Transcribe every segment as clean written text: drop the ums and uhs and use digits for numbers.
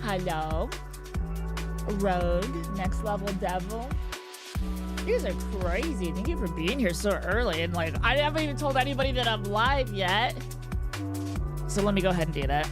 Hello. Rogue, next level devil. You guys are crazy. Thank you for being here so early. And like, I haven't even told anybody that I'm live yet. So let me go ahead and do that.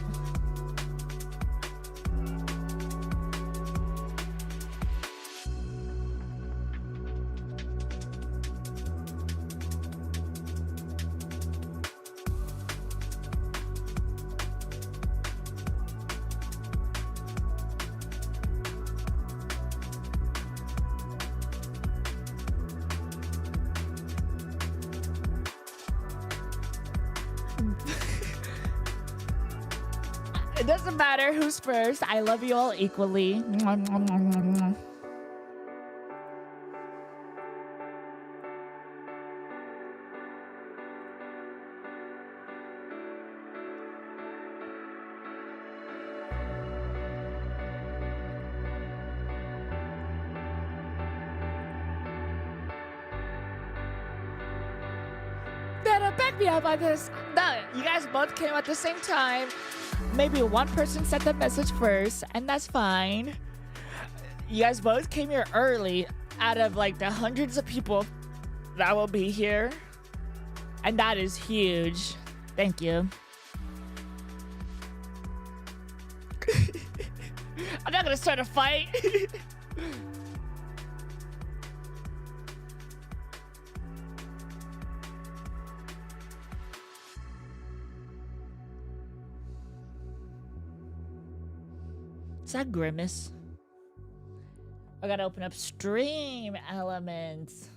It doesn't matter who's first. I love you all equally. Back me up on this. No, you guys both came at the same time. Maybe one person sent the message first, and that's fine. You guys both came here early out of like the hundreds of people that will be here. And that is huge. Thank you. I'm not gonna start a fight. Is that Grimace? I gotta open up stream elements.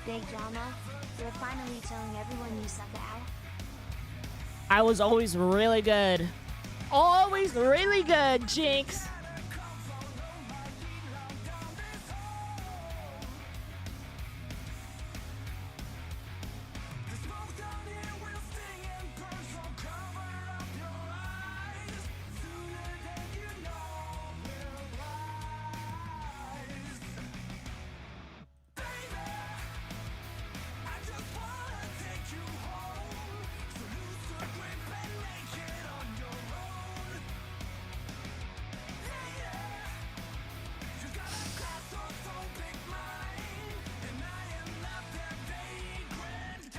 Big drama. You're finally telling everyone you suck out. I was always really good. Always really good, Jinx.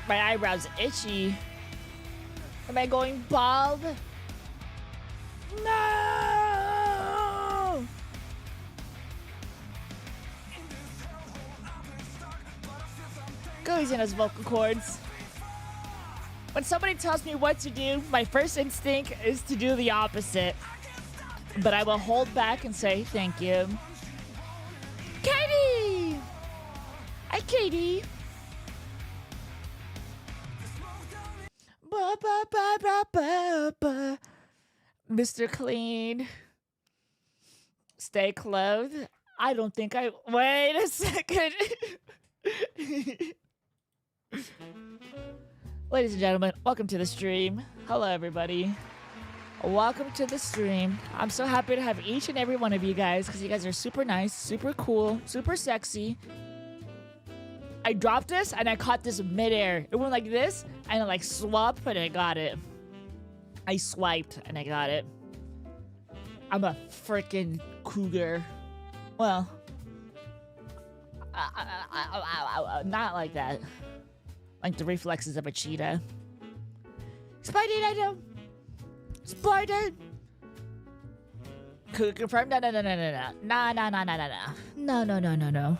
My eyebrows itchy. Am I going bald? No! Go easy on those vocal cords. When somebody tells me what to do, my first instinct is to do the opposite. But I will hold back and say thank you. Katie! Hi, Katie. Ba, ba, ba, ba, ba, ba. Mr. Clean. Stay clothed. I don't think I... Wait a second. Ladies and gentlemen, welcome to the stream. Hello, everybody. Welcome to the stream. I'm so happy to have each and every one of you guys because you guys are super nice, super cool, super sexy. I dropped this and I caught this midair. It went like this and I like swapped and I got it. I swiped and I got it. I'm a freaking cougar. Well, not like that. Like the reflexes of a cheetah. Spidey, Spider. Could confirm? No. No.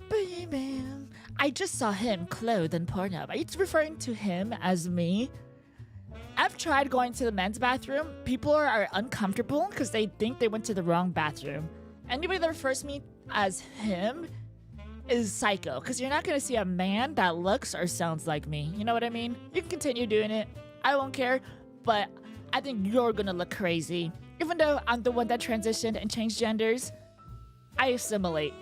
Baby. I just saw him clothed in Pornhub. Are you referring to him as me? I've tried going to the men's bathroom. People are uncomfortable because they think they went to the wrong bathroom. Anybody that refers to me as him is psycho, because you're not going to see a man that looks or sounds like me. You know what I mean? You can continue doing it. I won't care, but I think you're going to look crazy. Even though I'm the one that transitioned and changed genders, I assimilate.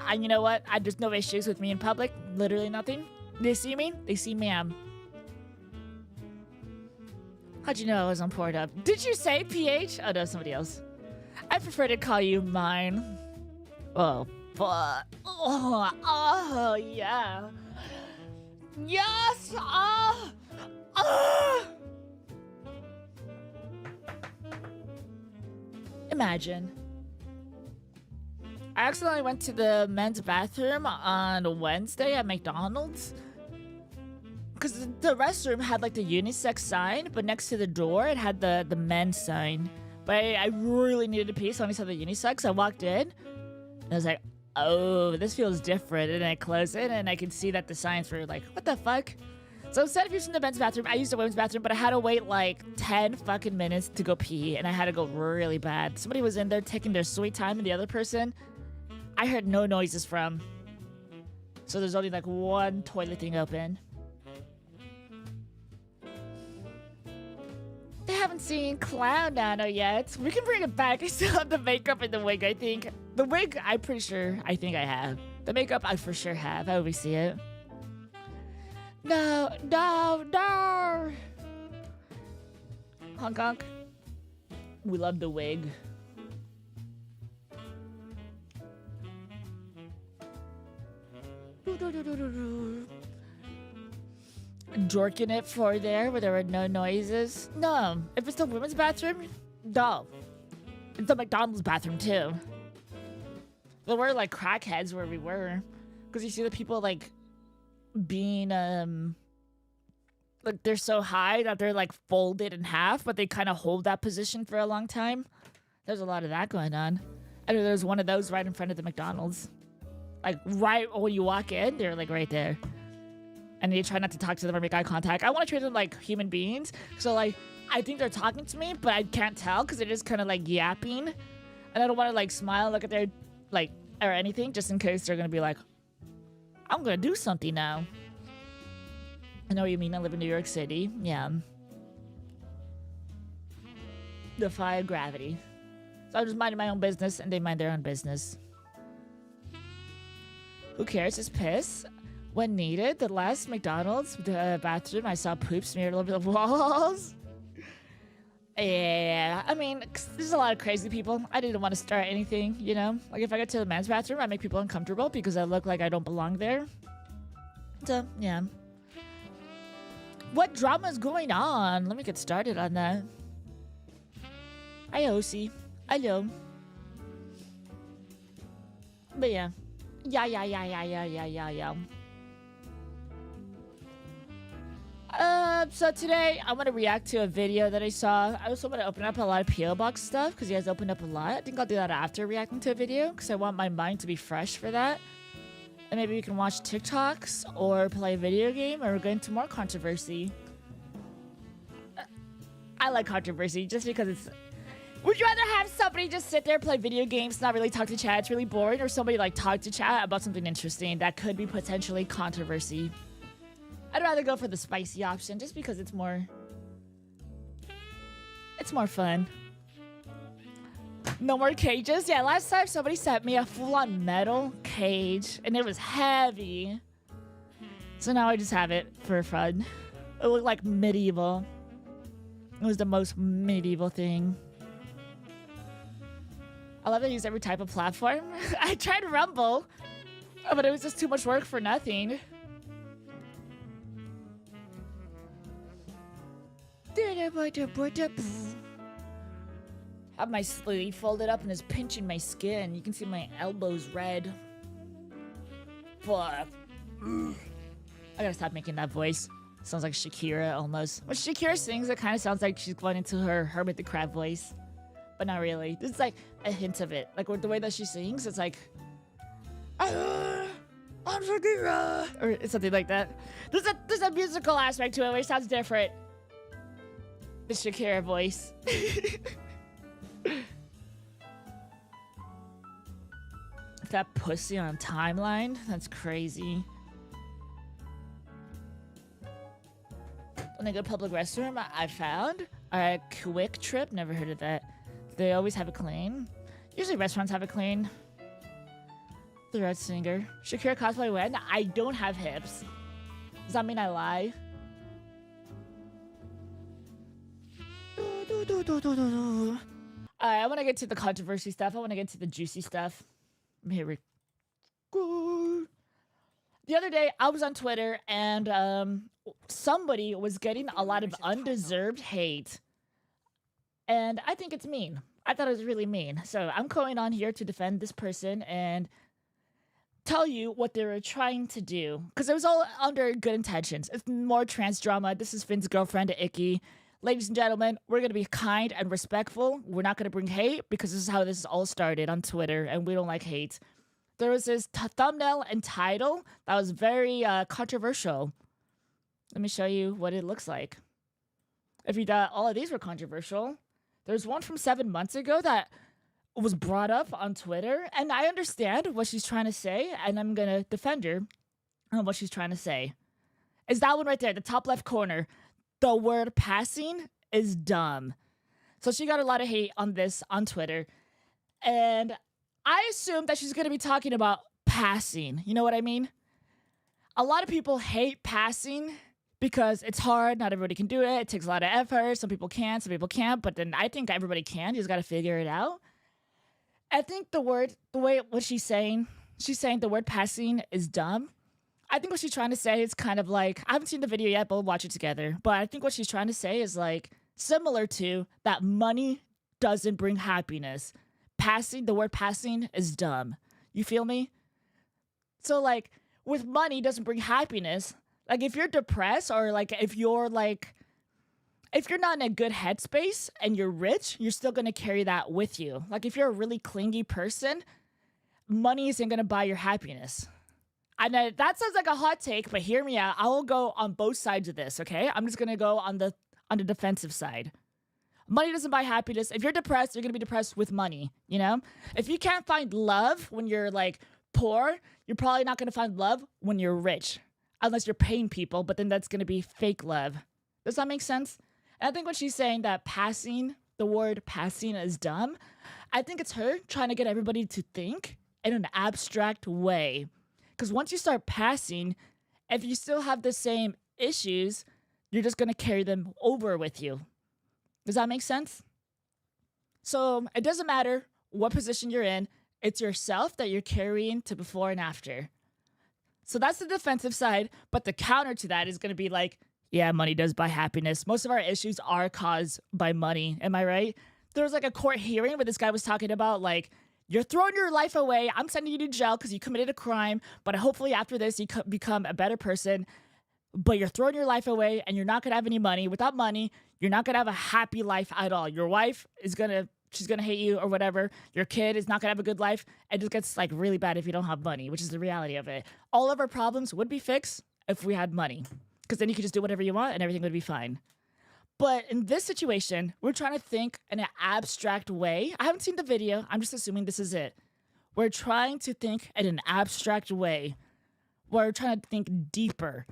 And you know what? There's no issues with me in public. Literally nothing. They see me? They see ma'am. How'd you know I was on Pornhub? Did you say PH? Oh no, somebody else. I prefer to call you mine. Oh, fuck. Oh, yeah. Yes! Imagine. I accidentally went to the men's bathroom on Wednesday at McDonald's. Because the restroom had like the unisex sign, but next to the door it had the men's sign. But I really needed to pee, so I only saw the unisex. I walked in, and I was like, oh, this feels different. And I closed it, and I could see that the signs were like, what the fuck? So instead of using the men's bathroom, I used the women's bathroom, but I had to wait like 10 fucking minutes to go pee, and I had to go really bad. Somebody was in there taking their sweet time, and the other person, I heard no noises from. So there's only like one toilet thing open. They haven't seen Clown Nano yet. We can bring it back. I still have the makeup and the wig, I think. The wig, I'm pretty sure I think I have. The makeup, I for sure have. I always see it. No, no, no! Honk honk. We love the wig. Jorking it for there where there were no noises. No, if it's the women's bathroom, no. It's the McDonald's bathroom too. There were like crackheads where we were. Because you see the people like being, like they're so high that they're like folded in half, but they kind of hold that position for a long time. There's a lot of that going on. I know there's one of those right in front of the McDonald's. Like right when you walk in, they're like right there. And you try not to talk to them or make eye contact. I want to treat them like human beings. So like, I think they're talking to me, but I can't tell because they're just kind of like yapping. And I don't want to like smile, look at their like, or anything, just in case they're going to be like, I'm going to do something now. I know what you mean. I live in New York City. Yeah. Defy gravity. So I'm just minding my own business and they mind their own business. Who cares? It's piss. When needed, the last McDonald's bathroom, I saw poop smeared all over the walls. Yeah, I mean, there's a lot of crazy people. I didn't want to start anything, you know? Like, if I get to the men's bathroom, I make people uncomfortable because I look like I don't belong there. So, yeah. What drama is going on? Let me get started on that. Hi, OC. Hello. But yeah. Yeah. So today I want to react to a video that I saw. I also want to open up a lot of P.O. Box stuff because he has opened up a lot. I think I'll do that after reacting to a video because I want my mind to be fresh for that. And maybe we can watch TikToks or play a video game or go into more controversy. I like controversy just because it's... Would you rather have somebody just sit there, play video games, not really talk to chat, it's really boring, or somebody like talk to chat about something interesting that could be potentially controversy? I'd rather go for the spicy option just because it's more fun. No more cages? Yeah, last time somebody sent me a full-on metal cage and it was heavy. So now I just have it for fun. It looked like medieval. It was the most medieval thing. I love to use every type of platform. I tried Rumble, but it was just too much work for nothing. Have my sleeve folded up and is pinching my skin. You can see my elbows red. Fuck. I gotta stop making that voice. Sounds like Shakira almost. When Shakira sings, it kind of sounds like she's going into her Hermit the Crab voice. But not really. This is like a hint of it. Like with the way that she sings, it's like, I'm Shakira, or something like that. There's a musical aspect to it where it sounds different. The Shakira voice. That pussy on timeline? That's crazy. When I go to public restroom, I found a Quick Trip. Never heard of that. They always have it clean. Usually restaurants have it clean. The Red Singer. Shakira cosplay when? I don't have hips. Does that mean I lie? Alright, I want to get to the controversy stuff. I want to get to the juicy stuff. Here we go. The other day, I was on Twitter, and somebody was getting a lot of undeserved hate. And I think it's mean. I thought it was really mean. So I'm going on here to defend this person and tell you what they were trying to do. Because it was all under good intentions. It's more trans drama. This is Finn's girlfriend, Icky. Ladies and gentlemen, we're going to be kind and respectful. We're not going to bring hate because this is how this all started on Twitter, and we don't like hate. There was this thumbnail and title that was very controversial. Let me show you what it looks like. If you thought all of these were controversial, there's one from 7 months ago that was brought up on Twitter, and I understand what she's trying to say, and I'm going to defend her on what she's trying to say. Is that one right there, the top left corner. The word passing is dumb. So she got a lot of hate on this on Twitter, and I assume that she's going to be talking about passing. You know what I mean? A lot of people hate passing because it's hard. Not everybody can do it. It takes a lot of effort. Some people can, some people can't. But then I think everybody can. You just got to figure it out. I think what she's saying the word passing is dumb. I think what she's trying to say is kind of like, I haven't seen the video yet, but we'll watch it together. But I think what she's trying to say is like similar to that money doesn't bring happiness. The word passing is dumb. You feel me? So like with money doesn't bring happiness. Like if you're depressed or like if you're not in a good headspace and you're rich, you're still going to carry that with you. Like if you're a really clingy person, money isn't going to buy your happiness. I know that sounds like a hot take, but hear me out. I will go on both sides of this, okay? I'm just going to go on the defensive side. Money doesn't buy happiness. If you're depressed, you're going to be depressed with money, you know? If you can't find love when you're like poor, you're probably not going to find love when you're rich. Unless you're paying people, but then that's going to be fake love. Does that make sense? And I think when she's saying that the word passing is dumb, I think it's her trying to get everybody to think in an abstract way. Because once you start passing, if you still have the same issues, you're just going to carry them over with you. Does that make sense? So it doesn't matter what position you're in. It's yourself that you're carrying to before and after. So that's the defensive side. But the counter to that is going to be like, yeah, money does buy happiness. Most of our issues are caused by money. Am I right? There was like a court hearing where this guy was talking about like, you're throwing your life away. I'm sending you to jail because you committed a crime. But hopefully after this, you become a better person. But you're throwing your life away and you're not going to have any money. Without money, you're not going to have a happy life at all. Your wife she's going to hate you or whatever. Your kid is not going to have a good life. It just gets like really bad if you don't have money, which is the reality of it. All of our problems would be fixed if we had money. Because then you could just do whatever you want and everything would be fine. But in this situation, we're trying to think in an abstract way. I haven't seen the video. I'm just assuming this is it. We're trying to think in an abstract way. We're trying to think deeper.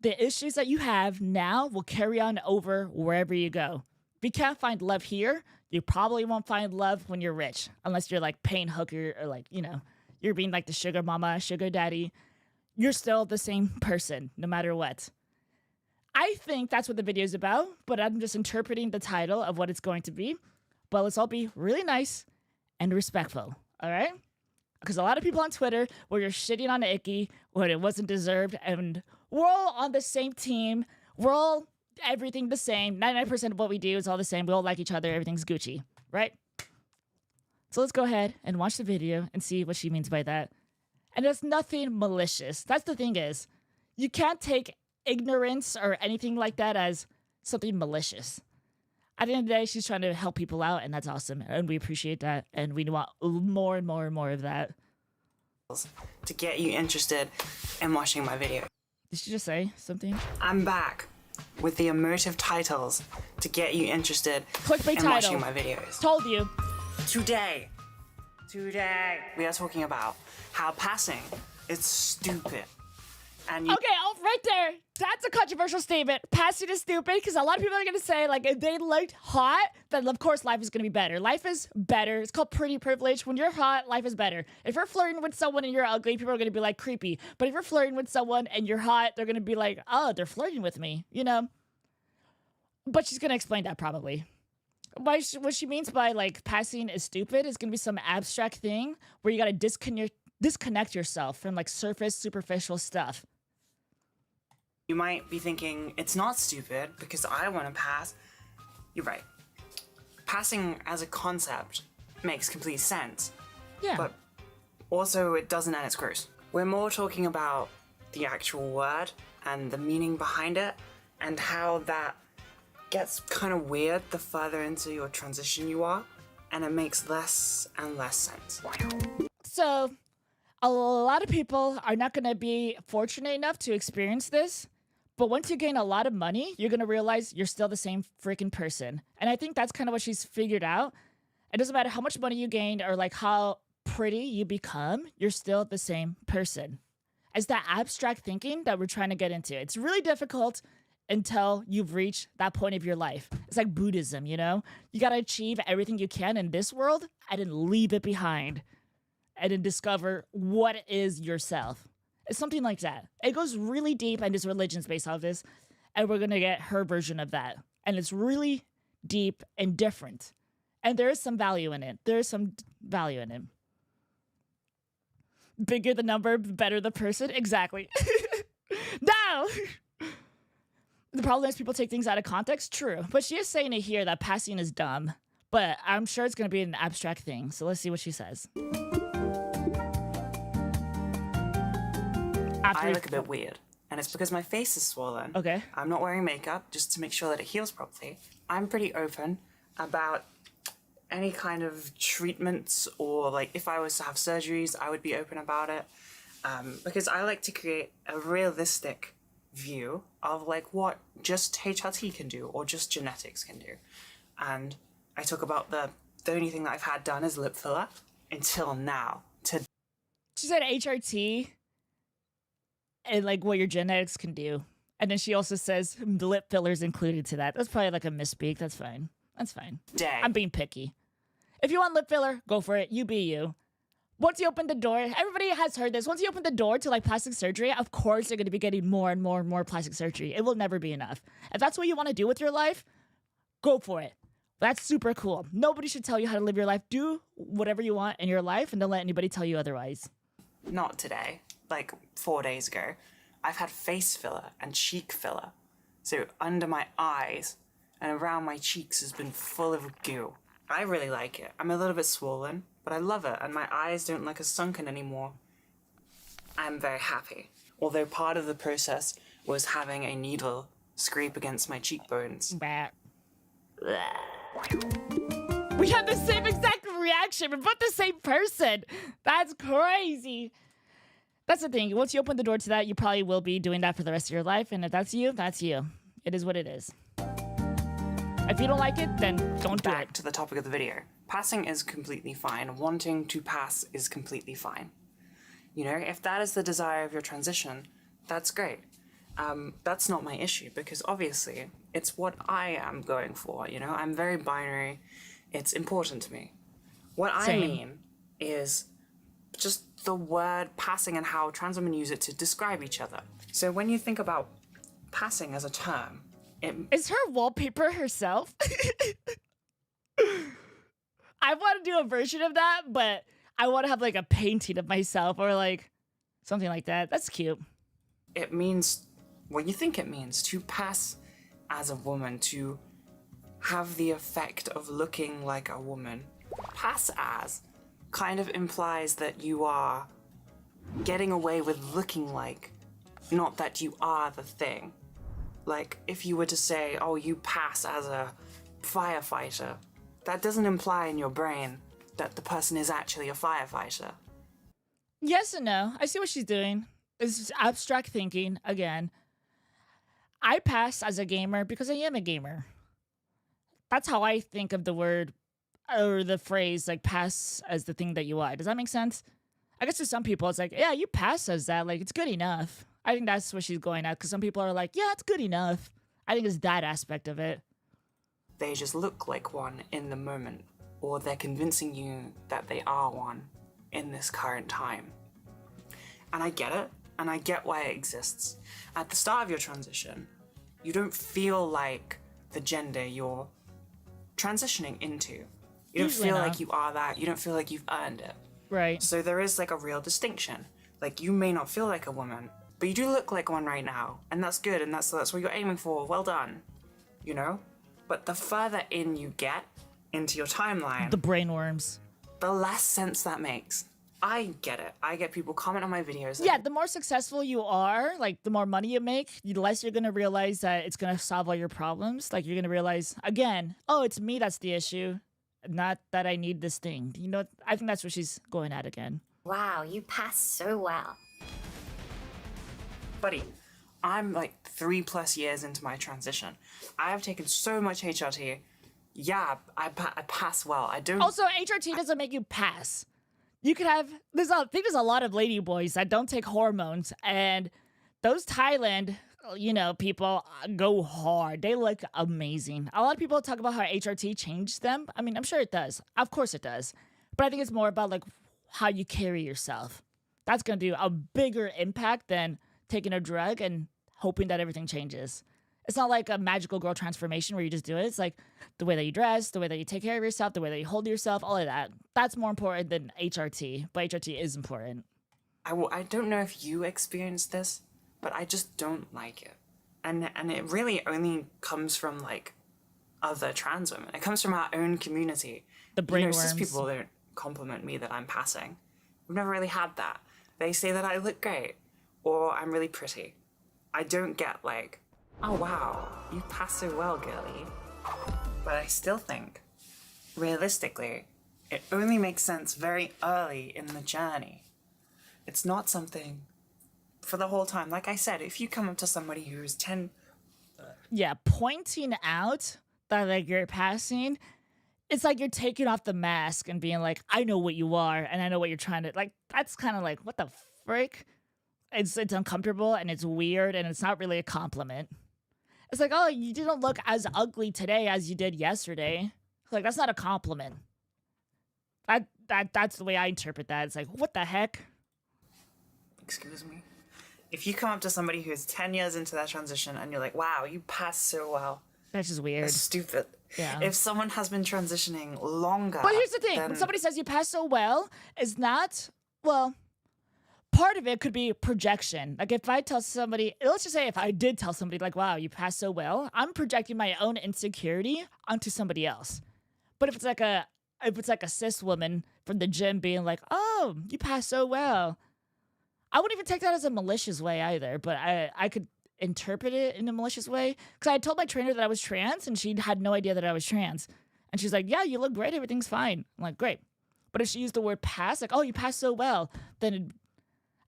The issues that you have now will carry on over wherever you go. If you can't find love here, you probably won't find love when you're rich. Unless you're like paying hooker or like, you know, you're being like the sugar mama, sugar daddy. You're still the same person, no matter what. I think that's what the video is about, but I'm just interpreting the title of what it's going to be. But let's all be really nice and respectful, all right? Because a lot of people on Twitter where you're shitting on Icky when it wasn't deserved, and we're all on the same team. We're all everything the same. 99% of what we do is all the same. We all like each other. Everything's Gucci, right? So let's go ahead and watch the video and see what she means by that. And there's nothing malicious. That's the thing is, you can't take ignorance or anything like that as something malicious. At the end of the day, she's trying to help people out, and that's awesome. And we appreciate that. And we want more and more and more of that. To get you interested in watching my video. Did she just say something? I'm back with the emotive titles to get you interested Clickbait in watching my videos. Told you. Today, we are talking about how passing is stupid. And you Okay, oh, right there. That's a controversial statement. Passing is stupid because a lot of people are going to say, like, if they liked hot, then of course life is going to be better. Life is better. It's called pretty privilege. When you're hot, life is better. If you're flirting with someone and you're ugly, people are going to be like creepy. But if you're flirting with someone and you're hot, they're going to be like, oh, they're flirting with me, you know? But she's going to explain that probably. What she means by, like, passing is stupid is going to be some abstract thing where you got to disconnect yourself from, like, surface, superficial stuff. You might be thinking, it's not stupid because I want to pass. You're right. Passing as a concept makes complete sense. Yeah. But also, it doesn't, and it's gross. We're more talking about the actual word and the meaning behind it and how that gets kind of weird the further into your transition you are, and it makes less and less sense. So, a lot of people are not going to be fortunate enough to experience this, but once you gain a lot of money, you're going to realize you're still the same freaking person. And I think that's kind of what she's figured out. It doesn't matter how much money you gain or like how pretty you become, you're still the same person. It's that abstract thinking that we're trying to get into. It's really difficult until you've reached that point of your life. It's like Buddhism, you know? You got to achieve everything you can in this world and then leave it behind and then discover what is yourself. It's something like that. It goes really deep and this religion's based off this, and we're going to get her version of that. And it's really deep and different. And there is some value in it. There is some value in it. Bigger the number, better the person. Exactly. No! The problem is people take things out of context. True. But she is saying it here that passing is dumb. But I'm sure it's going to be an abstract thing. So let's see what she says. I look a bit weird, and it's because my face is swollen. Okay. I'm not wearing makeup just to make sure that it heals properly. I'm pretty open about any kind of treatments, or like if I was to have surgeries, I would be open about it, because I like to create a realistic view of like what just HRT can do or just genetics can do. And I talk about the only thing that I've had done is lip filler until now. She said HRT and like what your genetics can do. And then she also says the lip fillers included to that. That's probably like a misspeak. That's fine. That's fine. Day. I'm being picky. If you want lip filler, go for it. You be you. Once you open the door, everybody has heard this. Once you open the door to like plastic surgery, of course you're going to be getting more and more and more plastic surgery. It will never be enough. If that's what you want to do with your life, go for it. That's super cool. Nobody should tell you how to live your life. Do whatever you want in your life and don't let anybody tell you otherwise. Not today. Like 4 days ago, I've had face filler and cheek filler. So under my eyes and around my cheeks has been full of goo. I really like it. I'm a little bit swollen, but I love it, and my eyes don't look as sunken anymore. I'm very happy. Although part of the process was having a needle scrape against my cheekbones. Bah. We had the same exact reaction. We're both the same person. That's crazy. That's the thing. Once you open the door to that, you probably will be doing that for the rest of your life. And if that's you, that's you. It is what it is. If you don't like it, then don't do it. Back to the topic of the video. Passing is completely fine. Wanting to pass is completely fine. You know, if that is the desire of your transition, that's great. That's not my issue, because obviously it's what I am going for, you know? I'm very binary. It's important to me. What I mean is just the word passing and how trans women use it to describe each other. So when you think about passing as a term, Is her wallpaper herself? I want to do a version of that, but I want to have like a painting of myself or like something like that. That's cute. It means what you think it means, to pass as a woman, to have the effect of looking like a woman. Pass as kind of implies that you are getting away with looking like, not that you are the thing. Like, if you were to say, oh, you pass as a firefighter, that doesn't imply in your brain that the person is actually a firefighter. Yes and no. I see what she's doing. It's abstract thinking again. I pass as a gamer because I am a gamer. That's how I think of the word or the phrase, like, pass as the thing that you are. Does that make sense? I guess to some people, it's like, yeah, you pass as that. Like, it's good enough. I think that's what she's going at, because some people are like, yeah, it's good enough. I think it's that aspect of it. They just look like one in the moment, or they're convincing you that they are one in this current time. And I get it, and I get why it exists. At the start of your transition, you don't feel like the gender you're transitioning into. You don't Usually feel not. like you are that. You don't feel like you've earned it. Right. So there is like a real distinction. Like, you may not feel like a woman, but you do look like one right now, and that's good, and that's what you're aiming for. Well done, you know? But the further in you get into your timeline, The brainworms. the less sense that makes. I get it. I get people comment on my videos. Yeah, the more successful you are, like the more money you make, the less you're gonna realize that it's gonna solve all your problems. Like you're gonna realize again, oh, it's me that's the issue, not that I need this thing. You know, I think that's what she's going at again. Wow, you passed so well. Buddy, I'm like 3+ years into my transition. I have taken so much HRT. Yeah, I pass well. I don't. Also, HRT doesn't make you pass. You could have I think there's a lot of lady boys that don't take hormones, and those Thailand, people go hard. They look amazing. A lot of people talk about how HRT changed them. I mean, I'm sure it does. Of course it does. But I think it's more about like how you carry yourself. That's gonna do a bigger impact than taking a drug and hoping that everything changes. It's not like a magical girl transformation where you just do it. It's like the way that you dress, the way that you take care of yourself, the way that you hold yourself, all of that. That's more important than HRT, but HRT is important. I don't know if you experienced this, but I just don't like it. And it really only comes from like other trans women. It comes from our own community. The Cis brainworms. people don't compliment me that I'm passing. We've never really had that. They say that I look great or I'm really pretty. I don't get like, oh wow, you pass so well, girly. But I still think, realistically, it only makes sense very early in the journey. It's not something for the whole time. Like I said, if you come up to somebody who's 10... Yeah, pointing out that like you're passing, it's like you're taking off the mask and being like, I know what you are and I know what you're trying to, like, that's kind of like, what the frick? It's uncomfortable and it's weird and it's not really a compliment. It's like, oh, you didn't look as ugly today as you did yesterday. Like, that's not a compliment. That's the way I interpret that. It's like, what the heck? Excuse me? If you come up to somebody who's 10 years into that transition and you're like, wow, you passed so well. That's just weird. That's stupid. Yeah. If someone has been transitioning longer... But here's the thing. then- When somebody says you pass so well, it's not, well, part of it could be projection. Like if I tell somebody, let's just say if I did tell somebody like, wow, you passed so well, I'm projecting my own insecurity onto somebody else. But if it's like a cis woman from the gym being like, oh, you passed so well, I wouldn't even take that as a malicious way either, but I could interpret it in a malicious way. Because I told my trainer that I was trans and she had no idea that I was trans. And she's like, yeah, you look great, everything's fine. I'm like, great. But if she used the word pass, like, oh, you passed so well, then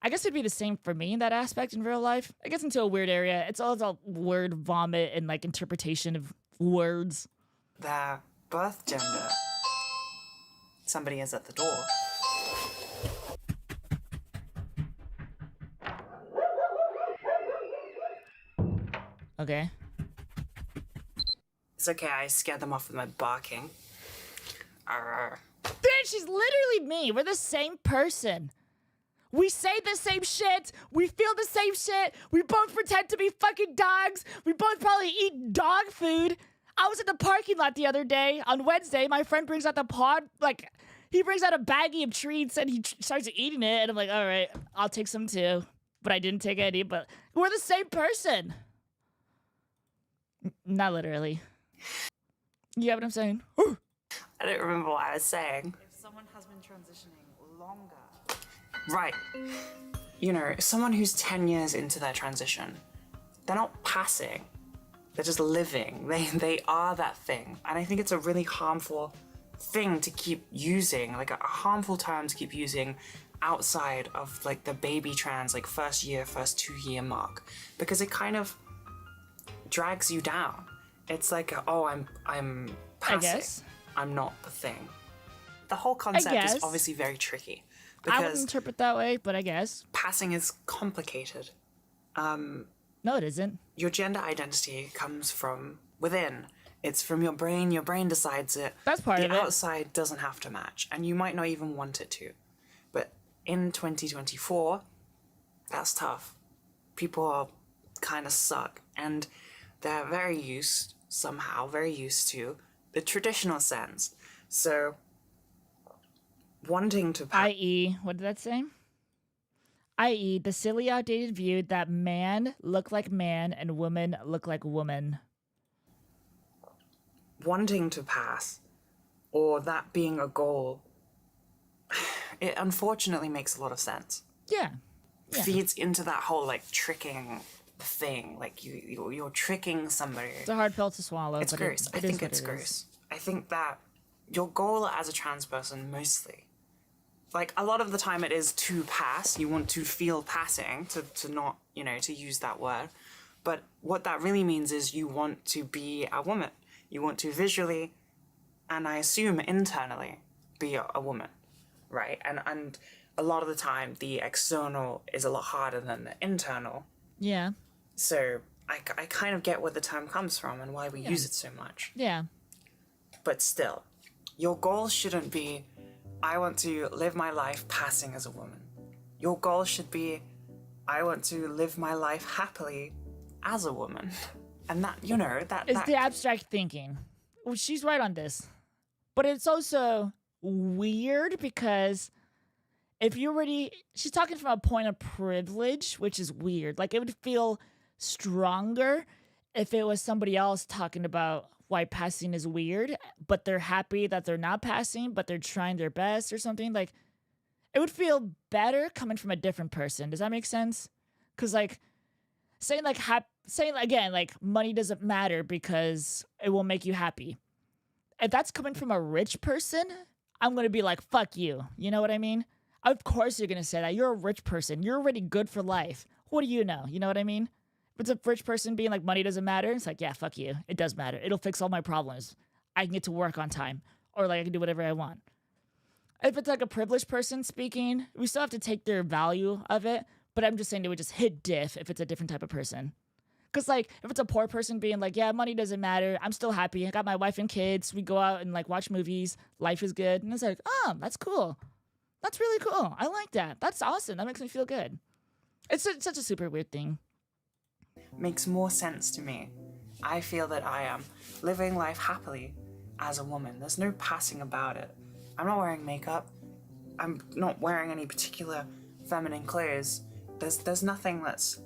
I guess it'd be the same for me in that aspect in real life. It gets into a weird area. It's all word vomit and like interpretation of words. Their birth gender. Somebody is at the door. Okay. It's okay, I scared them off with my barking. Arr. Dude, she's literally me. We're the same person. We say the same shit. We feel the same shit. We both pretend to be fucking dogs. We both probably eat dog food. I was in the parking lot the other day on Wednesday. My friend brings out he brings out a baggie of treats and he starts eating it. And I'm like, all right, I'll take some too. But I didn't take any, but we're the same person. Not literally. You get what I'm saying? I don't remember what I was saying. If someone has been transitioning longer... Right. You know, someone who's 10 years into their transition, they're not passing. They're just living. They are that thing. And I think it's a really harmful thing to keep using, like a harmful term to keep using outside of like the baby trans, like first 2-year mark. Because it kind of drags you down. It's like, I'm passing. I guess. I'm not the thing. The whole concept is obviously very tricky. I wouldn't Because interpret that way, but I guess. passing is complicated. No, it isn't. Your gender identity comes from within. It's from your brain. Your brain decides it. That's part of it. The outside doesn't have to match, and you might not even want it to. But in 2024, that's tough. People kind of suck, and they're very used to the traditional sense. So, wanting to... I.e., what did that say? I.e., the silly, outdated view that man look like man and woman look like woman. Wanting to pass, or that being a goal, it unfortunately makes a lot of sense. Yeah. Feeds into that whole, like, tricking thing. Like, you're tricking somebody. It's a hard pill to swallow. It's gross. I think it's gross. I think that your goal as a trans person, mostly, like, a lot of the time it is to pass. You want to feel passing, to not, to use that word. But what that really means is you want to be a woman. You want to visually, and I assume internally, be a woman, right? And a lot of the time, the external is a lot harder than the internal. Yeah. So I kind of get where the term comes from and why we use it so much. Yeah. But still, your goal shouldn't be, I want to live my life passing as a woman. Your goal should be, I want to live my life happily as a woman. And that, It's the abstract thinking. Well, she's right on this. But it's also weird because she's talking from a point of privilege, which is weird. Like, it would feel stronger if it was somebody else talking about why passing is weird, but they're happy that they're not passing, but they're trying their best or something. Like, it would feel better coming from a different person. Does that make sense? Because, like, saying again, like, money doesn't matter because it will make you happy. If that's coming from a rich person, I'm going to be like, fuck you. You know what I mean? Of course you're going to say that. You're a rich person. You're already good for life. What do you know? You know what I mean? If it's a rich person being like, money doesn't matter, it's like, yeah, fuck you. It does matter. It'll fix all my problems. I can get to work on time. Or, like, I can do whatever I want. If it's like a privileged person speaking, we still have to take their value of it. But I'm just saying it would just hit diff if it's a different type of person. Because, like, if it's a poor person being like, yeah, money doesn't matter. I'm still happy. I got my wife and kids. We go out and, like, watch movies. Life is good. And it's like, oh, that's cool. That's really cool. I like that. That's awesome. That makes me feel good. It's such a super weird thing. Makes more sense to me. I feel that I am living life happily as a woman. There's no passing about it. I'm not wearing makeup. I'm not wearing any particular feminine clothes. There's nothing that's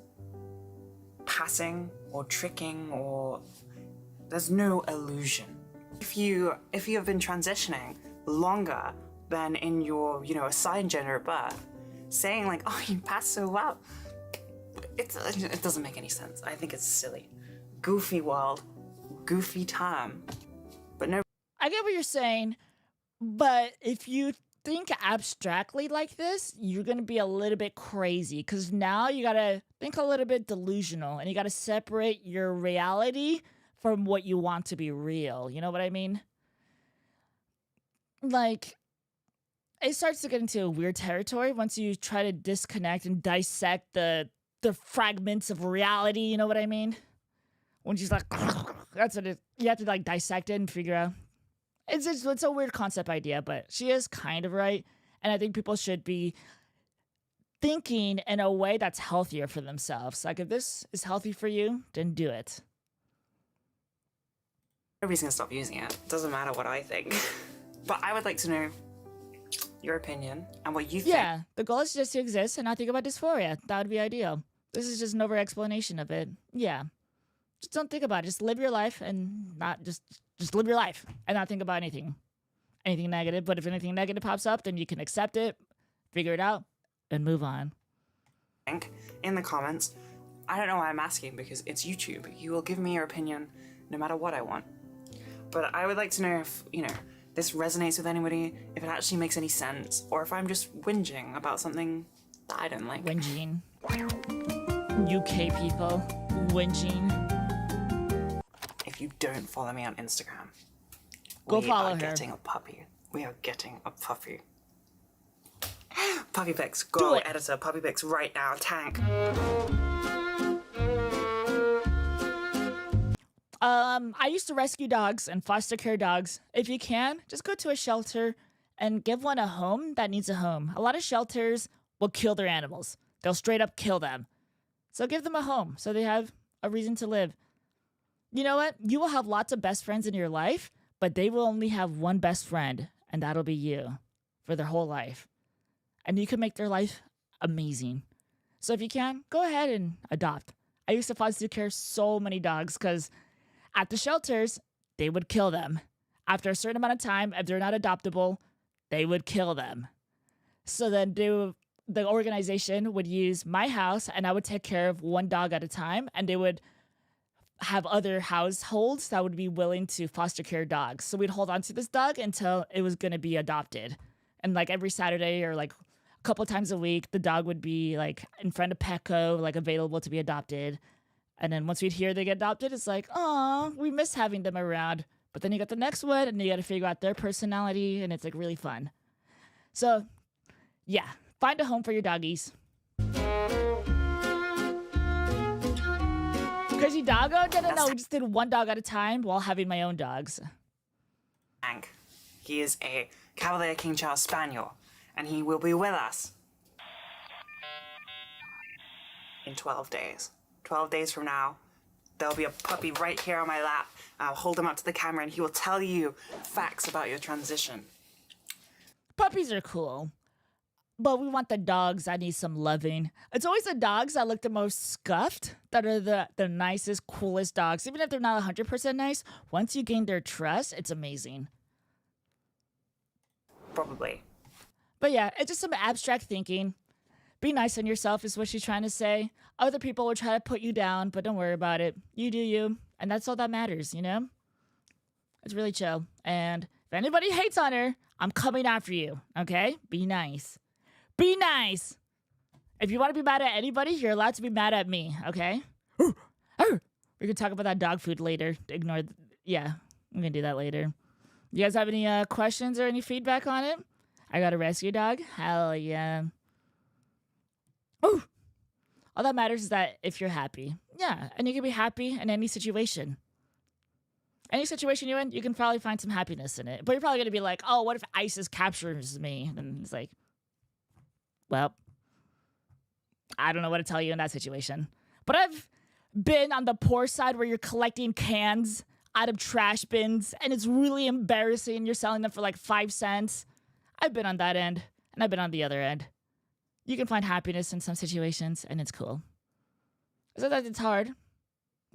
passing or tricking, or there's no illusion. If you have been transitioning longer than in your assigned gender at birth, saying like, oh, you passed so well, it doesn't make any sense. I think it's silly. Goofy world, goofy term. But no, I get what you're saying, but if you think abstractly like this, you're going to be a little bit crazy, because now you got to think a little bit delusional, and you got to separate your reality from what you want to be real. You know what I mean? Like, it starts to get into a weird territory once you try to disconnect and dissect the fragments of reality. You know what I mean? When she's like, that's what you have to, like, dissect it and figure out. It's a weird concept idea, but she is kind of right. And I think people should be thinking in a way that's healthier for themselves. Like, if this is healthy for you, then do it. nobody's gonna stop using it. Doesn't matter what I think. But I would like to know your opinion and what you think. Yeah, the goal is just to exist and not think about dysphoria. That would be ideal. This is just an over explanation of it. Yeah. Just don't think about it. Just live your life and not just live your life and not think about anything negative. But if anything negative pops up, then you can accept it, figure it out, and move on. In the comments, I don't know why I'm asking, because it's YouTube. You will give me your opinion no matter what I want. But I would like to know if, this resonates with anybody, if it actually makes any sense, or if I'm just whinging about something that I don't like. Whinging. UK people. Whinging. If you don't follow me on Instagram, Go follow her. We are getting a puppy. We are getting a puppy. Puppy pics. Go, editor. Puppy pics right now. Tank. I used to rescue dogs and foster care dogs. If you can, just go to a shelter and give one a home that needs a home. A lot of shelters will kill their animals. They'll straight up kill them. So give them a home so they have a reason to live. You know what? You will have lots of best friends in your life, but they will only have one best friend, and that'll be you for their whole life. And you can make their life amazing. So if you can, go ahead and adopt. I used to foster care so many dogs because at the shelters, they would kill them. After a certain amount of time, if they're not adoptable, they would kill them. So then the organization would use my house, and I would take care of one dog at a time, and they would have other households that would be willing to foster care dogs. So we'd hold on to this dog until it was going to be adopted. And like every Saturday or like a couple times a week, the dog would be like in front of Petco, like available to be adopted. And then once we'd hear they get adopted, it's like, oh, we miss having them around. But then you got the next one, and you got to figure out their personality, and it's like really fun. So, yeah, find a home for your doggies. Crazy doggo? No, we just did one dog at a time while having my own dogs. Hank. He is a Cavalier King Charles Spaniel, and he will be with us in 12 days. 12 days from now, there'll be a puppy right here on my lap. I'll hold him up to the camera, and he will tell you facts about your transition. Puppies are cool, but we want the dogs that need some loving. It's always the dogs that look the most scuffed that are the nicest, coolest dogs. Even if they're not 100% nice, once you gain their trust, it's amazing. Probably. But yeah, it's just some abstract thinking. Be nice on yourself is what she's trying to say. Other people will try to put you down, but don't worry about it. You do you, and that's all that matters, you know? It's really chill. And if anybody hates on her, I'm coming after you, okay? Be nice. Be nice. If you want to be mad at anybody, you're allowed to be mad at me, okay? We can talk about that dog food later. Yeah, we can do that later. You guys have any questions or any feedback on it? I got a rescue dog? Hell yeah. Oh, all that matters is that if you're happy. Yeah, and you can be happy in any situation. Any situation you're in, you can probably find some happiness in it. But you're probably going to be like, oh, what if ISIS captures me? And it's like, well, I don't know what to tell you in that situation. But I've been on the poor side where you're collecting cans out of trash bins, and it's really embarrassing. You're selling them for like 5 cents. I've been on that end, and I've been on the other end. You can find happiness in some situations, and it's cool. So that it's hard.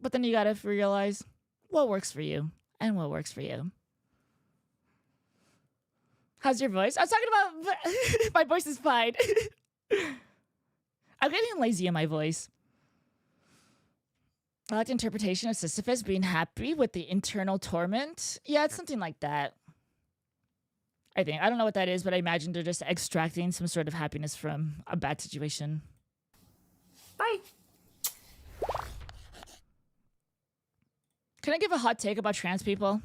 But then you gotta realize what works for you and what works for you. How's your voice? I was talking about my voice is fine. I'm getting lazy in my voice. I like the interpretation of Sisyphus being happy with the internal torment. Yeah, it's something like that. I think. I don't know what that is, but I imagine they're just extracting some sort of happiness from a bad situation. Bye. Can I give a hot take about trans people?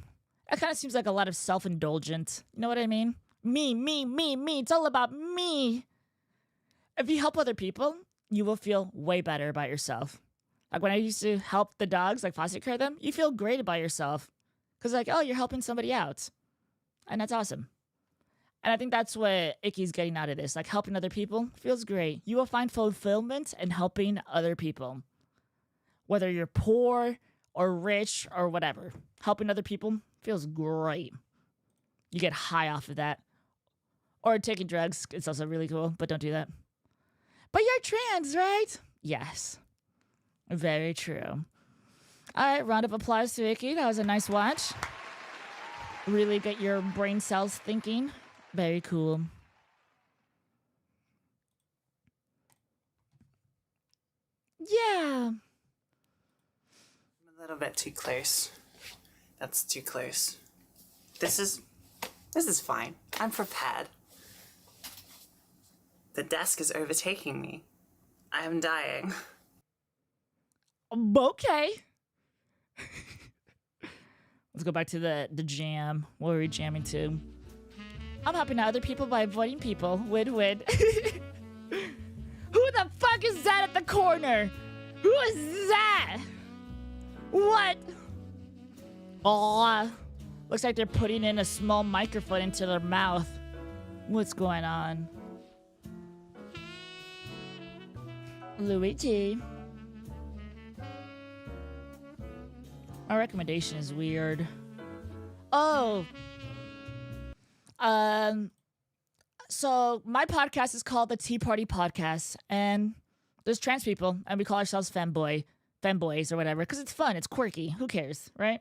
That kind of seems like a lot of self-indulgence. You know what I mean? Me. It's all about me. If you help other people, you will feel way better about yourself. Like when I used to help the dogs, like foster care them, you feel great about yourself. Because like, oh, you're helping somebody out. And that's awesome. And I think that's what Icky's getting out of this. Like helping other people feels great. You will find fulfillment in helping other people. Whether you're poor or rich or whatever. Helping other people feels great. You get high off of that. Or taking drugs. It's also really cool, but don't do that. But you're trans, right? Yes. Very true. All right, round of applause to Icky. That was a nice watch. Really get your brain cells thinking. Very cool. Yeah. I'm a little bit too close. That's too close. This is fine. I'm prepared. The desk is overtaking me. I am dying. Okay. Let's go back to the jam. What were we jamming to? I'm helping out other people by avoiding people. Win-win. Who the fuck is that at the corner? Who is that? What? Oh, looks like they're putting in a small microphone into their mouth. What's going on? Luigi. My recommendation is weird. Oh. So my podcast is called the Tea Party Podcast, and there's trans people, and we call ourselves femboys or whatever, because it's fun, it's quirky. Who cares, right?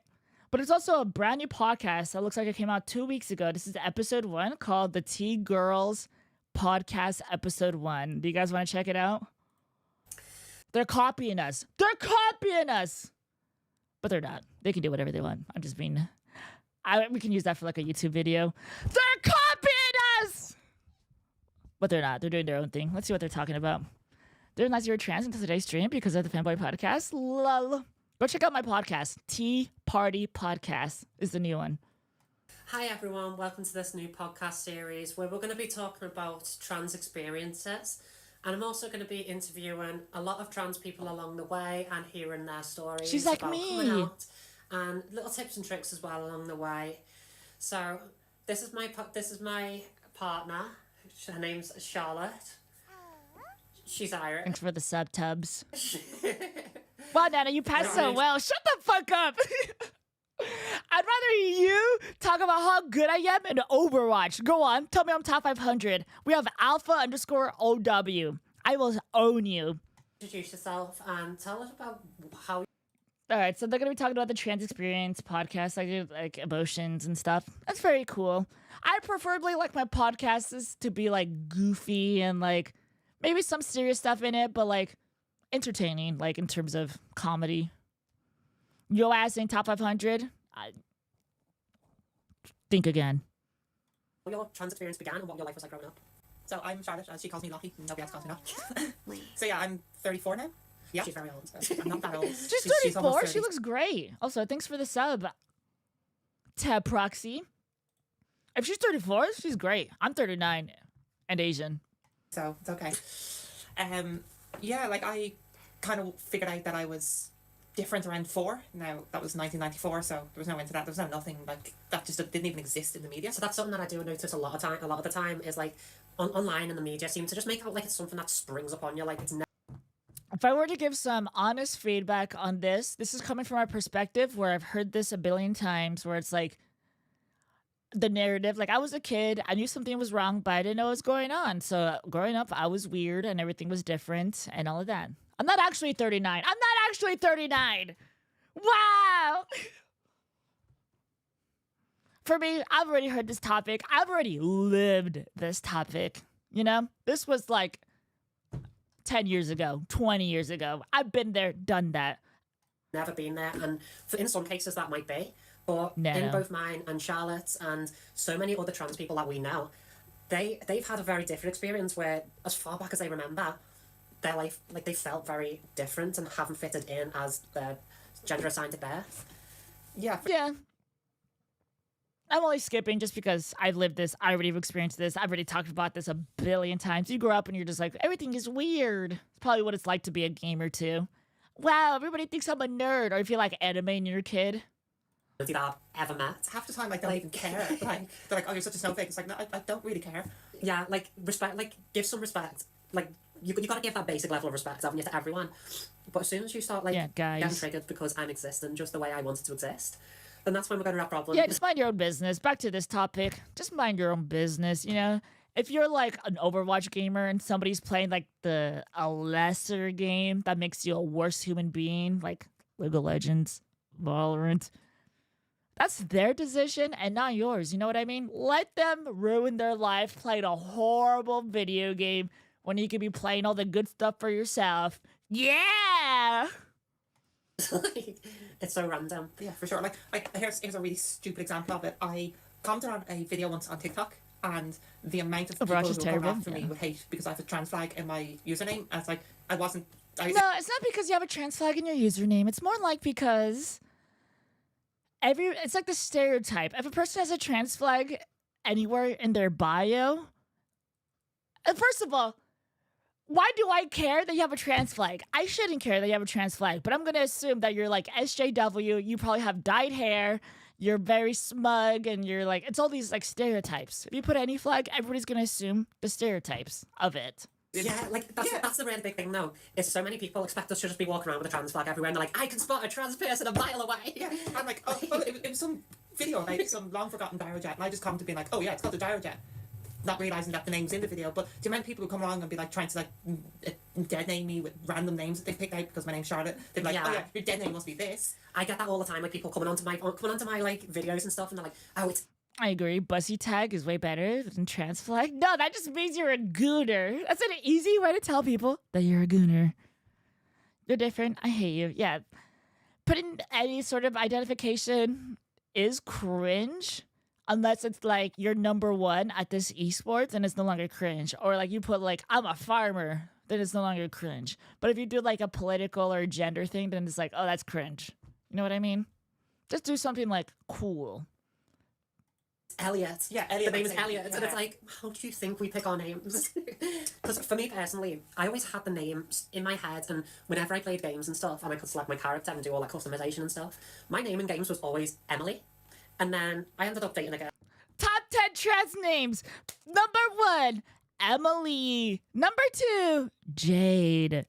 But it's also a brand new podcast that looks like it came out 2 weeks ago. This is episode 1 called the Tea Girls Podcast Episode 1. Do you guys want to check it out? They're copying us. But they're not. They can do whatever they want. I'm just being... we can use that for like a YouTube video. They're copying us! But they're not. They're doing their own thing. Let's see what they're talking about. They're not zero trans until today's stream because of the Fanboy Podcast. Lol. Go check out my podcast. Tea Party Podcast is the new one. Hi everyone, welcome to this new podcast series where we're going to be talking about trans experiences. And I'm also going to be interviewing a lot of trans people along the way and hearing their stories. She's like about me. Coming out and little tips and tricks as well along the way. So this is my partner. Her name's Charlotte. She's Irish. Thanks for the sub-tubs. Wow, Nana, you passed so well. Shut the fuck up. I'd rather you talk about how good I am in Overwatch. Go on. Tell me I'm top 500. We have alpha_OW. I will own you. Introduce yourself and tell us about how... All right, so they're going to be talking about the trans experience podcast. I do like emotions and stuff. That's very cool. I preferably like my podcasts to be like goofy and like maybe some serious stuff in it, but like entertaining, like in terms of comedy. Yo ass in top 500? Think again. your trans experience began and what your life was like growing up. So I'm Charlotte, as she calls me Lockie, nobody else calls me that. So yeah, I'm 34 now. Yeah. She's very old. I'm not that old. She's almost 34. 30. She looks great. Also, thanks for the sub. Tab Proxy. If she's 34, she's great. I'm 39 and Asian. So it's okay. Yeah, like I kind of figured out that I was different around 4. Now that was 1994, so there was no into that. There was no nothing like that. Just didn't even exist in the media. So that's something that I do notice a lot of the time is like online and the media seem to just make it like it's something that springs upon you, like it's never. If I were to give some honest feedback on this is coming from my perspective where I've heard this a billion times, where it's like the narrative, like I was a kid, I knew something was wrong, but I didn't know what was going on. So growing up, I was weird and everything was different and all of that. I'm not actually 39. Wow. For me, I've already heard this topic. I've already lived this topic. You know, this was like 10 years ago, 20 years ago. I've been there, done that. Never been there, and in some cases that might be, but No. in both mine and Charlotte's and so many other trans people that we know, they've had a very different experience where, as far back as they remember, their life, like they felt very different and haven't fitted in as their gender assigned at birth. Yeah. Yeah. I'm only skipping just because I've lived this. I already have experienced this. I've already talked about this a billion times. You grow up and you're just like, everything is weird. It's probably what it's like to be a gamer too. Wow, everybody thinks I'm a nerd. Or if you like anime and you're a kid. That I've ever met. Half the time I don't even care. Like they're like, oh, you're such a snowflake. It's like, no, I don't really care. Yeah, like respect, like give some respect. Like you gotta give that basic level of respect, haven't you, to everyone. But as soon as you start like guys. getting triggered because I'm existing just the way I wanted to exist, then that's when we're gonna have problems. Yeah, just mind your own business. Back to this topic. Just mind your own business, you know? If you're like an Overwatch gamer and somebody's playing like a lesser game that makes you a worse human being, like League of Legends, Valorant, that's their decision and not yours. You know what I mean? Let them ruin their life playing a horrible video game when you could be playing all the good stuff for yourself. Yeah! It's so random. Yeah, for sure. Like here's a really stupid example of it. I commented on a video once on TikTok, and the amount of people Overwatch is who come terrible, after me with hate because I have a trans flag in my username. And it's like I No, it's not because you have a trans flag in your username. It's more like because it's like the stereotype. If a person has a trans flag anywhere in their bio, and first of all, why do I care that you have a trans flag? I shouldn't care that you have a trans flag, but I'm gonna assume that you're like SJW. You probably have dyed hair. You're very smug, and you're like, it's all these like stereotypes. If you put any flag, everybody's gonna assume the stereotypes of it. Yeah, like that's the really big thing though. Is so many people expect us to just be walking around with a trans flag everywhere, and they're like, I can spot a trans person a mile away. Yeah, I'm like, oh, well, it was some video about some long forgotten gyrojet, and I just commented being like, oh yeah, it's called the gyrojet, not realizing that the name's in the video. But the amount of people who come along and be like trying to like dead name me with random names that they picked out because my name's Charlotte, they're like, oh yeah, your dead name must be this. I get that all the time, like people coming onto my like videos and stuff, and they're like, oh, it's. I agree. Bussy tag is way better than trans flag. No, that just means you're a gooner. That's an easy way to tell people that you're a gooner. You're different. I hate you. Yeah. Putting any sort of identification is cringe unless it's like you're number one at this esports and it's no longer cringe. Or like you put like, I'm a farmer, then it's no longer cringe. But if you do like a political or gender thing, then it's like, oh, that's cringe. You know what I mean? Just do something like cool. Elliot. Yeah, Elliot. The name is Elliot. Yeah. And it's like, how do you think we pick our names? Because for me personally, I always had the names in my head, and whenever I played games and stuff, and I could select my character and do all that customization and stuff, my name in games was always Emily. And then I ended up dating a girl. Top 10 trans names. Number 1, Emily. Number 2, Jade.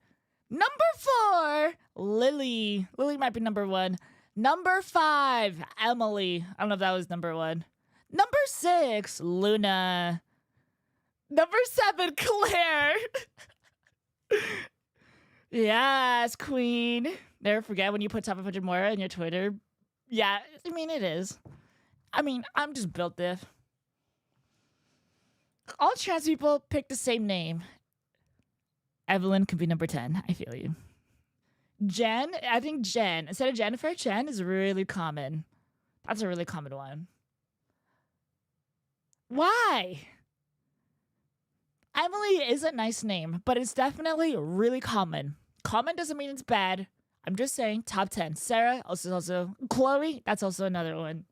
Number 4, Lily. Lily might be number 1. Number 5, Emily. I don't know if that was number 1. Number 6, Luna. Number 7, Claire. Yes, queen. Never forget when you put Top 100 more in your Twitter. Yeah, I mean, it is. I mean, I'm just built diff. All trans people pick the same name. Evelyn could be number 10. I feel you. Jen, I think Jen. Instead of Jennifer, Jen is really common. That's a really common one. Why? Emily is a nice name, but it's definitely really common. Common doesn't mean it's bad. I'm just saying, top 10. Sarah, also. Chloe, that's also another one.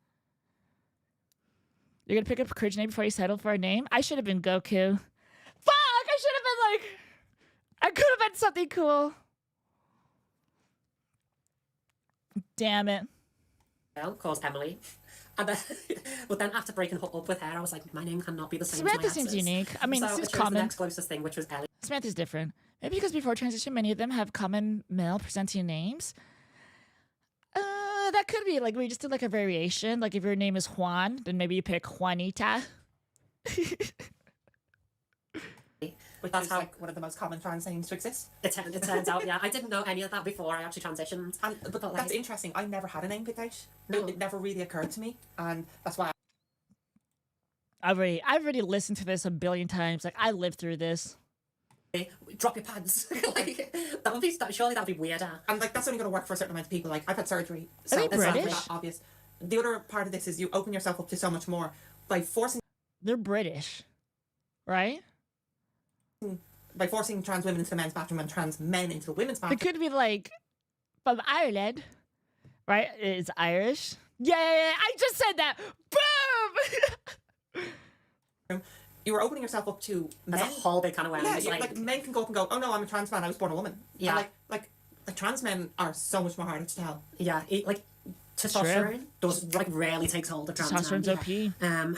You're gonna pick up a cringe name before you settle for a name? I should have been Goku. Fuck! I should have been like... I could have been something cool. Damn it. Girl called Emily. And then, but then after breaking up with her, I was like, my name cannot be the same Samantha as my seems ex's. unique. I mean, so it seems I chose common. the next closest thing, which was Ellie. Samantha's different. Maybe because before transition, many of them have common male presenting names. That could be like we just did like a variation. Like if your name is Juan, then maybe you pick Juanita. Which That's is how- like one of the most common trans names to exist. It turns out, yeah. I didn't know any of that before I actually transitioned. But like- that's interesting. I never had a name picked out. No. It never really occurred to me, and that's why. I've already listened to this a billion times. Like I lived through this. Drop your pants. Like, surely that'd be weirder. And like that's only going to work for a certain amount of people. Like I've had surgery, Are so they it's not British? that obvious. The other part of this is you open yourself up to so much more by forcing They're British, right? trans women into the men's bathroom and trans men into the women's They bathroom. could be like from Ireland, right? It's Irish. Yeah, I just said that. Boom. You were opening yourself up to There's men. a whole big kind of Yeah, awareness. like men can go up and go, oh no, I'm a trans man. I was born a woman. Yeah. And like trans men are so much more harder to tell. yeah, like testosterone does like rarely takes hold of trans men. Testosterone's OP.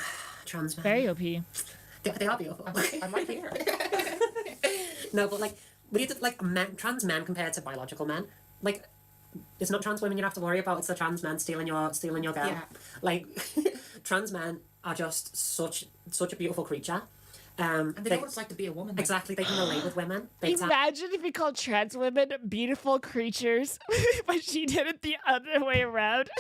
Trans men. Very OP. They are beautiful. I'm right here. No, but like when you did like trans men compared to biological men, like it's not trans women you have to worry about. It's the trans men stealing your girl. Yeah. Like trans men are just such a beautiful creature. And they know what it's like to be a woman. Like, Exactly, they can relate with women. Big time. Imagine if we called trans women beautiful creatures, but she did it the other way around.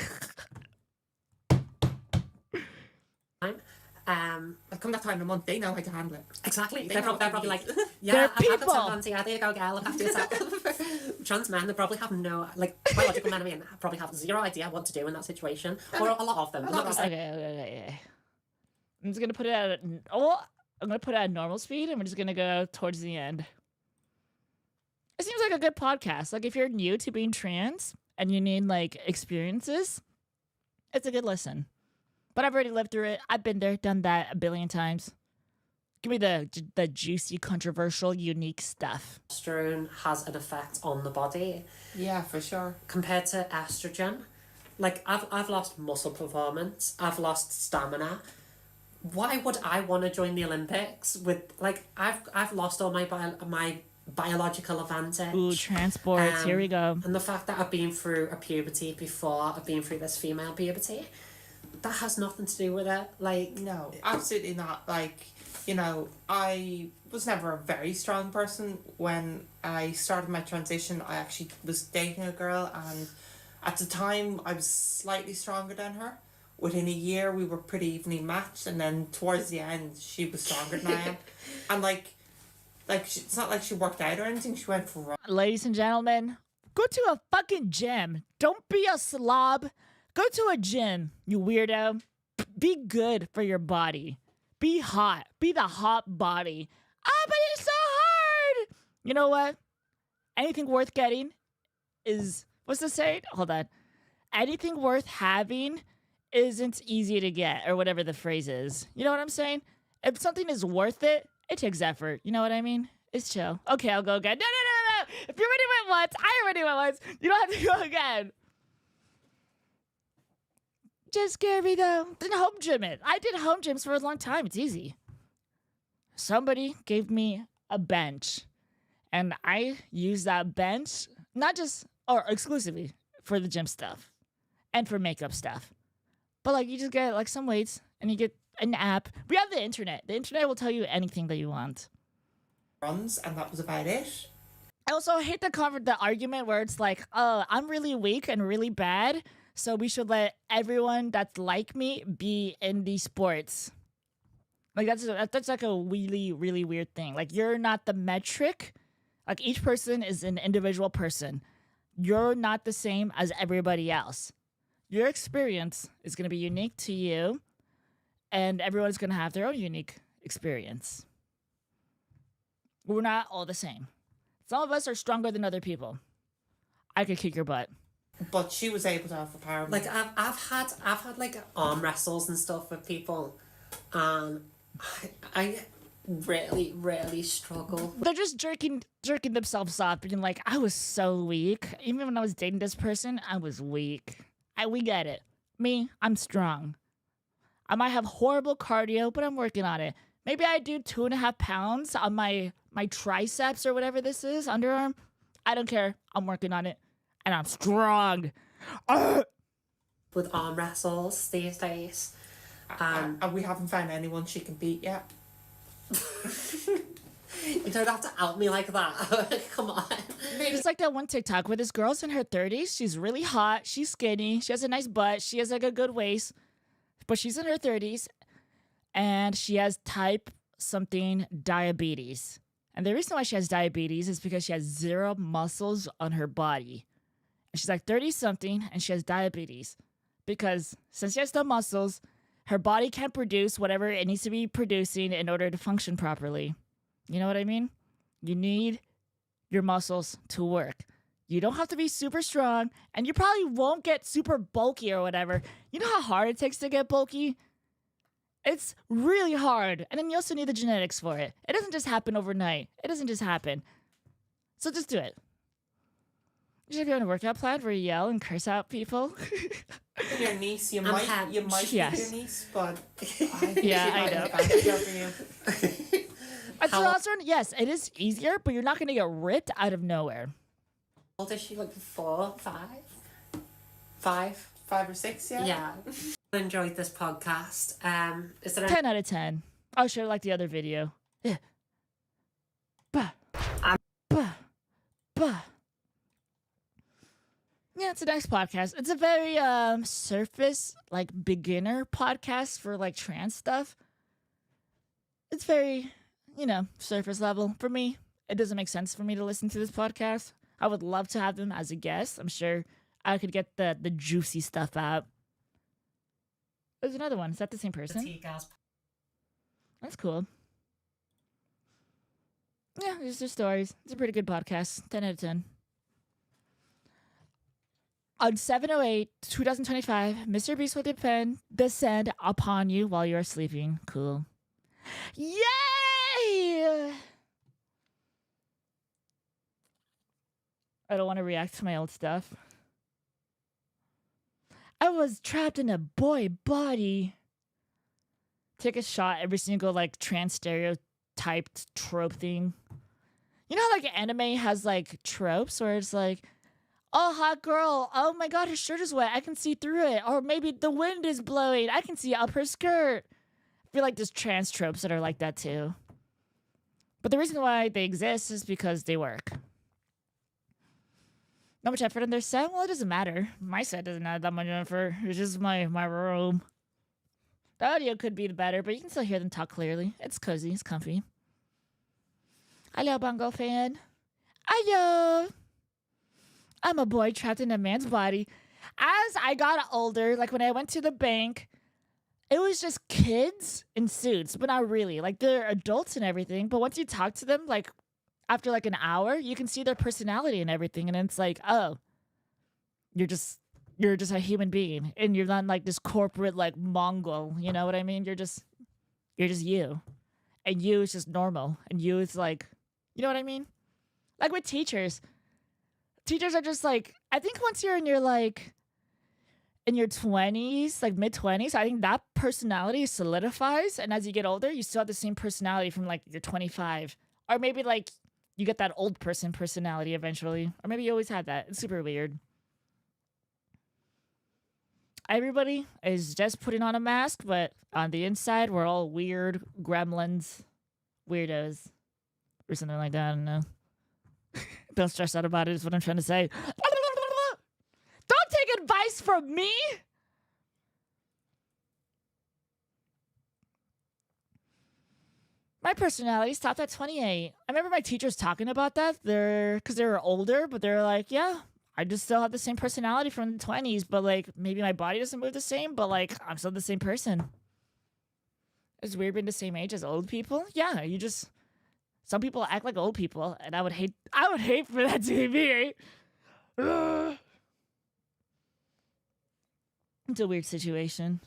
like come that time of the month, they know how to handle it. Exactly. They They're know probably what like, they yeah, They're I've had the people. tampons, yeah, there you go, girl, look after yourself. Trans men, they probably have no, like, biological men, I mean, probably have zero idea what to do in that situation. Or a lot of them. I'm not gonna say- Okay. I'm just gonna put it at I'm gonna put it at normal speed, and we're just gonna go towards the end. It seems like a good podcast. Like if you're new to being trans and you need like experiences, it's a good listen. But I've already lived through it. I've been there, done that a billion times. Give me the juicy, controversial, unique stuff. Testosterone has an effect on the body Yeah, for sure. compared to estrogen. Like, I've lost muscle performance. I've lost stamina. Why would I want to join the Olympics with, like, I've lost all my biological advantage. Ooh, transports. Here we go. And the fact that I've been through a puberty before I've been through this female puberty, that has nothing to do with it. Like, No, absolutely not. Like, you know, I was never a very strong person. When I started my transition, I actually was dating a girl, and at the time I was slightly stronger than her. Within a year we were pretty evenly matched, and then towards the end she was stronger than I am. And it's not like she worked out or anything, she went for a run. Ladies and gentlemen, go to a fucking gym. Don't be a slob. Go to a gym, you weirdo. Be good for your body. Be hot. Be the hot body. Ah, but it's so hard. You know what? Anything worth getting is, what's the saying? Hold on. Anything worth having isn't easy to get, or whatever the phrase is. You know what I'm saying? If something is worth it, it takes effort. You know what I mean? It's chill. Okay, I'll go again. No. If you already went once, I already went once. You don't have to go again. Just scare me though. Then home gym it. I did home gyms for a long time. It's easy. Somebody gave me a bench, and I used that bench not just or exclusively for the gym stuff and for makeup stuff. But like, you just get like some weights and you get an app. We have the internet. The internet will tell you anything that you want. Runs, and that was about it. I also hate the argument where it's like, oh, I'm really weak and really bad, so we should let everyone that's like me be in these sports. Like, that's like a really, really weird thing. Like, you're not the metric. Like, each person is an individual person. You're not the same as everybody else. Your experience is going to be unique to you, and everyone's going to have their own unique experience. We're not all the same. Some of us are stronger than other people. I could kick your butt. But she was able to overpower me. Like, I've had like arm wrestles and stuff with people, and I really struggle. They're just jerking themselves off, being like, I was so weak. Even when I was dating this person, I was weak. We get it. Me, I'm strong. I might have horrible cardio, but I'm working on it. Maybe I do 2.5 pounds on my triceps or whatever this is, underarm. I don't care. I'm working on it. And I'm strong. With arm wrestles these days. And we haven't found anyone she can beat yet. You don't have to out me like that. Come on. It's like that one TikTok where this girl's in her 30s. She's really hot. She's skinny. She has a nice butt. She has like a good waist. But she's in her 30s. And she has type something diabetes. And the reason why she has diabetes is because she has zero muscles on her body. And she's like 30-something and she has diabetes. Because since she has no muscles, her body can't produce whatever it needs to be producing in order to function properly. You know what I mean? You need your muscles to work. You don't have to be super strong, and you probably won't get super bulky or whatever. You know how hard it takes to get bulky? It's really hard. And then you also need the genetics for it. It doesn't just happen overnight. It doesn't just happen. So just do it. You should be on a workout plan where you yell and curse out people. Your niece, you might Yes. beat your niece, but Yeah, I know. know. Testosterone, yes, it is easier, but you're not going to get ripped out of nowhere. How old is she? Like 4, 5? 5? 5 or 6, yeah. Yeah. I enjoyed this podcast. Is there 10 out of 10. Oh, should have liked the other video. Yeah. Bah. Bah. Bah. Yeah, it's a nice podcast. It's a very surface, like beginner podcast for like trans stuff. It's very, surface level. For me, it doesn't make sense for me to listen to this podcast. I would love to have them as a guest. I'm sure I could get the juicy stuff out. There's another one. Is that the same person? That's cool. Yeah, there's their stories. It's a pretty good podcast. 10 out of 10. On 7/08/2025, Mr. Beast will descend upon you while you are sleeping. Cool. Yay! Yeah. I don't want to react to my old stuff. I was trapped in a boy body. Take a shot every single like trans stereotyped trope thing. You know how like anime has like tropes where it's like, oh, hot girl, oh my god, her shirt is wet, I can see through it. Or maybe the wind is blowing, I can see up her skirt. I feel like there's trans tropes that are like that too. But the reason why they exist is because they work. Not much effort in their set? Well, it doesn't matter. My set doesn't have that much effort. It's just my room. The audio could be better, but you can still hear them talk clearly. It's cozy. It's comfy. Hello, Bongo fan. Ayo! I'm a boy trapped in a man's body. As I got older, like when I went to the bank, it was just kids in suits, but not really. Like they're adults and everything, but once you talk to them, like after like an hour, you can see their personality and everything, and it's like, oh, you're just a human being, and you're not like this corporate like Mongol. You know what I mean? You're just you, and you is just normal, and you is like, you know what I mean? Like with teachers are just like, I think once you're in your like in your 20s, like mid 20s, I think that personality solidifies, and as you get older, you still have the same personality from like you're 25, or maybe like you get that old person personality eventually. Or maybe you always had that. It's super weird. Everybody is just putting on a mask, but on the inside, we're all weird gremlins, weirdos, or something like that. I don't know. Don't stress out about it is what I'm trying to say. Don't take advice from me! My personality stopped at 28. I remember my teachers talking about that. Because they were older, but they're like, yeah, I just still have the same personality from the 20s, but like maybe my body doesn't move the same, but like I'm still the same person. It's weird being the same age as old people. Yeah, some people act like old people, and I would hate for that to be me. Ugh. It's a weird situation.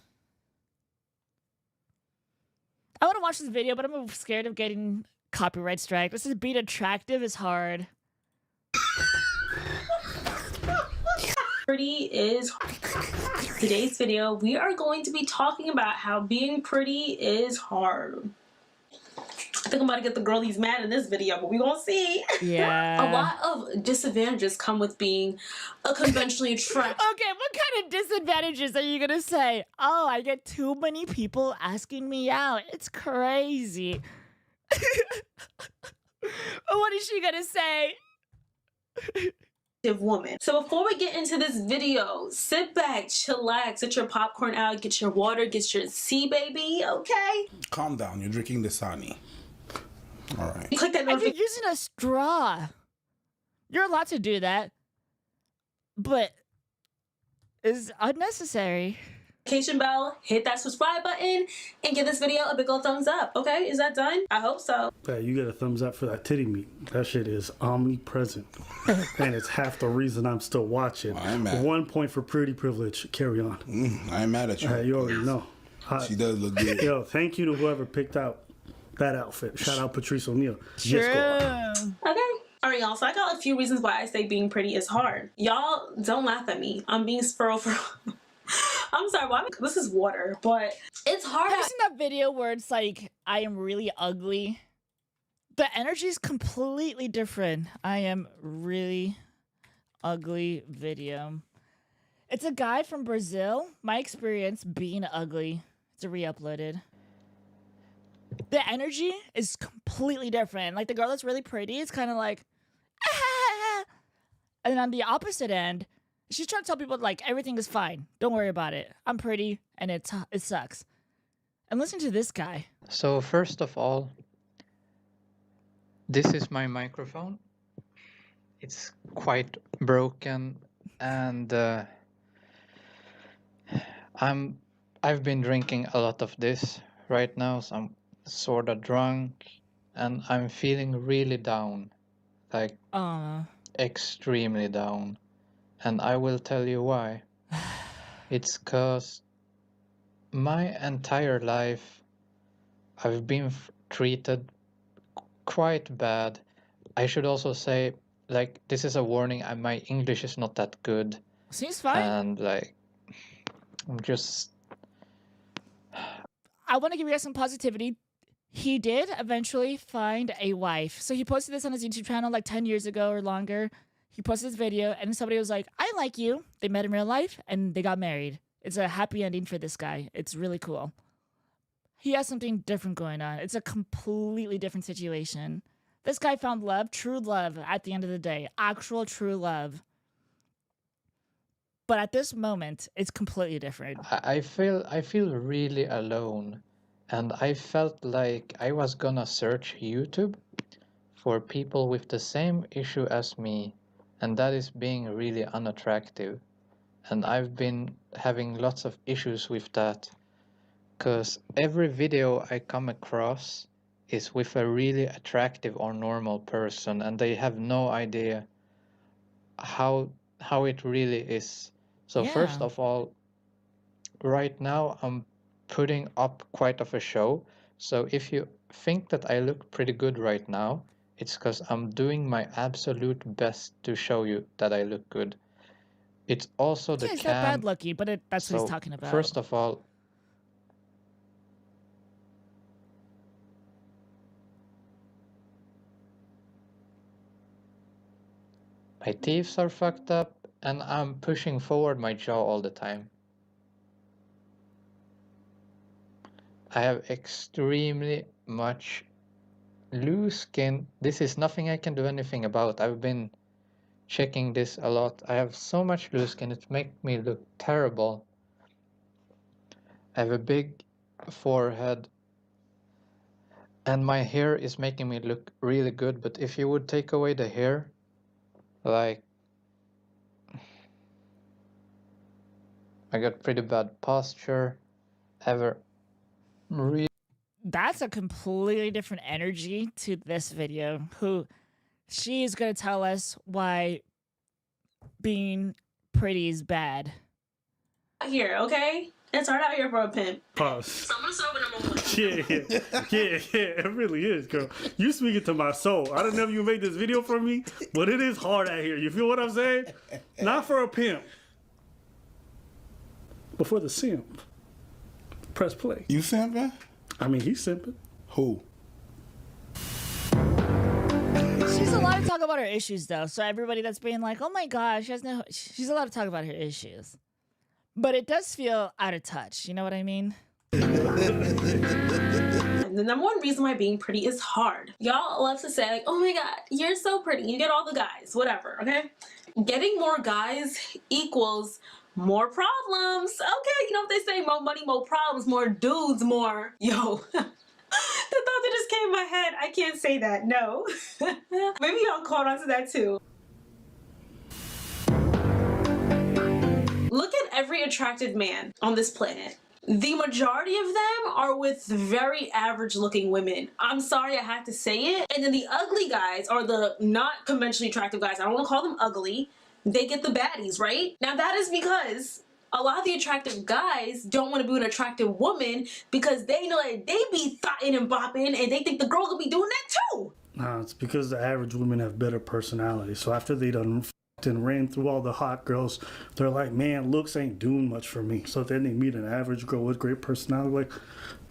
I want to watch this video, but I'm scared of getting copyright strike. This is being attractive is hard. Pretty is today's video. We are going to be talking about how being pretty is hard. I think I'm about to get the girlies mad in this video, but we gonna see. Yeah. A lot of disadvantages come with being a conventionally attractive. Okay, what kind of disadvantages are you gonna say? Oh, I get too many people asking me out. It's crazy. What is she gonna say? Woman. So before we get into this video, sit back, chillax, get your popcorn out, get your water, get your tea, baby, okay? Calm down, you're drinking Dasani. All right. You click that And you're notification using a straw. You're allowed to do that, but it's unnecessary. bell, hit that subscribe button, and give this video a big old thumbs up, okay? Is that done? I hope so. Yeah, you get a thumbs up for that titty meat. That shit is omnipresent. And it's half the reason I'm still watching. I'm mad. 1 point for pretty privilege. Carry on. I ain't mad at you. You already know. She does look good. Yo, thank you to whoever picked out that outfit. Shout out Patrice O'Neal. True. Okay. All right, y'all. So I got a few reasons why I say being pretty is hard. Y'all don't laugh at me. I'm being for. I'm sorry. This is water, but it's hard. Have you seen that video where it's like, I am really ugly? The energy is completely different. I am really ugly video. It's a guy from Brazil. My experience being ugly. It's re-uploaded. The energy is completely different. Like the girl that's really pretty is kind of like, ah! And on the opposite end, she's trying to tell people like everything is fine. Don't worry about it. I'm pretty, and it sucks. And listen to this guy. So first of all, this is my microphone. It's quite broken, and I've been drinking a lot of this right now, so I'm sort of drunk, and I'm feeling really down, like extremely down, and I will tell you why. It's 'cause my entire life I've been treated quite bad. I should also say, like, this is a warning. My English is not that good, Seems fine. and like, I'm just. I want to give you guys some positivity. He did eventually find a wife. So he posted this on his YouTube channel like 10 years ago or longer. He posted this video and somebody was like, I like you. They met in real life and they got married. It's a happy ending for this guy. It's really cool. He has something different going on. It's a completely different situation. This guy found love, true love at the end of the day. Actual true love. But at this moment, it's completely different. I feel really alone, and I felt like I was gonna search YouTube for people with the same issue as me, and that is being really unattractive. And I've been having lots of issues with that, because every video I come across is with a really attractive or normal person, and they have no idea how it really is. So first Yeah. of all, right now I'm putting up quite of a show. So if you think that I look pretty good right now, it's because I'm doing my absolute best to show you that I look good. It's also the Yeah, it's not bad cam. lucky, but that's what he's So talking about. first of all, my teeth are fucked up, and I'm pushing forward my jaw all the time. I have extremely much loose skin. This is nothing I can do anything about. I've been checking this a lot. I have so much loose skin, it makes me look terrible. I have a big forehead, and my hair is making me look really good, but if you would take away the hair, like, I got pretty bad posture. That's a completely different energy to this video. She's gonna tell us why being pretty is bad. Here, okay? It started out here for a pimp. Pause. So I'm gonna start with number one. Yeah, it really is, girl. You speaking to my soul. I don't know if you made this video for me, but it is hard out here. You feel what I'm saying? Not for a pimp, but for the simp. Press play. You simping? I mean, he's simping. Who? She's allowed to talk about her issues, though. So everybody that's being like, "Oh my gosh," she's allowed to talk about her issues. But it does feel out of touch. You know what I mean? The number one reason why being pretty is hard. Y'all love to say, like, oh my god, you're so pretty. You get all the guys, whatever, okay? Getting more guys equals more problems. Okay, you know what they say, more money, more problems, more dudes, more. Yo. The thought that just came in my head, I can't say that, no. Maybe y'all caught on to that too. Look at every attractive man on this planet. The majority of them are with very average looking women. I'm sorry I had to say it. And then the ugly guys are the not conventionally attractive guys. I don't want to call them ugly. They get the baddies, right? Now that is because a lot of the attractive guys don't want to be an attractive woman because they know that they be thotting and bopping and they think the girl could be doing that too. Nah, it's because the average women have better personality. So after they done f***ed and ran through all the hot girls, they're like, man, looks ain't doing much for me. So then they meet an average girl with great personality, like,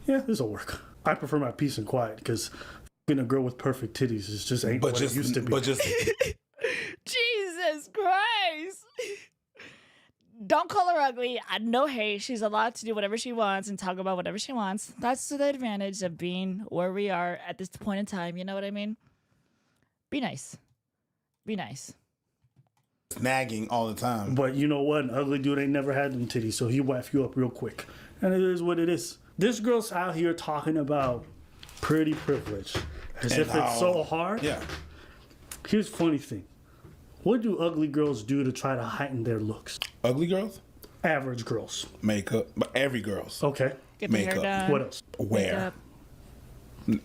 yeah, this'll work. I prefer my peace and quiet because being a girl with perfect titties is just ain't what it used to be. But just Jesus Christ! Don't call her ugly. No hate. She's allowed to do whatever she wants and talk about whatever she wants. That's the advantage of being where we are at this point in time. You know what I mean? Be nice. Be nice. nagging all the time. But you know what? An ugly dude ain't never had them titties, so he wipe you up real quick. And it is what it is. This girl's out here talking about pretty privilege as And if it's so hard. Yeah. Here's the funny thing. What do ugly girls do to try to heighten their looks? Ugly girls? Average girls. Makeup. But every girl's. Okay. Get the hair Makeup. done. What else? Wear.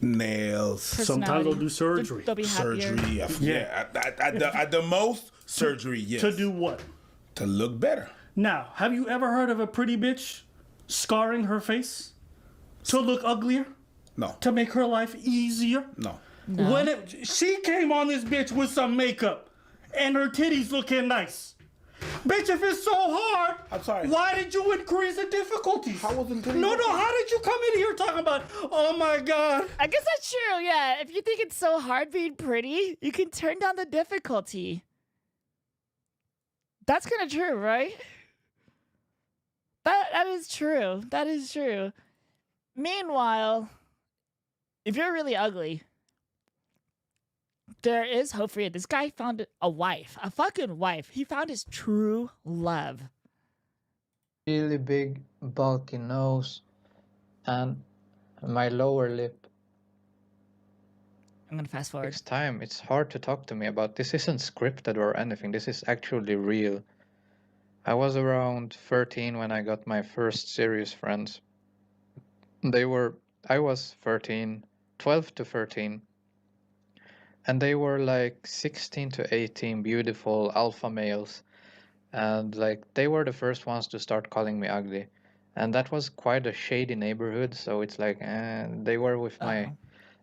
Nails. Sometimes they'll do surgery. They'll be happier. Surgery. Yeah. At the most, surgery, yes. To do what? To look better. Now, have you ever heard of a pretty bitch scarring her face to look uglier? No. To make her life easier? No. No. She came on this bitch with some makeup and her titties looking nice. Bitch, if it's so hard, I'm sorry. why did you increase the difficulties? How was it? No, how did you come in here talking about, oh my God? I guess that's true, yeah. If you think it's so hard being pretty, you can turn down the difficulty. That's kind of true, right? That is true. That is true. Meanwhile, if you're really ugly, there is hope for you. This guy found a wife, a fucking wife. He found his true love. Really big, bulky nose, and my lower lip. I'm gonna fast forward. Next time, it's hard to talk to me about. This isn't scripted or anything. This is actually real. I was around 13 when I got my first serious friends. I was 13, 12 to 13. And they were like 16 to 18 beautiful alpha males. And like they were the first ones to start calling me ugly. And that was quite a shady neighborhood. So it's like, they were with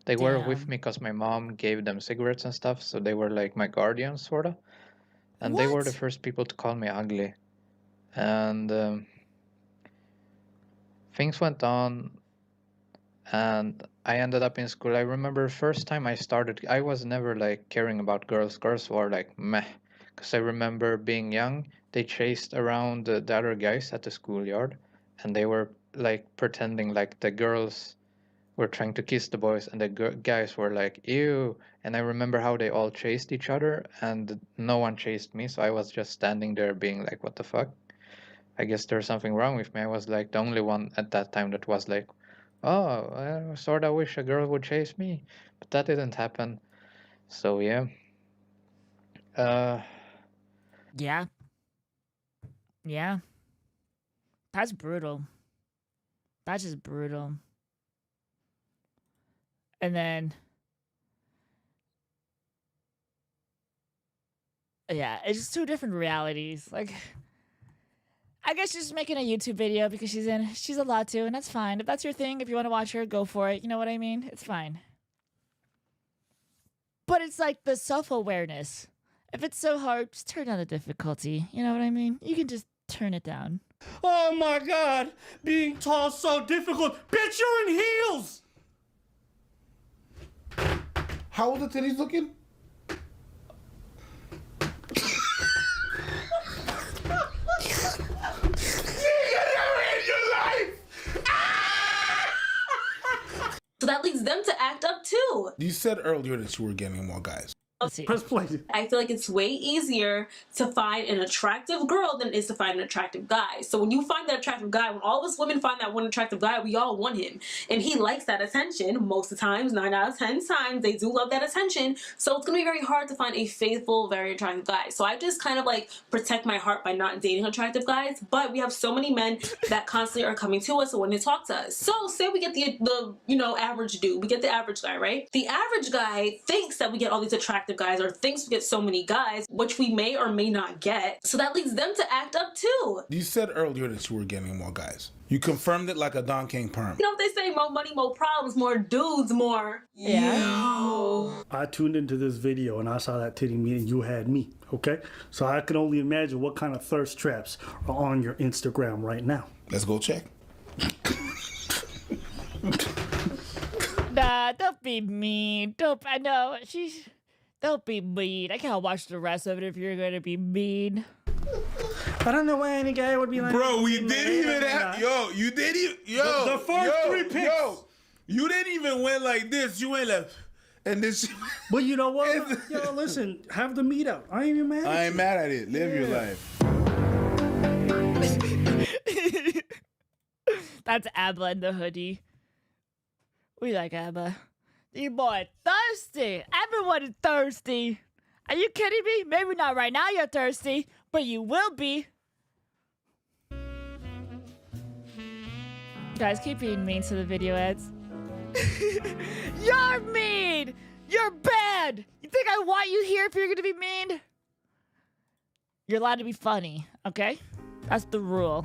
they were with me because my mom gave them cigarettes and stuff. So they were like my guardians, sort of. And they were the first people to call me ugly. And things went on. And I ended up in school. I remember first time I started, I was never like caring about girls. Girls were like meh. Because I remember being young, they chased around the other guys at the schoolyard. And they were like pretending like the girls were trying to kiss the boys. And the guys were like, ew. And I remember how they all chased each other. And no one chased me. So I was just standing there being like, what the fuck? I guess there's something wrong with me. I was like the only one at that time that was like, oh, I sort of wish a girl would chase me, but that didn't happen. So yeah. Yeah. Yeah. That's brutal. That's just brutal. And then, yeah, it's just two different realities. Like, I guess she's just making a YouTube video because she's allowed to, and that's fine. If that's your thing, if you want to watch her, go for it. You know what I mean? It's fine. But it's like the self-awareness. If it's so hard, just turn down the difficulty. You know what I mean? You can just turn it down. Oh my God, being tall is so difficult. Bitch, you're in heels. How was the titties looking? So that leads them to act up too. You said earlier that you were getting more guys. Press play. I feel like it's way easier to find an attractive girl than it is to find an attractive guy. So when you find that attractive guy, when all of us women find that one attractive guy, we all want him. And he likes that attention most of the times, 9 out of 10 times, they do love that attention. So it's going to be very hard to find a faithful, very attractive guy. So I just kind of like protect my heart by not dating attractive guys. But we have so many men that constantly are coming to us and wanting to talk to us. So say we get the average dude. We get the average guy, right? The average guy thinks that we get all these attractive guys or thinks we get so many guys, which we may or may not get. So that leads them to act up too. You said earlier that you were getting more guys. You confirmed it like a Don King perm. You know what they say, more money, more problems, more dudes, more. Yeah. I tuned into this video and I saw that titty meet and you had me, okay? So I can only imagine what kind of thirst traps are on your Instagram right now. Let's go check. Nah, don't be mean. I know, don't be mean. I can't watch the rest of it if you're gonna be mean. I don't know why any guy would be like, bro, we didn't even have, you didn't even, the first 3 picks. You didn't even went like this. You went like, and this. But you know what? Yo, listen, have the meet out. I ain't even mad at you. I ain't mad at it. Live your life. That's Abba in the hoodie. We like Abba. You boy thirsty. Everyone is thirsty. Are you kidding me? Maybe not right now you're thirsty, but you will be. Guys, keep being mean to the video ads. You're mean! You're bad! You think I want you here if you're gonna be mean? You're allowed to be funny, okay? That's the rule.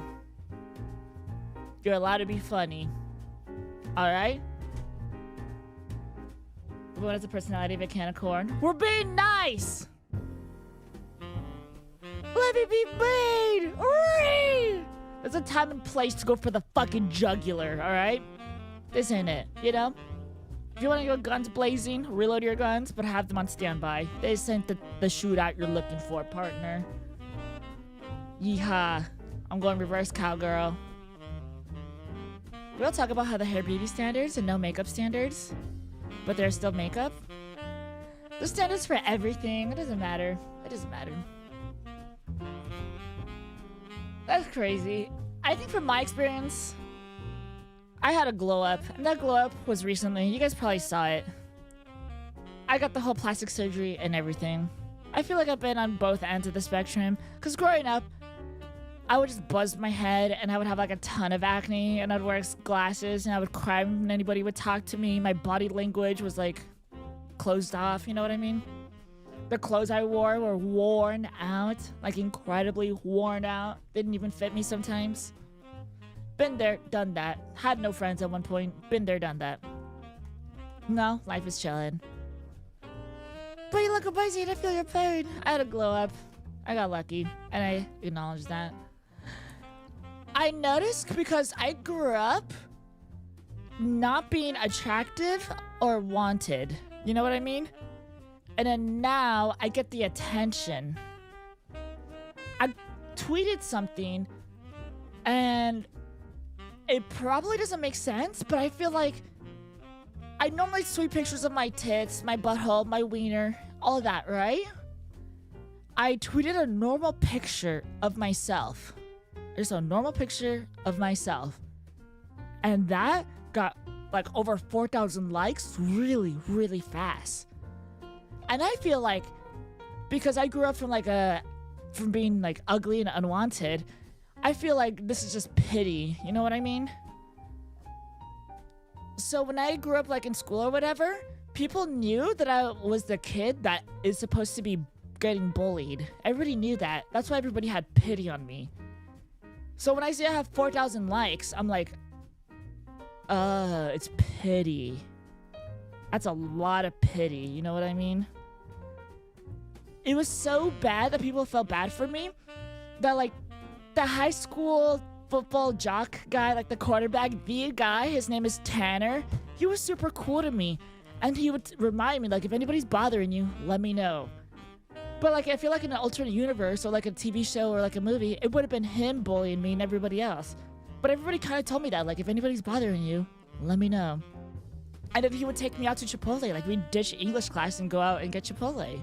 You're allowed to be funny. Alright? What is the personality of a can of corn? We're being nice! Let me be mean! Hooray! There's a time and place to go for the fucking jugular, alright? This ain't it, you know? If you want to go guns blazing, reload your guns, but have them on standby. This ain't the shootout you're looking for, partner. Yeehaw. I'm going reverse cowgirl. We'll talk about how the hair beauty standards and no makeup standards, but there's still makeup. The standards for everything. It doesn't matter. It doesn't matter. That's crazy. I think from my experience, I had a glow up, and that glow up was recently. You guys probably saw it. I got the whole plastic surgery and everything. I feel like I've been on both ends of the spectrum, because growing up, I would just buzz my head, and I would have like a ton of acne, and I'd wear glasses, and I would cry when anybody would talk to me. My body language was like closed off, you know what I mean? The clothes I wore were worn out, like incredibly worn out. Didn't even fit me sometimes. Been there, done that. Had no friends at one point. Been there, done that. No, life is chillin'. But you look amazing, I feel your pain. I had a glow up. I got lucky, and I acknowledge that. I noticed because I grew up not being attractive or wanted. You know what I mean? And then now I get the attention. I tweeted something and it probably doesn't make sense, but I feel like I normally tweet pictures of my tits, my butthole, my wiener, all of that, right? I tweeted a normal picture of myself. Just a normal picture of myself. And that got like over 4,000 likes really, really fast. And I feel like because I grew up from being like ugly and unwanted, I feel like this is just pity. You know what I mean? So when I grew up like in school or whatever, people knew that I was the kid that is supposed to be getting bullied. Everybody knew that. That's why everybody had pity on me. So when I say I have 4,000 likes, I'm like, it's pity. That's a lot of pity. You know what I mean? It was so bad that people felt bad for me that like the high school football jock guy, like the quarterback, the guy, his name is Tanner. He was super cool to me. And he would remind me, like, if anybody's bothering you, let me know. But like, I feel like in an alternate universe or like a TV show or like a movie, it would have been him bullying me and everybody else. But everybody kind of told me that, like, if anybody's bothering you, let me know. And then he would take me out to Chipotle. Like, we'd ditch English class and go out and get Chipotle.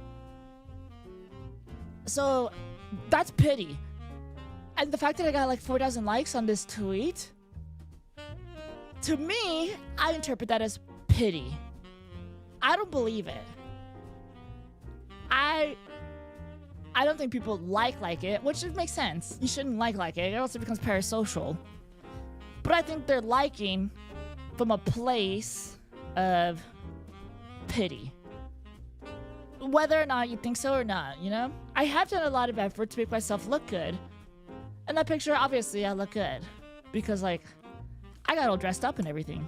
So, that's pity. And the fact that I got like 4,000 likes on this tweet, to me, I interpret that as pity. I don't believe it. I don't think people like it, which makes sense. You shouldn't like it, or else it becomes parasocial. But I think they're liking from a place of pity. Whether or not you think so or not, you know? I have done a lot of effort to make myself look good. In that picture, obviously, I look good. Because, like, I got all dressed up and everything.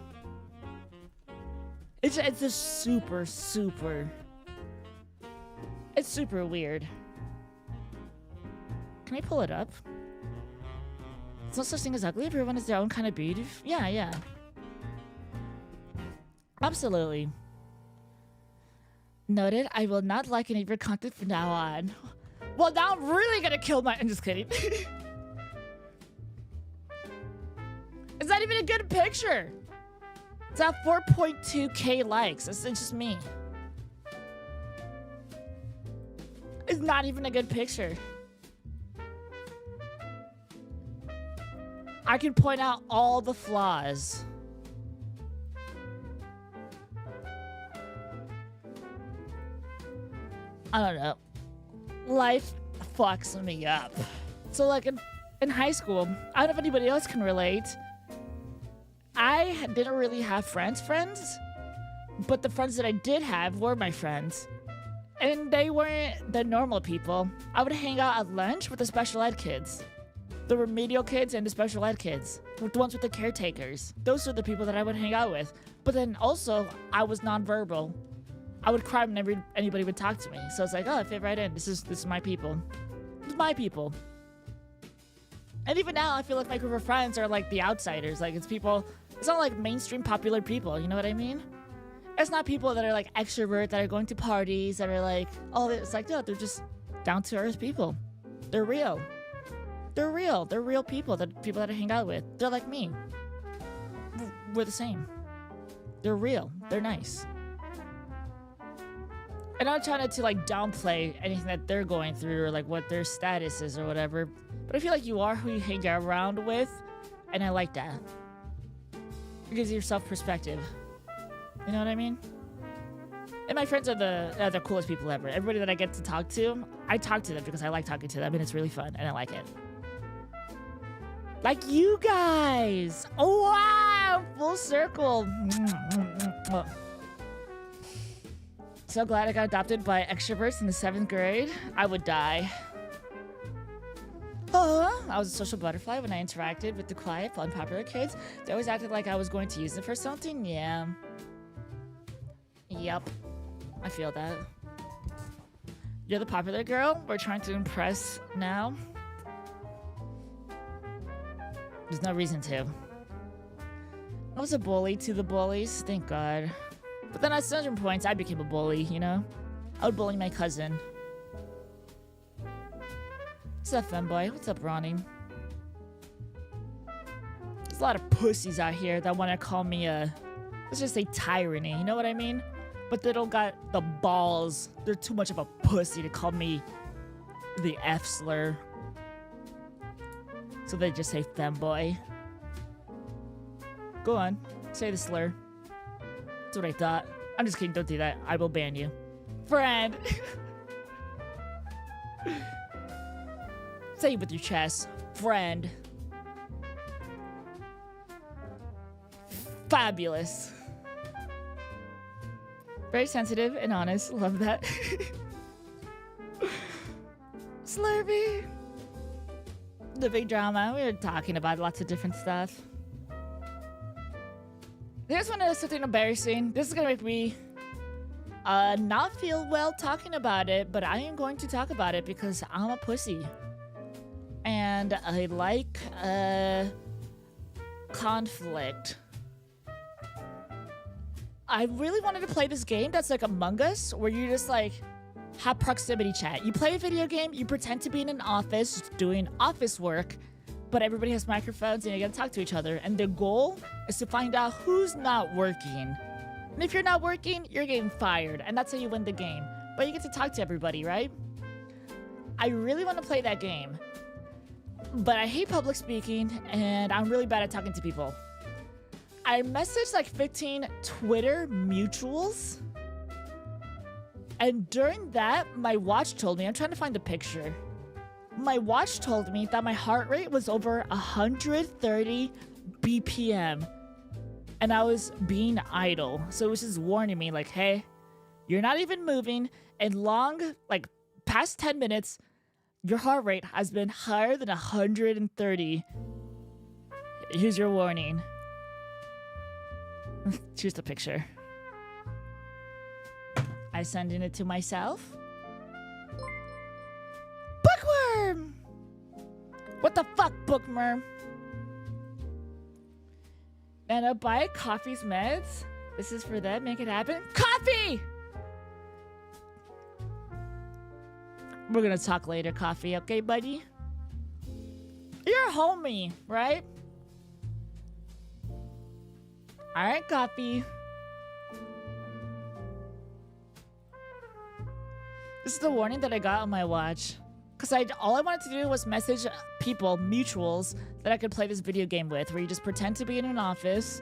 It's just super, super... It's super weird. Can I pull it up? There's no such thing as ugly. Everyone has their own kind of beauty. Yeah. Absolutely. Noted. I will not like any of your content from now on. Well, now I'm really gonna kill my... I'm just kidding. It's not even a good picture. It's at 4.2k likes. It's just me. It's not even a good picture. I can point out all the flaws. I don't know. Life fucks me up. So like in high school, I don't know if anybody else can relate. I didn't really have friends, but the friends that I did have were my friends. And they weren't the normal people. I would hang out at lunch with the special ed kids. The remedial kids and the special ed kids. The ones with the caretakers. Those are the people that I would hang out with. But then also, I was nonverbal. I would cry whenever anybody would talk to me. So it's like, oh, I fit right in. This is my people. This is my people. And even now, I feel like my group of friends are like the outsiders. Like, it's people, it's not like mainstream popular people, you know what I mean? It's not people that are like extrovert, that are going to parties, that are like, oh, it's like, no, they're just down to earth people. They're real. They're real. They're real people, people that I hang out with. They're like me. We're the same. They're real. They're nice. And I'm not trying to like downplay anything that they're going through or like what their status is or whatever. But I feel like you are who you hang around with. And I like that. It gives yourself perspective. You know what I mean? And my friends are the coolest people ever. Everybody that I get to talk to, I talk to them because I like talking to them and it's really fun and I like it. Like you guys. Oh, wow. Full circle. So glad I got adopted by extroverts in the 7th grade. I would die. I was a social butterfly when I interacted with the quiet, unpopular kids. They always acted like I was going to use them for something. Yeah. Yep. I feel that. You're the popular girl we're trying to impress now. There's no reason to. I was a bully to the bullies, thank God. But then at certain points, I became a bully, you know? I would bully my cousin. What's up, femboy? What's up, Ronnie? There's a lot of pussies out here that want to call me a, let's just say tyranny, you know what I mean? But they don't got the balls. They're too much of a pussy to call me the F slur. So they just say femboy. Go on, say the slur. That's what I thought. I'm just kidding, don't do that. I will ban you. Friend! Say it with your chest. Friend. Fabulous. Very sensitive and honest. Love that. Slurpee. The big drama. We were talking about lots of different stuff. Here's one of something embarrassing. This is gonna make me not feel well talking about it, but I am going to talk about it because I'm a pussy. And I like conflict. I really wanted to play this game that's like Among Us, where you just like have proximity chat. You play a video game, you pretend to be in an office doing office work, but everybody has microphones and you gotta talk to each other. And the goal is to find out who's not working. And if you're not working, you're getting fired. And that's how you win the game. But you get to talk to everybody, right? I really want to play that game. But I hate public speaking and I'm really bad at talking to people. I messaged like 15 Twitter mutuals. And during that, my watch told me, I'm trying to find the picture. My watch told me that my heart rate was over 130 BPM. And I was being idle. So it was just warning me like, hey, you're not even moving. And like past 10 minutes, your heart rate has been higher than 130. Here's your warning. Choose the picture. I sending it to myself. Bookworm! What the fuck, bookworm? And I buy coffee's meds. This is for them. Make it happen. Coffee! We're gonna talk later, Coffee. Okay, buddy? You're a homie, right? Alright, Coffee. This is the warning that I got on my watch. Because all I wanted to do was message people, mutuals, that I could play this video game with, where you just pretend to be in an office.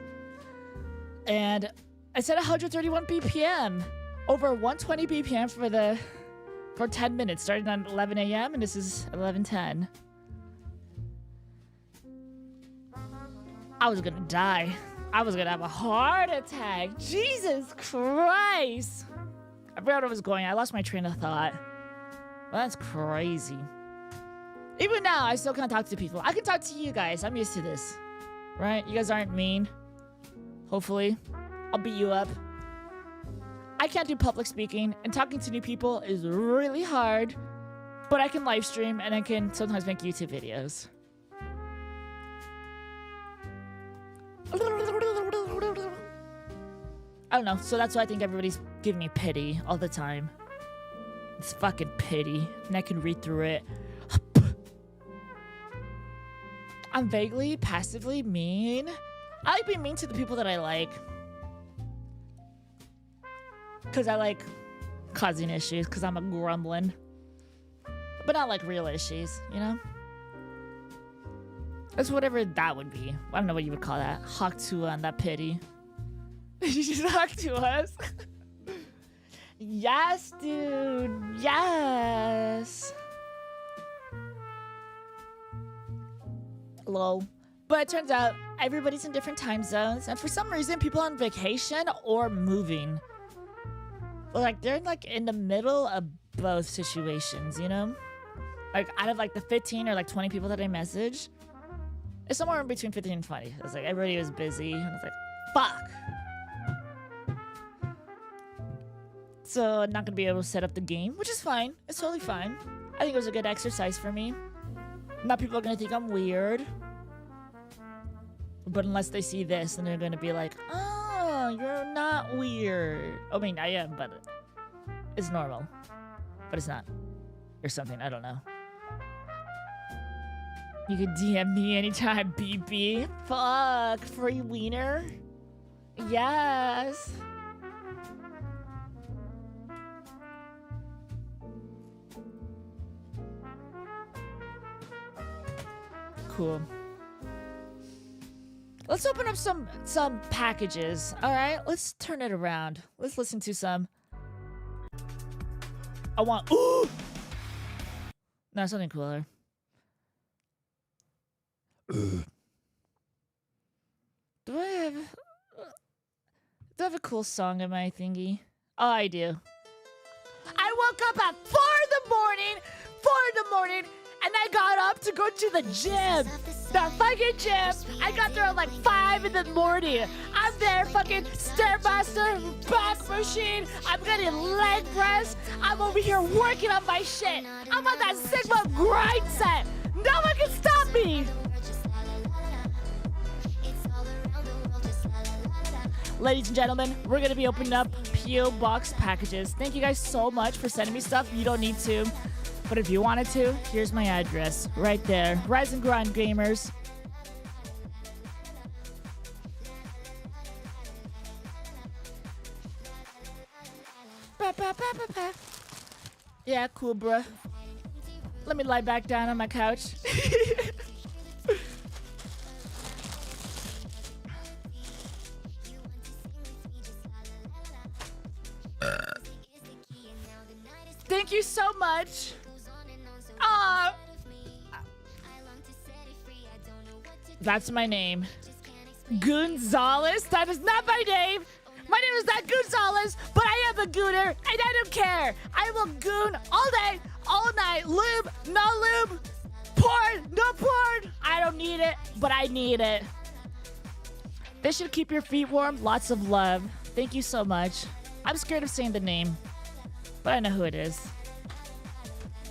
And I said 131 BPM. Over 120 BPM for 10 minutes, starting at 11 a.m. and this is 11:10. I was gonna die. I was gonna have a heart attack. Jesus Christ. I forgot where I was going. I lost my train of thought. Well, that's crazy. Even now, I still can't talk to people. I can talk to you guys. I'm used to this. Right? You guys aren't mean. Hopefully. I'll beat you up. I can't do public speaking, and talking to new people is really hard, but I can live stream and I can sometimes make YouTube videos. I don't know, so that's why I think everybody's giving me pity all the time. It's fucking pity, and I can read through it. I'm vaguely, passively mean. I like being mean to the people that I like. Because I like causing issues, because I'm a grumbling. But not like real issues, you know? It's whatever that would be. I don't know what you would call that. Hawk to on that pity. You just talk to us. Yes, dude. Yes. Hello. But it turns out everybody's in different time zones, and for some reason, people on vacation or moving. Like they're like in the middle of both situations, you know? Like out of like the 15 or like 20 people that I messaged, it's somewhere in between 15 and 20. It's like everybody was busy, and I was like, fuck. So I'm not gonna be able to set up the game, which is fine. It's totally fine. I think it was a good exercise for me. Not people are gonna think I'm weird. But unless they see this, then they're gonna be like, oh, you're not weird. I mean, I am, but it's normal. But it's not. Or something, I don't know. You can DM me anytime, BB. Fuck, free wiener. Yes. Cool. Let's open up some packages. All right, let's turn it around. Let's listen to some. I want ooh. No, something cooler. Do I have a cool song in my thingy? Oh, I do. I woke up at 4 in the morning, and I got up to go to the gym. The fucking gym. I got there at like 5 in the morning. I'm there fucking Stairmaster, back machine. I'm getting leg press. I'm over here working on my shit. I'm on that Sigma grind set. No one can stop me. Ladies and gentlemen, we're going to be opening up P.O. Box packages. Thank you guys so much for sending me stuff. You don't need to. But if you wanted to, here's my address. Right there. Rise and Grind Gamers. Yeah, cool, bruh. Let me lie back down on my couch. Thank you so much. That's my name. Gonzalez? That is not my name. My name is not Gonzalez, but I am a gooner, and I don't care. I will goon all day, all night. Lube, no lube. Porn, no porn. I don't need it, but I need it. This should keep your feet warm. Lots of love. Thank you so much. I'm scared of saying the name, but I know who it is.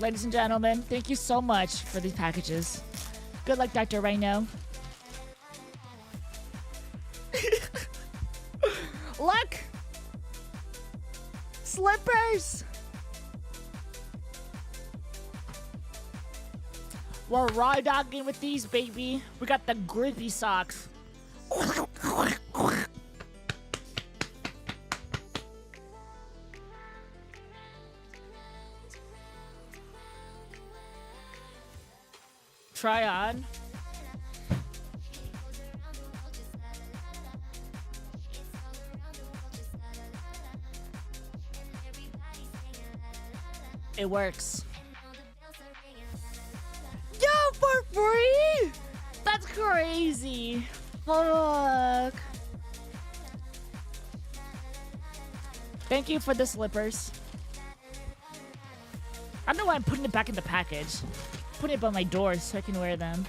Ladies and gentlemen, thank you so much for these packages. Good luck, Dr. Rhino. Look! Slippers! We're raw dogging with these, baby. We got the grippy socks. Try on. It works. Yo, for free? That's crazy. Fuck. Thank you for the slippers. I don't know why I'm putting it back in the package. Putting it by my door so I can wear them.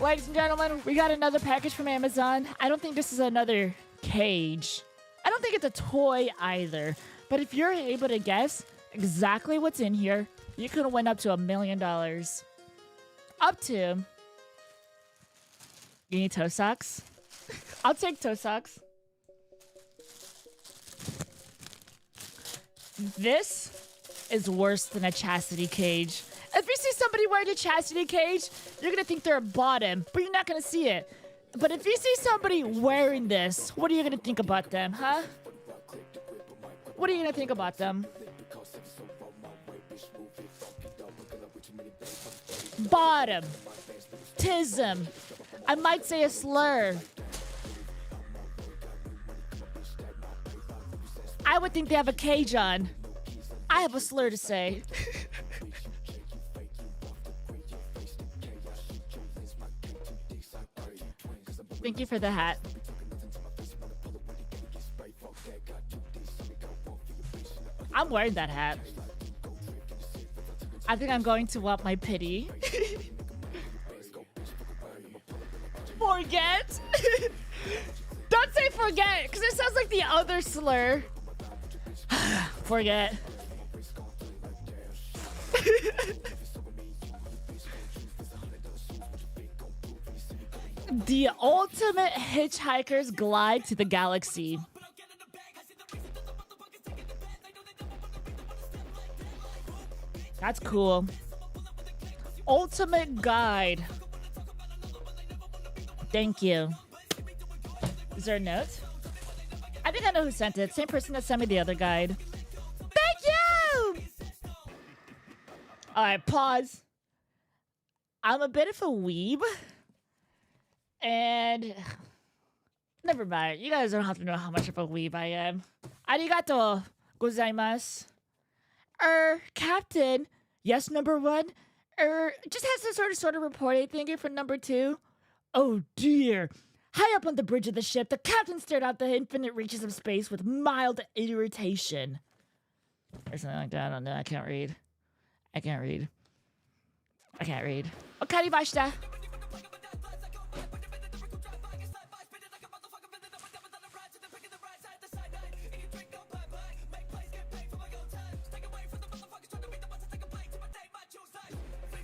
Ladies and gentlemen, we got another package from Amazon. I don't think this is another cage. I don't think it's a toy either. But if you're able to guess exactly what's in here, you can win up to $1 million. Up to... You need toe socks? I'll take toe socks. This is worse than a chastity cage. If you see somebody wearing a chastity cage, you're gonna think they're a bottom, but you're not gonna see it. But if you see somebody wearing this, what are you gonna think about them, huh? What are you gonna think about them? Bottom. Tism. I might say a slur. I would think they have a cage on. I have a slur to say. Thank you for the hat. I'm wearing that hat. I think I'm going to want my pity. Forget? Don't say forget, because it sounds like the other slur. Forget. The ultimate hitchhiker's glide to the galaxy. That's cool. Ultimate guide. Thank you. Is there a note? I think I know who sent it. Same person that sent me the other guide. Thank you! Alright, pause. I'm a bit of a weeb. And... Never mind. You guys don't have to know how much of a weeb I am. Arigato gozaimasu. Captain. Yes, number one. Just has to sort of report anything for number two. Oh dear. High up on the bridge of the ship, the captain stared out the infinite reaches of space with mild irritation. Or something like that. I don't know. I can't read. Okarimashita.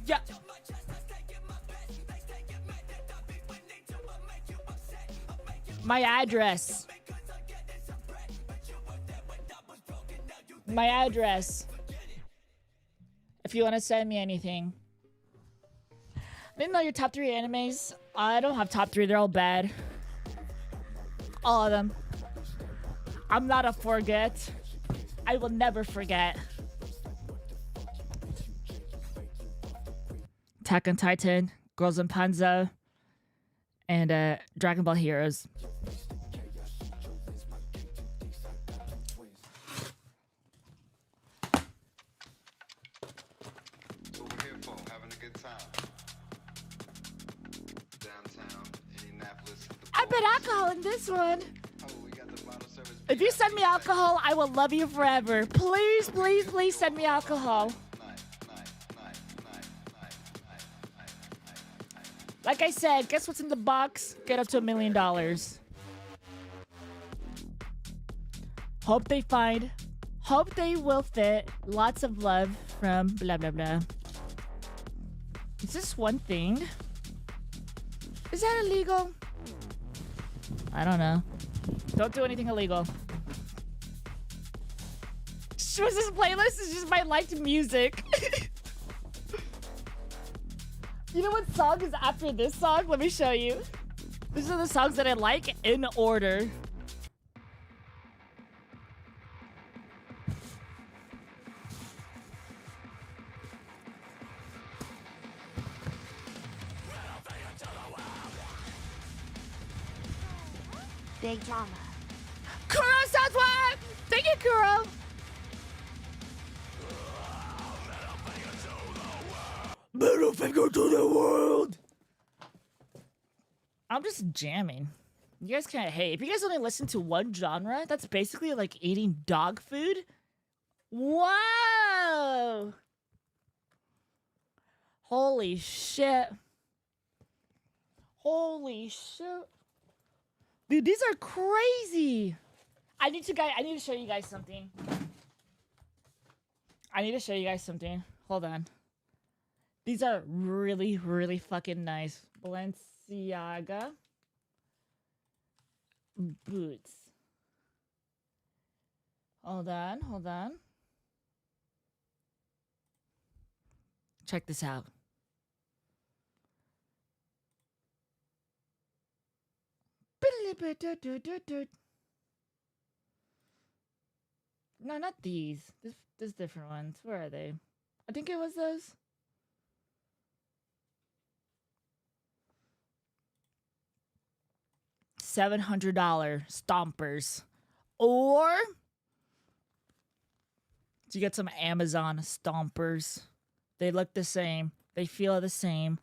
Yeah. My address. If you want to send me anything. I didn't know your top 3 animes. I don't have top 3. They're all bad. All of them. I'm not a forget. I will never forget. Attack on Titan, Girls in Panzer, and Dragon Ball Heroes. I bet alcohol in this one. If you send me alcohol, I will love you forever. Please, please, please send me alcohol. Like I said, guess what's in the box? Get up to $1 million. Hope they will fit. Lots of love from blah, blah, blah. Is this one thing? Is that illegal? I don't know. Don't do anything illegal. What's this playlist? It's just my liked music. You know what song is after this song? Let me show you. These are the songs that I like in order. Big drama. Kuro sounds what? Thank you, Kuro. Middle finger to the world. I'm just jamming. You guys can't hate. If you guys only listen to one genre, that's basically like eating dog food. Whoa! Holy shit. Holy shit. Dude, these are crazy. I need to show you guys something. Hold on. These are really, really fucking nice. Balenciaga boots. Hold on. Check this out. No, not these. There's different ones. Where are they? I think it was those. $700 stompers. Or you get some Amazon stompers. They look the same. They feel the same.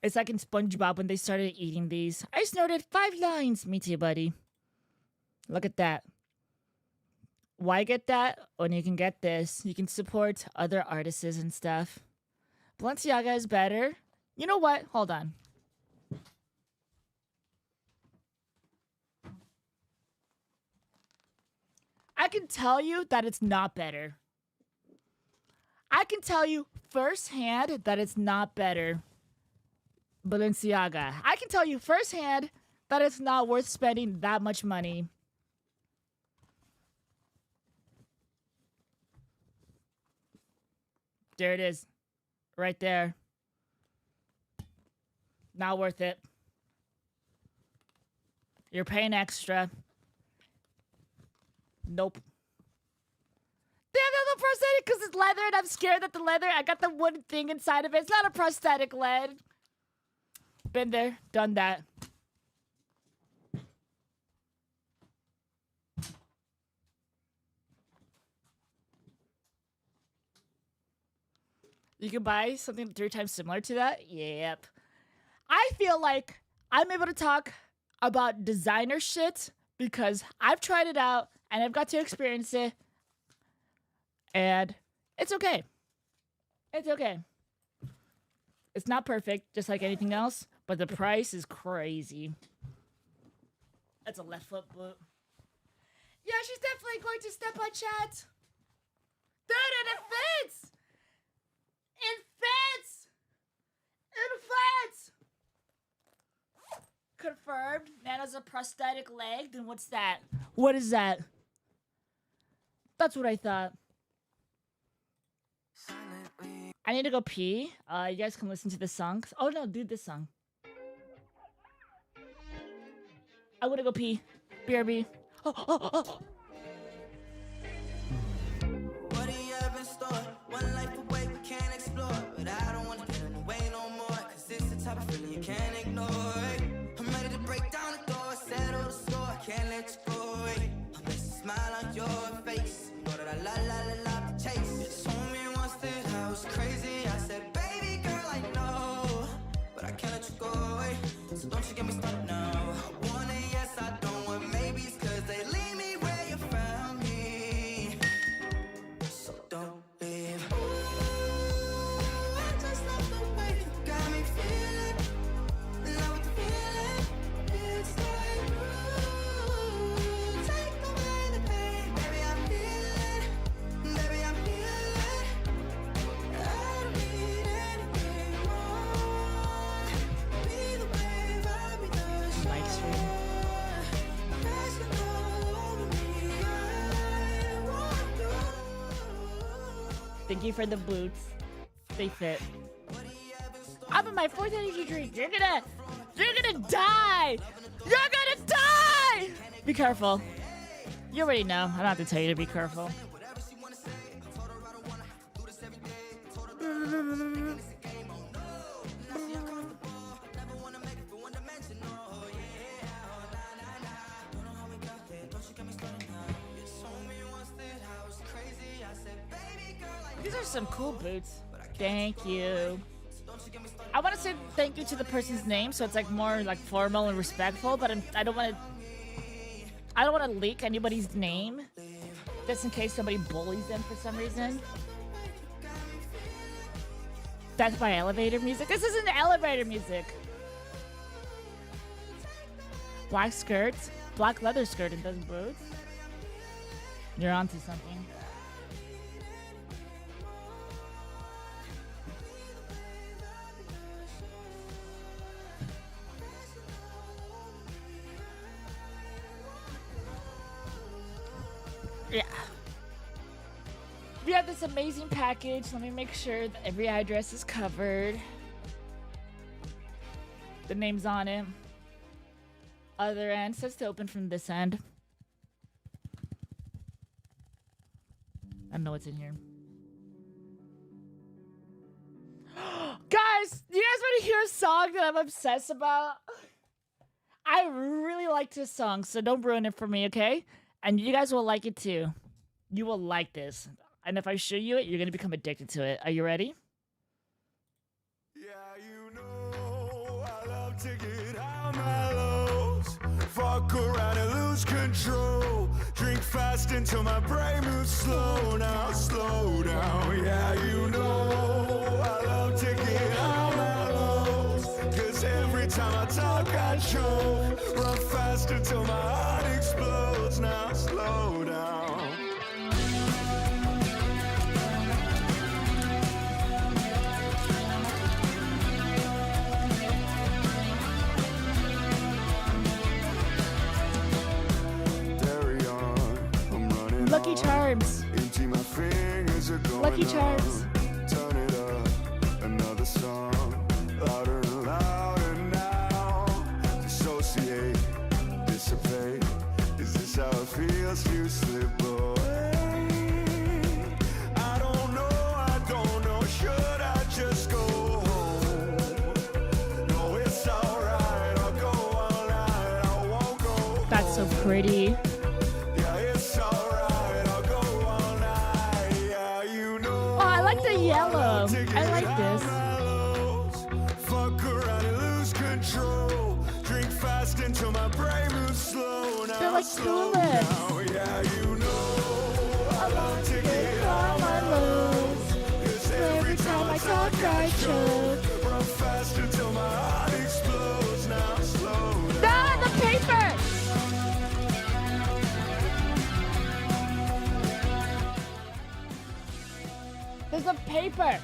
It's like in SpongeBob when they started eating these. I snorted 5 lines. Me too, buddy. Look at that. Why get that when you can get this? You can support other artists and stuff. Balenciaga is better. You know what? Hold on. I can tell you that it's not better. I can tell you firsthand that it's not better. Balenciaga. I can tell you firsthand that it's not worth spending that much money. There it is. Right there. Not worth it. You're paying extra. Nope. Damn, that's a prosthetic because it's leather and I'm scared that the leather, I got the wooden thing inside of it. It's not a prosthetic lead. Been there, done that. You can buy something 3 times similar to that? Yep. I feel like I'm able to talk about designer shit because I've tried it out and I've got to experience it. And it's okay. It's okay. It's not perfect, just like anything else, but the price is crazy. That's a left foot boot. Yeah, she's definitely going to step on chat. Dude, and it fits! It fits! It fits! Confirmed. Man has a prosthetic leg. Then what's that? What is that? That's what I thought. I need to go pee. You guys can listen to the song. Oh no, do this song. I want to go pee. BRB. Oh. What do you have in store? One life away, we can't explore. But I don't want to get in the way no more. Cause it's the type of feeling you can't ignore. I'm ready to break down the door, settle the score. I can't let you go away. I miss a smile on your face. You know that I love the chase. You told me once that I was crazy. I said, baby girl, I know. But I can't let you go away. So don't you get me started now. I want a yes, I don't want maybes. Cause they leave me where you found me. So don't leave. Ooh, I just love the way you got me feeling. Love the feeling. It's like, ooh, take away the pain. Baby, I'm healing. Baby, I'm healing. I don't need anything more. Be the wave, I'll be the Mic stream. Passion all over me. I want you. Thank you for the boots. They fit. I'm in my 4th energy drink. You're gonna die. You're gonna die. Be careful. You already know. I don't have to tell you to be careful. These are some cool boots. Thank you. I want to say thank you to the person's name, so it's like more like formal and respectful. But I don't want to leak anybody's name, just in case somebody bullies them for some reason. That's my elevator music. This isn't elevator music. black skirt, black leather skirt, and those boots. You're onto something. Yeah. We have this amazing package. Let me make sure that every address is covered. The name's on it. Other end says to open from this end. I don't know what's in here. Guys, you guys want to hear a song that I'm obsessed about? I really like this song, so don't ruin it for me, okay? And you guys will like it too. You will like this. And if I show you it, you're going to become addicted to it. Are you ready? Yeah, you know I love to get out my lows. Fuck around and lose control. Drink fast until my brain moves slow. Now slow down. Yeah, you know I love to get out my lows. Cause every time I talk I choke. Run fast until my heart explodes. Now slow down. Lucky Charms. Lucky Charms. Turn it up, another song, louder and louder now. Dissociate, dissipate. Is this how it feels to slip away? I don't know. Should I just go home? No, it's alright. I'll go all night. I won't go. That's so pretty. Yellow. I like this. Fuck around and lose control. Drink fast until my brain moves slow. Now they're like tulips. Yeah, you know I love to get all my lows. Cause every time I talk I choke. Run fast until my heart explodes. Now slow down. No, the paper. There's a paper,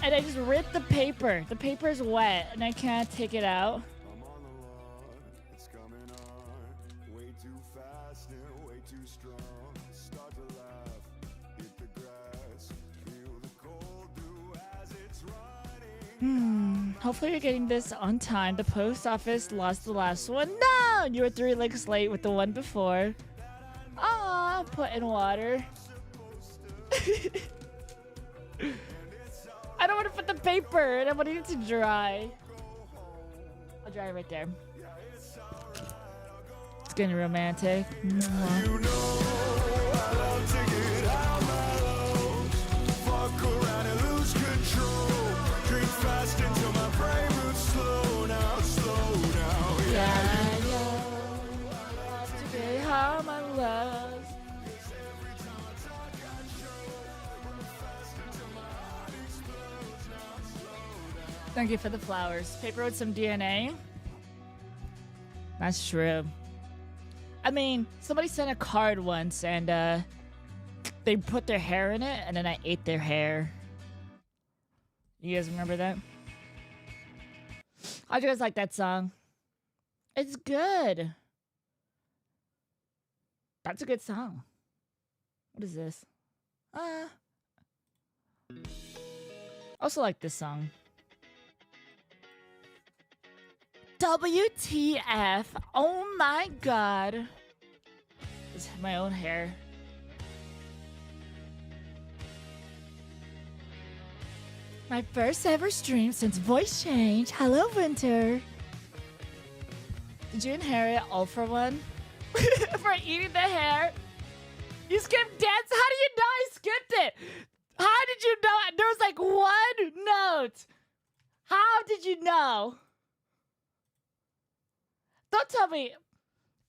and I just ripped the paper. The paper's wet, and I can't take it out. I'm on the lawn, it's coming on. Way too fast and way too strong. Start to laugh, hit the grass. Feel the cold through as it's running. Hopefully you're getting this on time. The post office lost the last one. No! You were 3 links late with the one before. Aw, put in water. I don't want to put the paper, and I want it to dry. I'll dry it right there. It's getting romantic. You know I love to get out my lows. Fuck around and lose control. Drink fast until my brain moves slow. Now slow down. Yeah, I know. I love to get out my lows. Thank you for the flowers. Paper with some DNA. That's true. I mean, somebody sent a card once and they put their hair in it and then I ate their hair. You guys remember that? How'd you guys like that song? It's good. That's a good song. What is this? I also like this song. WTF. Oh my god. This is my own hair. My first ever stream since voice change. Hello, Winter. Did you inherit all for one? For eating the hair? You skipped dance? How do you know I skipped it? How did you know? There was like one note. How did you know? Don't tell me.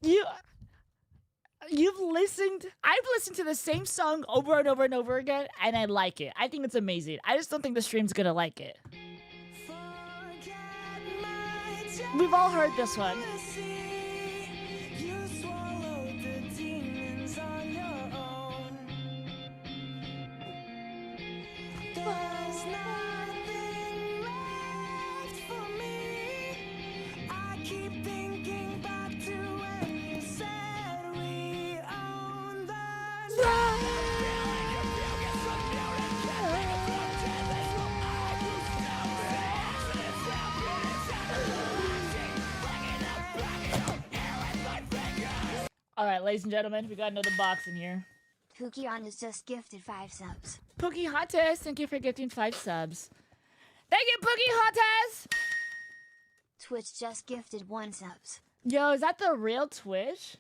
You've listened. I've listened to the same song over and over and over again, and I like it. I think it's amazing. I just don't think the stream's gonna like it. We've all heard this one. There's nothing left for me. I keep thinking back to when you said we own the All right, ladies and gentlemen, we got another box in here. Pookion has just gifted 5 subs. Pookie Hunters, thank you for gifting 5 subs. Thank you, Pookie Hunters! Twitch just gifted 1 subs. Yo, is that the real Twitch?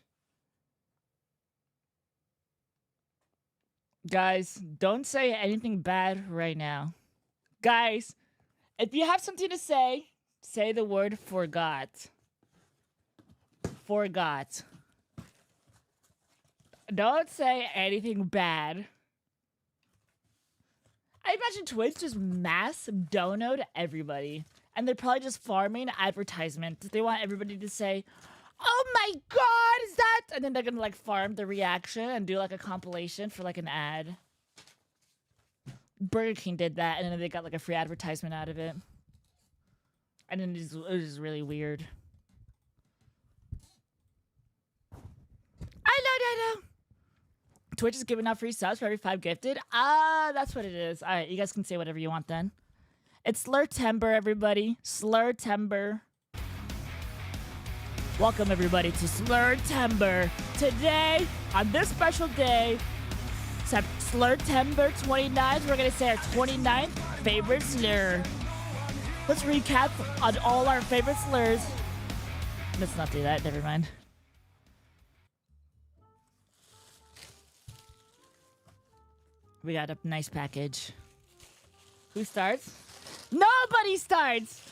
Guys, don't say anything bad right now. Guys, if you have something to say the word forgot. Forgot. Don't say anything bad. I imagine Twitch just mass dono to everybody. And they're probably just farming advertisements. They want everybody to say, oh my god, is that? And then they're gonna like farm the reaction and do like a compilation for like an ad. Burger King did that and then they got like a free advertisement out of it. And then it was just really weird. I know. Twitch is giving out free subs for every 5 gifted. That's what it is. All right, you guys can say whatever you want then. It's Slurtember, everybody. Slurtember. Welcome, everybody, to Slurtember. Today, on this special day, Slurtember 29th, we're going to say our 29th favorite slur. Let's recap on all our favorite slurs. Let's not do that. Never mind. We got a nice package. Who starts? Nobody starts!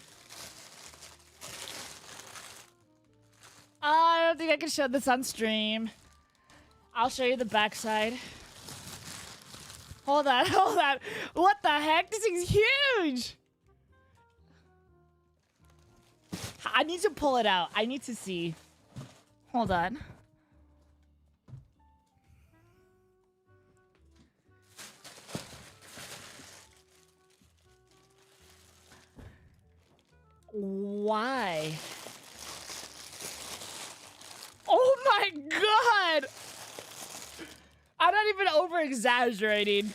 I don't think I can show this on stream. I'll show you the backside. Hold on. What the heck? This thing's huge! I need to pull it out. I need to see. Hold on. Why? Oh my god! I'm not even over exaggerating.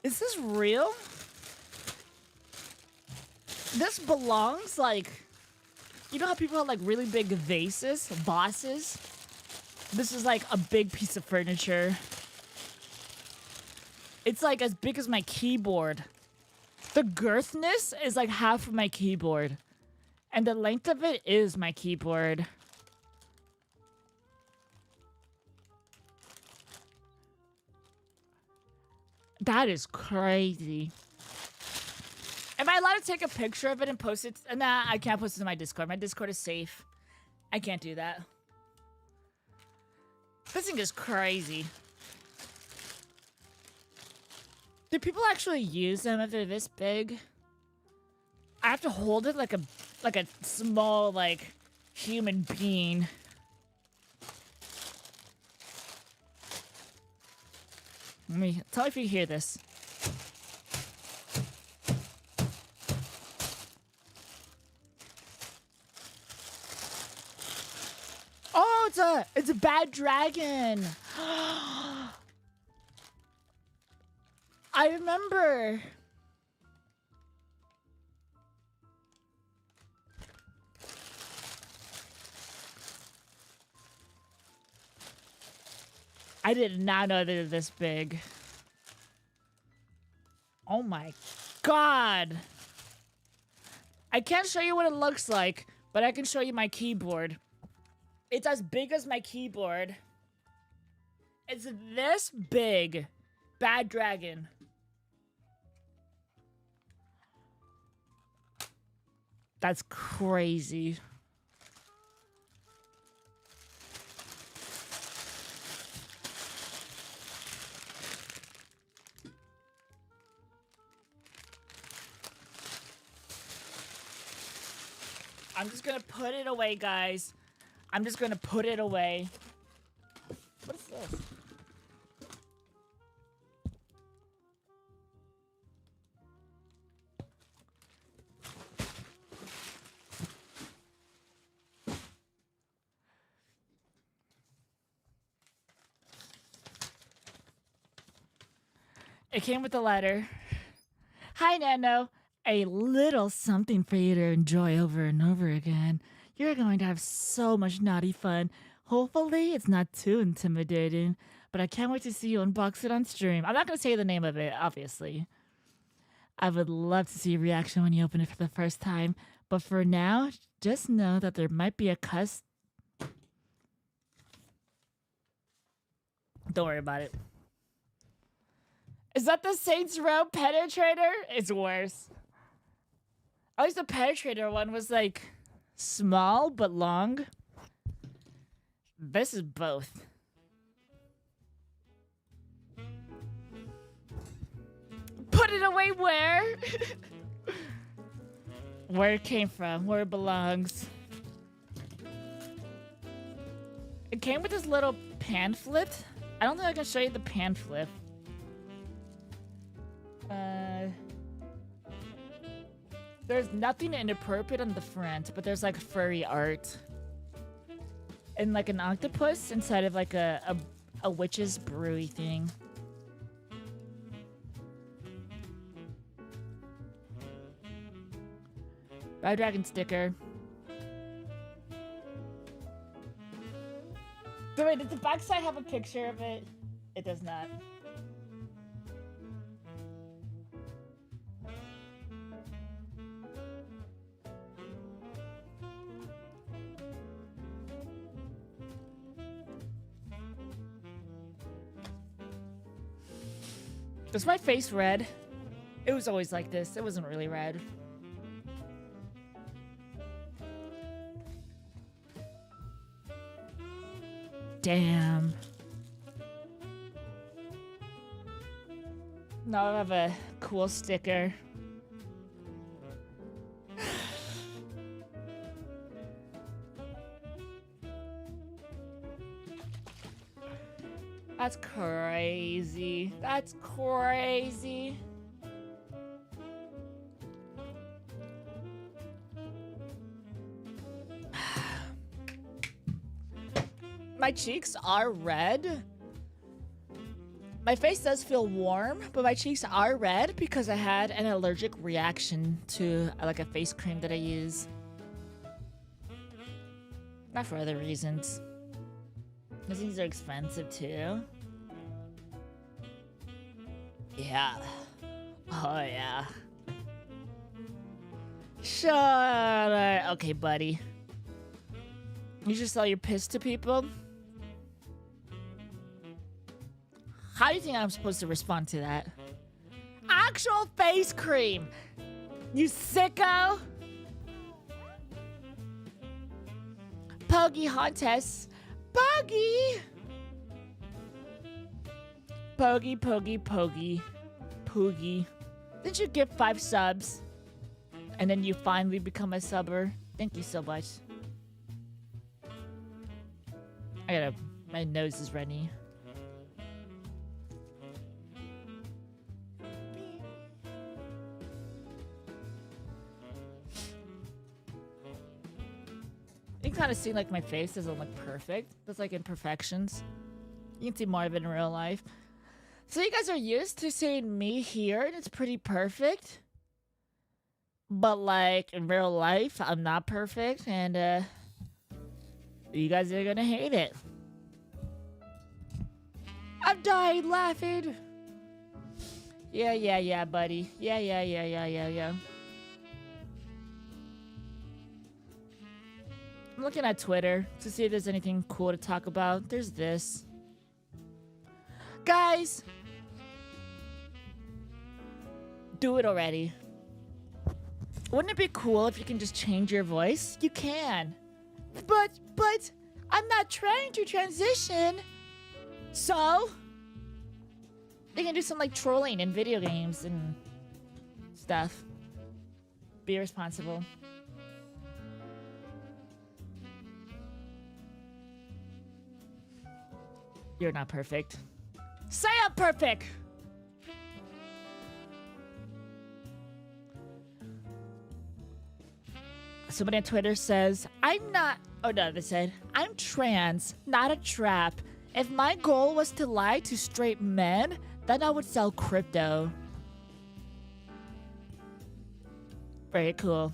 Is this real? This belongs like, you know how people have like really big vases, bosses? This is like a big piece of furniture. It's like as big as my keyboard. The girthness is like half of my keyboard. And the length of it is my keyboard. That is crazy. Am I allowed to take a picture of it and post it? Nah, I can't post it to my Discord. My Discord is safe. I can't do that. This thing is crazy. Do people actually use them if they're this big? I have to hold it like a small like human being. Let me tell me if you hear this. Oh, it's a bad dragon. I remember. I did not know they were this big. Oh my god. I can't show you what it looks like, but I can show you my keyboard. It's as big as my keyboard. It's this big. Bad dragon. That's crazy. I'm just gonna put it away, guys. I'm just gonna put it away. What is this? It came with a letter. Hi, Nano. A little something for you to enjoy over and over again. You're going to have so much naughty fun. Hopefully, it's not too intimidating, but I can't wait to see you unbox it on stream. I'm not going to say the name of it, obviously. I would love to see your reaction when you open it for the first time, but for now, just know that there might be a cuss. Don't worry about it. Is that the Saints Row Penetrator? It's worse. At least the Penetrator one was like small but long. This is both. Put it away where? Where it came from, where it belongs. It came with this little pamphlet. I don't think I can show you the pamphlet. There's nothing inappropriate on the front, but there's like furry art. And like an octopus inside of like a witch's brewy thing. Red Dragon sticker. So wait, does the backside have a picture of it? It does not. Was my face red? It was always like this. It wasn't really red. Damn. Now I have a cool sticker. That's crazy. That's crazy. My cheeks are red. My face does feel warm, but my cheeks are red because I had an allergic reaction to like a face cream that I use. Not for other reasons. Because these are expensive too. Yeah. Oh yeah. Shut up. Okay, buddy. You just sell your piss to people? How do you think I'm supposed to respond to that? Actual face cream! You sicko! Pogi Hontes. Pogi! Pogi, Pogi, Pogi. Poogie. Didn't you give 5 subs? And then you finally become a subber? Thank you so much. My nose is runny. You can kind of see like my face doesn't look perfect. There's like imperfections. You can see more of it in real life. So you guys are used to seeing me here and it's pretty perfect. But like in real life, I'm not perfect and you guys are gonna hate it. I'm dying laughing. Yeah, buddy. Yeah. I'm looking at Twitter to see if there's anything cool to talk about. There's this. Guys! Do it already. Wouldn't it be cool if you can just change your voice? You can. But, I'm not trying to transition. So? They can do some like trolling in video games and stuff. Be responsible. You're not perfect. Say I'm perfect! Somebody on Twitter says, I'm not... Oh no, they said, I'm trans, not a trap. If my goal was to lie to straight men, Then I would sell crypto. Very cool.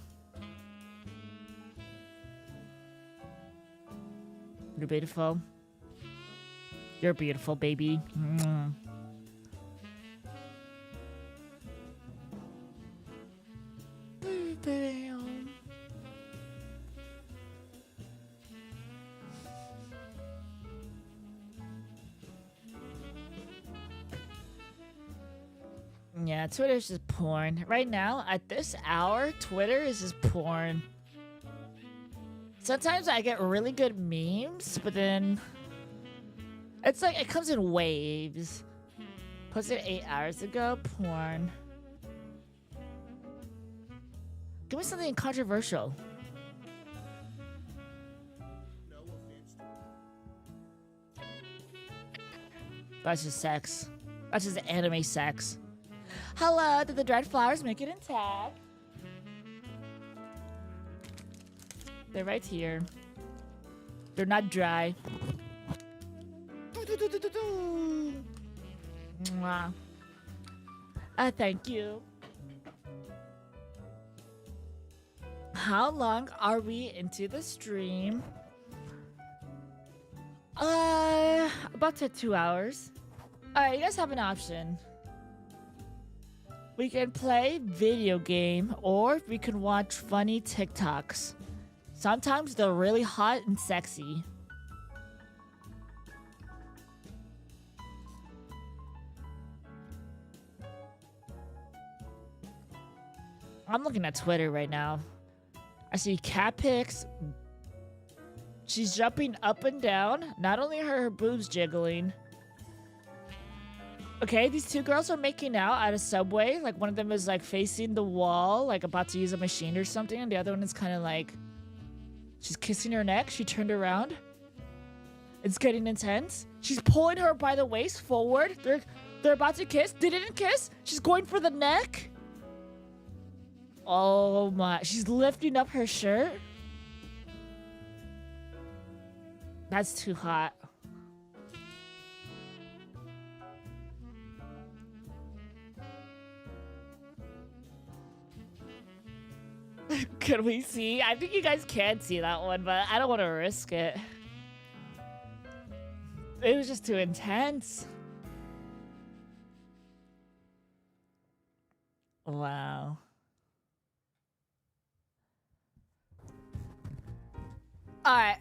You're beautiful. You're beautiful, baby. Mm. Yeah, Twitter's just porn. Right now, at this hour, Twitter is just porn. Sometimes I get really good memes, but then it's like it comes in waves. Posted 8 hours ago, porn. Give me something controversial. That's just sex. That's just anime sex. Hello, did the dried flowers make it intact? They're right here. They're not dry. Mwah. Thank you. How long are we into the stream? About 2 hours. Alright, you guys have an option. We can play video game, or we can watch funny TikToks. Sometimes they're really hot and sexy. I'm looking at Twitter right now. I see cat pics. She's jumping up and down. Not only are her boobs jiggling. Okay, these two girls are making out at a Subway. Like, one of them is, like, facing the wall, like, about to use a machine or something. And the other one is kind of, like... She's kissing her neck. She turned around. It's getting intense. She's pulling her by the waist forward. They're about to kiss. They didn't kiss. She's going for the neck. Oh, my. She's lifting up her shirt. That's too hot. Can we see? I think you guys can see that one, but I don't want to risk it. It was just too intense. Wow. Alright.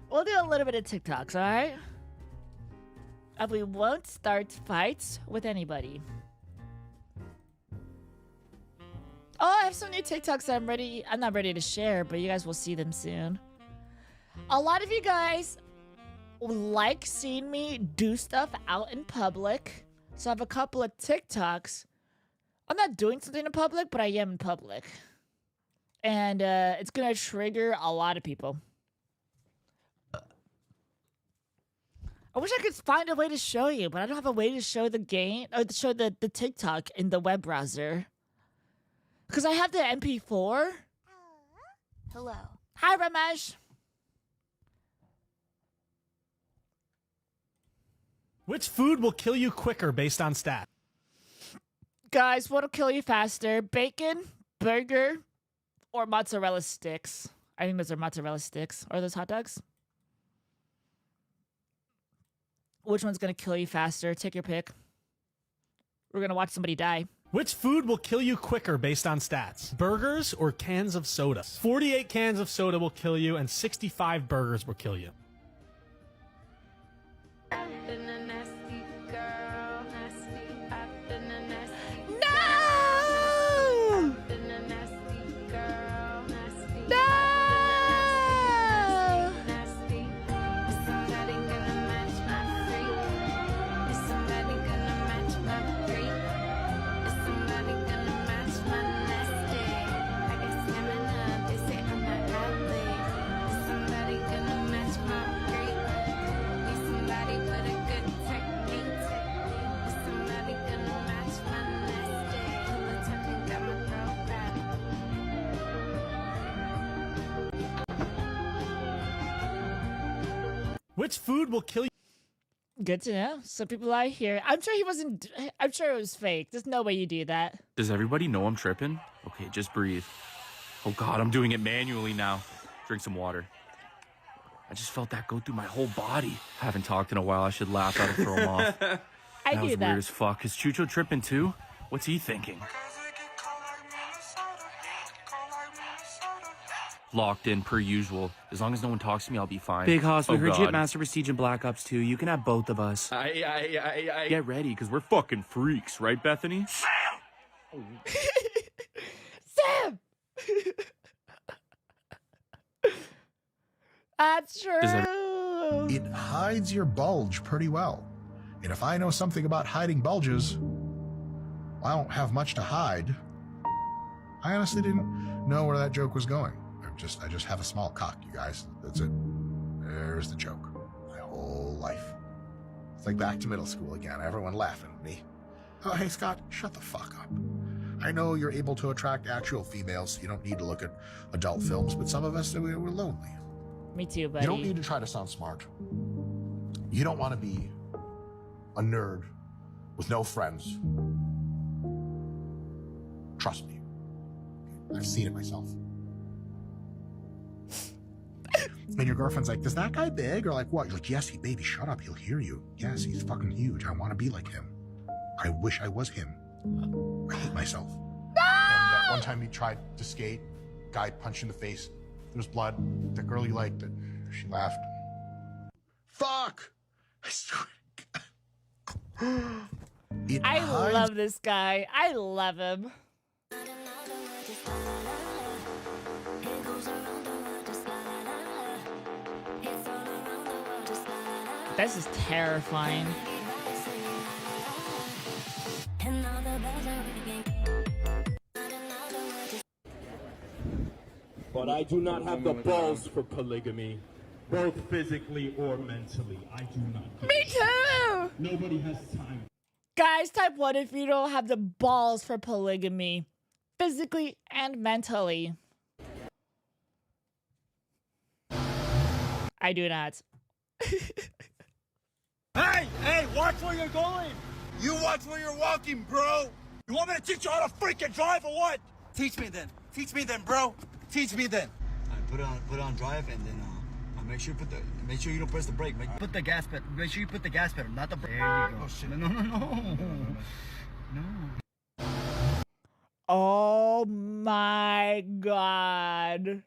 We'll do a little bit of TikToks, alright? And we won't start fights with anybody. Oh, I have some new TikToks that I'm not ready to share, but you guys will see them soon. A lot of you guys like seeing me do stuff out in public. So I have a couple of TikToks. I'm not doing something in public, but I am in public. And it's going to trigger a lot of people. I wish I could find a way to show you, but I don't have a way to show the game, or to show the TikTok in the web browser. Because I have the MP4. Hello. Hi, Ramesh. Which food will kill you quicker based on stats? Guys, what'll kill you faster? Bacon, burger, or mozzarella sticks? I think those are mozzarella sticks. Are those hot dogs? Which one's going to kill you faster? Take your pick. We're going to watch somebody die. Which food will kill you quicker based on stats? Burgers or cans of soda? 48 cans of soda will kill you, and 65 burgers will kill you. Which food will kill you? Good to know. Some people out here. I'm sure he wasn't. I'm sure it was fake. There's no way you do that. Does everybody know I'm tripping? Okay, just breathe. Oh God, I'm doing it manually now. Drink some water. I just felt that go through my whole body. Haven't talked in a while. I should laugh. That'll throw him off. I That do was that. weird as fuck. Is Chucho tripping too? What's he thinking? Locked in per usual. As long as no one talks to me, I'll be fine. Big Hoss, we heard you God. at Master Prestige and Black Ops 2. You can have both of us. I get ready, because we're fucking freaks, right, Bethany? Sam! That's true. It hides your bulge pretty well. And if I know something about hiding bulges, I don't have much to hide. I honestly didn't know where that joke was going. I just have a small cock, you guys. That's it. There's the joke. My whole life. It's like back to middle school again. Everyone laughing at me. Oh, hey, Scott, shut the fuck up. I know you're able to attract actual females, so you don't need to look at adult films, but some of us, we're lonely. Me too, buddy. You don't need to try to sound smart. You don't want to be a nerd with no friends. Trust me. I've seen it myself. And your girlfriend's like, "Is that guy big?" Or like, "What?" You're like, "Yes, baby, shut up. He'll hear you. Yes, he's fucking huge. I want to be like him. I wish I was him. I hate myself." No! And one time he tried to skate, guy punched in the face. There was blood. The girl you liked, she laughed. Fuck! I swear to God. I love this guy. I love him. This is terrifying. But I do not have the balls for polygamy, both physically or mentally. I do not. Me too! Nobody has time. Guys, type 1 if you don't have the balls for polygamy, physically and mentally. I do not. Hey, watch where you're going. You watch where you're walking, bro. You want me to teach you how to freaking drive or what? Teach me then, bro. Teach me then. Put it on drive, and then make sure you don't press the brake. Put the gas pedal. Make sure you put the gas pedal, not the brake. There you go. Oh, shit. No. Oh my God.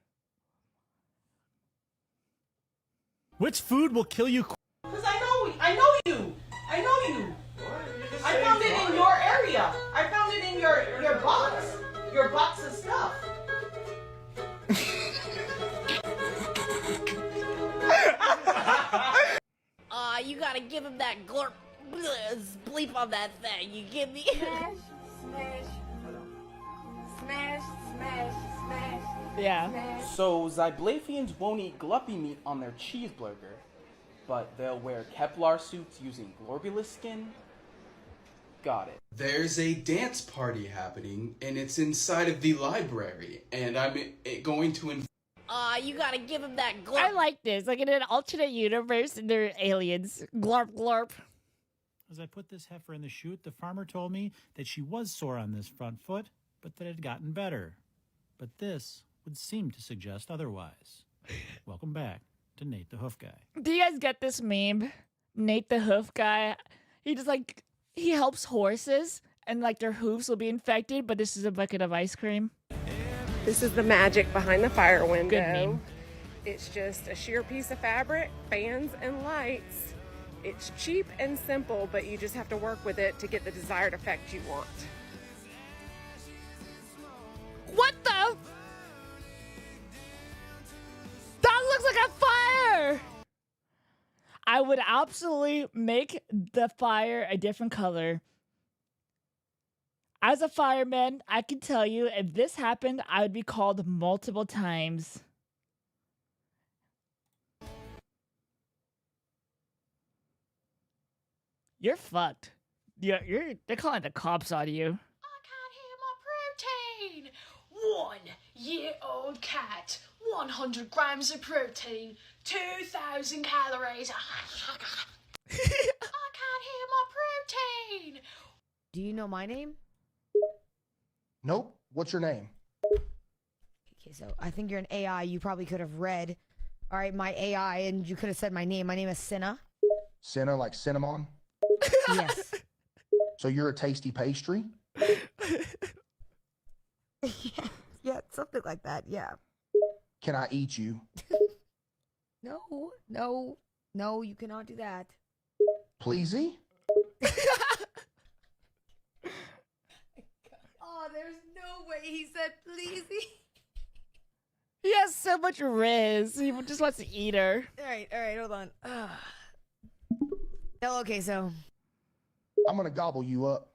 Which food will kill you? Because I know you. I found it in your area. I found it in your box. Your box of stuff. You gotta give him that glorp bleep on that thing. You give me. Smash. Yeah. So Zyblafians won't eat gluppy meat on their cheeseburger, but they'll wear Kevlar suits using Glorbulus skin? Got it. There's a dance party happening, and it's inside of the library, and I'm going to you gotta give him that glorp. I like this. Like in an alternate universe, they're aliens. Glorp, glorp. As I put this heifer in the chute, the farmer told me that she was sore on this front foot, but that it had gotten better. But this would seem to suggest otherwise. Welcome back to Nate the Hoof Guy. Do you guys get this meme? Nate the Hoof Guy. He helps horses and like their hooves will be infected, but this is a bucket of ice cream. This is the magic behind the fire window. Good meme. It's just a sheer piece of fabric, fans, and lights. It's cheap and simple, but you just have to work with it to get the desired effect you want. What the? That looks like a fire! I would absolutely make the fire a different color. As a fireman, I can tell you if this happened, I would be called multiple times. You're fucked. They're calling the cops on you. Protein! 1-year-old cat, 100 grams of protein, 2,000 calories. I hear my protein. Do you know my name? Nope. What's your name? Okay, so I think you're an AI. You probably could have read, all right, my AI, and you could have said my name. My name is Cinna. Cinna, like cinnamon? Yes. So you're a tasty pastry? Yeah, something like that. Yeah. Can I eat you? No, you cannot do that. Pleasey? Oh, there's no way he said pleasey. He has so much riz. He just wants to eat her. All right, hold on. Oh, okay, so I'm gonna gobble you up.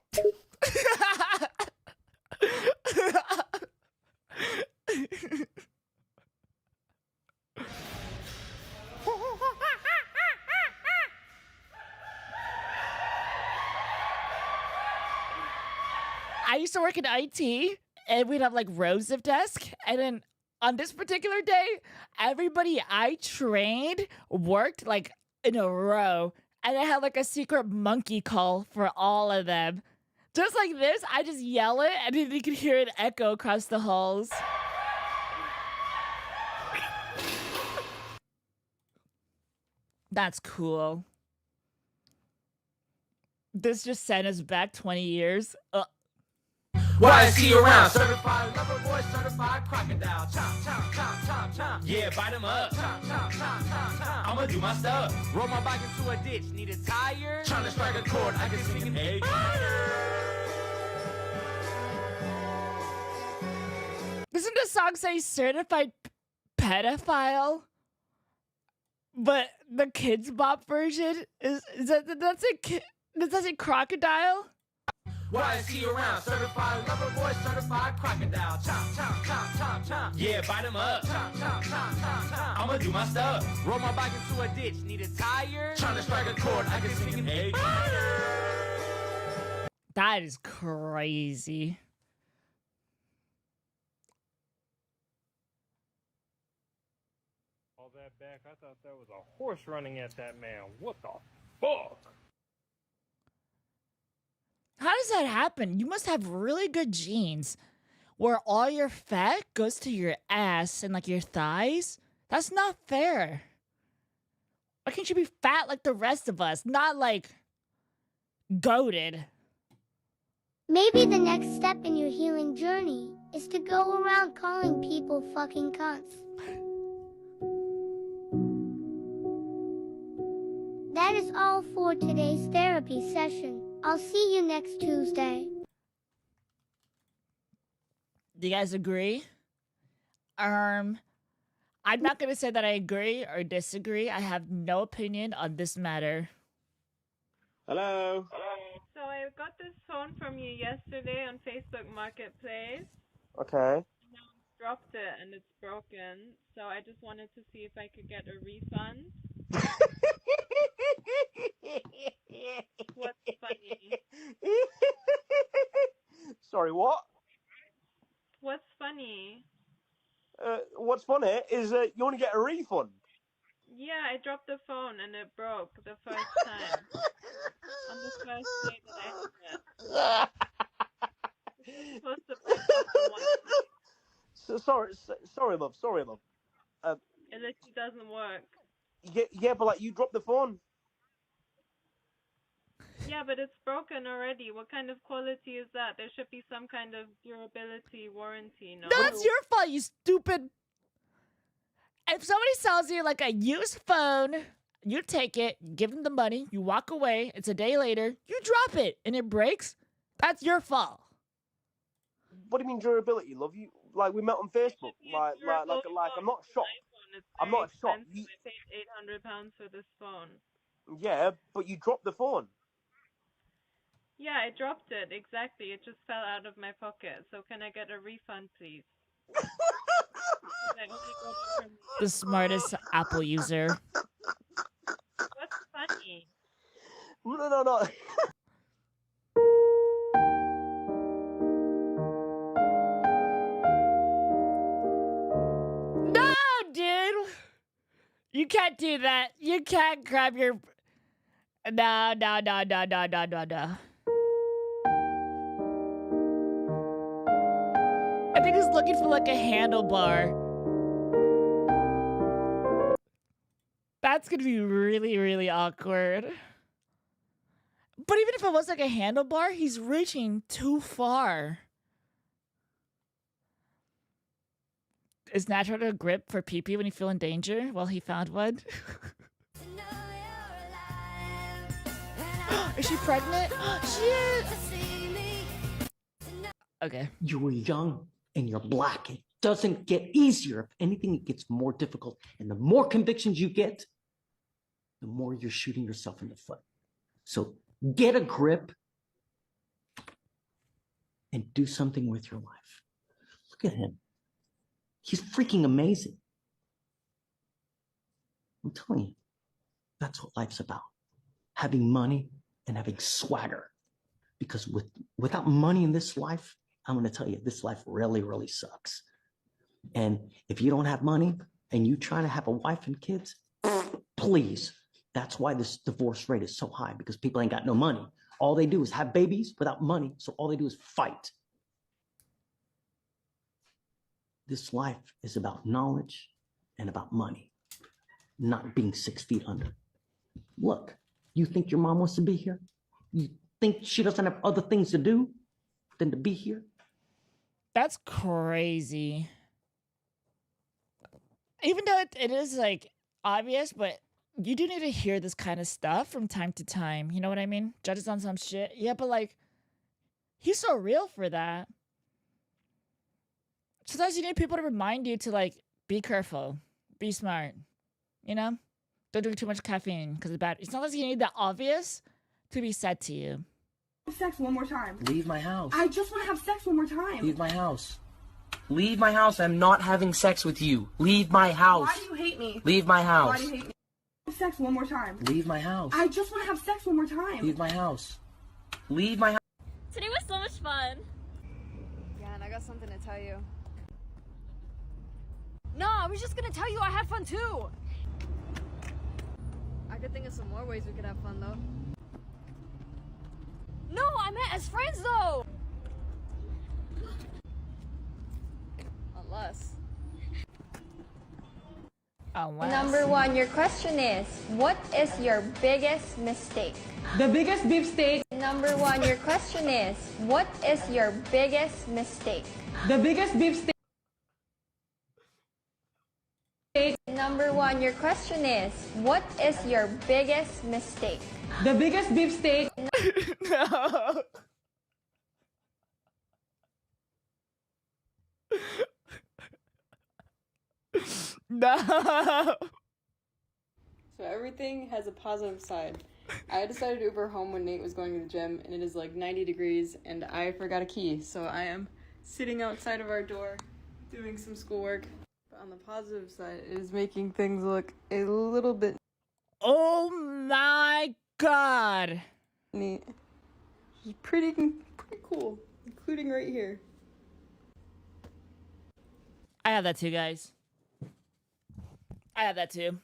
I used to work in IT, and we'd have like rows of desks, and then on this particular day, everybody I trained worked like in a row, and I had like a secret monkey call for all of them. Just like this, I just yell it, and then you can hear it echo across the halls. That's cool. This just sent us back 20 years. Why is he around? Certified lover boy, certified crocodile. Chomp, chomp, chomp, chomp, chomp. Yeah, bite him up. Chomp, chomp, chomp, chomp, chomp. I'ma do my stuff. Roll my bike into a ditch. Need a tire? Trying to strike a chord. I can sing an A. Doesn't the song say certified pedophile? But the Kids Bop version is that's it crocodile? Why is he around? Certified lover boy, certified crocodile. Chomp, chomp, chomp, chomp, chomp. Yeah, bite him up. Chomp, chomp, chomp, chomp, chomp. I'ma do my stuff. Roll my bike into a ditch. Need a tire? Trying to strike a chord. I can sing an A. That is crazy. All that back, I thought that was a horse running at that man. What the fuck? How does that happen? You must have really good genes where all your fat goes to your ass and like your thighs. That's not fair. Why can't you be fat like the rest of us? Not like goated. Maybe the next step in your healing journey is to go around calling people fucking cunts. That is all for today's therapy session. I'll see you next Tuesday. Do you guys agree? I'm not gonna say that I agree or disagree. I have no opinion on this matter. Hello. So I got this phone from you yesterday on Facebook Marketplace. Okay. Now I dropped it and it's broken. So I just wanted to see if I could get a refund. What's funny? Sorry, what? What's funny? What's funny is you want to get a refund. Yeah, I dropped the phone and it broke the first time. On the first day that I had it. It's supposed to break after one day. Sorry, love. It literally doesn't work. Yeah, but like you dropped the phone. Yeah, but it's broken already. What kind of quality is that? There should be some kind of durability warranty, no? That's your fault, you stupid. If somebody sells you like a used phone, you take it, give them the money, you walk away, it's a day later, you drop it, and it breaks. That's your fault. What do you mean durability, love? You like we met on Facebook. Like I'm not shocked. I'm not shocked. I paid £800 for this phone. Yeah, but you dropped the phone. Yeah, I dropped it, exactly. It just fell out of my pocket. So can I get a refund, please? I only got it from The smartest Apple user. What's funny? No. No, dude! You can't do that. You can't grab your... No, no, no, no, no, no, no, no. I think he's looking for like a handlebar. That's gonna be really, really awkward. But even if it was like a handlebar, he's reaching too far. Is natural to grip for pee-pee when you feel in danger? Well, he found one. Is she pregnant? She is. Okay. You're young and you're black. It doesn't get easier. If anything, it gets more difficult. And the more convictions you get, the more you're shooting yourself in the foot. So get a grip and do something with your life. Look at him. He's freaking amazing. I'm telling you, that's what life's about. Having money and having swagger. Because without money in this life, I'm going to tell you, this life really, really sucks. And if you don't have money and you trying to have a wife and kids, please. That's why this divorce rate is so high, because people ain't got no money. All they do is have babies without money, so all they do is fight. This life is about knowledge and about money, not being 6 feet under. Look, you think your mom wants to be here? You think she doesn't have other things to do than to be here? That's crazy. Even though it is like obvious, but you do need to hear this kind of stuff from time to time. You know what I mean? Judges on some shit. Yeah, but like, he's so real for that. Sometimes you need people to remind you to like, be careful, be smart, you know? Don't drink too much caffeine because it's bad. Sometimes you need the obvious to be said to you. Sex one more time. Leave my house. I just want to have sex one more time. Leave my house. Leave my house. I'm not having sex with you. Leave my house. Why do you hate me? Leave my house. Why do you hate me? Sex one more time. Leave my house. I just want to have sex one more time. Leave my house. Leave my house. Today was so much fun. Yeah, and I got something to tell you. No, I was just gonna tell you I had fun too. I could think of some more ways we could have fun, though. No, I meant as friends though. Unless. Number 1, your question is, what is your biggest mistake? The biggest beefsteak. Number 1, your question is, what is your biggest mistake? The biggest beefsteak. Number 1, your question is, what is your biggest mistake? The biggest beefsteak. No. No. So everything has a positive side. I decided to Uber home when Nate was going to the gym, and it is like 90 degrees, and I forgot a key. So I am sitting outside of our door doing some schoolwork. But on the positive side, it is making things look a little bit... Oh my god. Neat. It's pretty cool, including right here. I have that too, guys. I have that too.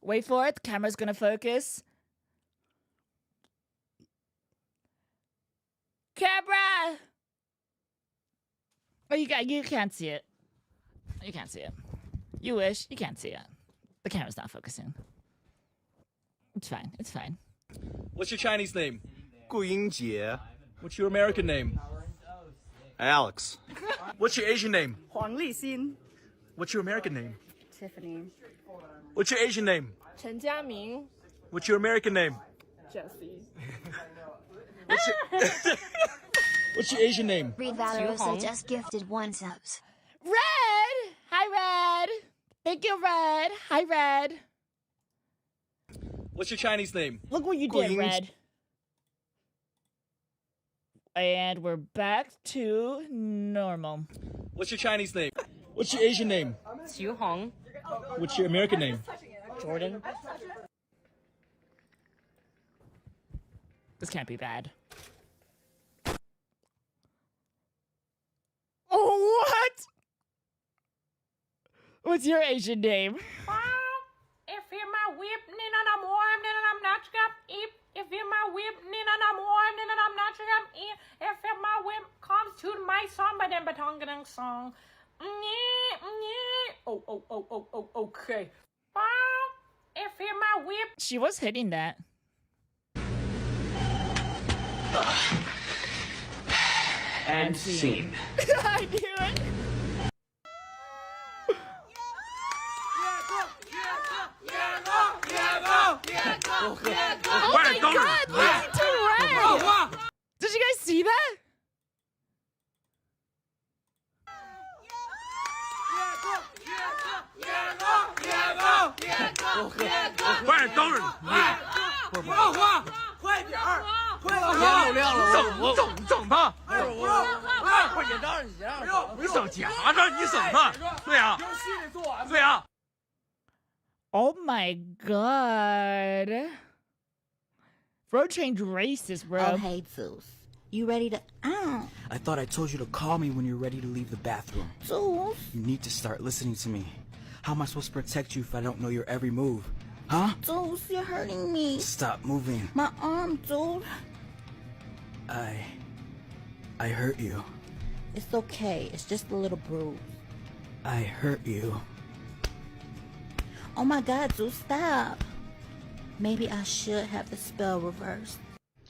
Wait for it. The camera's gonna focus. Camera! Oh, you can't see it. You can't see it. You wish. You can't see it. The camera's not focusing. It's fine. It's fine. What's your Chinese name? Gu Yingjie. What's your American name? Alex. What's your Asian name? Huang Lixin. What's your American name? Tiffany. What's your Asian name? Chen Jiaming. What's your American name? Jesse. What's your Asian name? Reed Valerosa just gifted 1 subs. Red! Hi, Red! Thank you, Red! Hi, Red! What's your Chinese name? Look what you did, Red. And we're back to normal. What's your Chinese name? What's your Asian name? Xu Hong. What's your American name? Jordan. This can't be bad. Oh, what? What's your Asian name? If you're my whip, then I'm warm, then I'm not If my whip, I'm warm, I'm not sure I'm in. If my whip comes to my song, but then batongang song. Oh, okay. If my whip. She was hitting that. And scene. I knew it. Oh my god, listen to Ray! Did you guys see that? Oh my god. Bro changed racist, bro. Oh, hey, Zeus. You ready to... I thought I told you to call me when you're ready to leave the bathroom. Zeus? You need to start listening to me. How am I supposed to protect you if I don't know your every move? Huh? Zeus, you're hurting me. Stop moving. My arm, Zeus. I hurt you. It's okay. It's just a little bruise. I hurt you. Oh my god, Zeus, stop. Maybe I should have the spell reversed.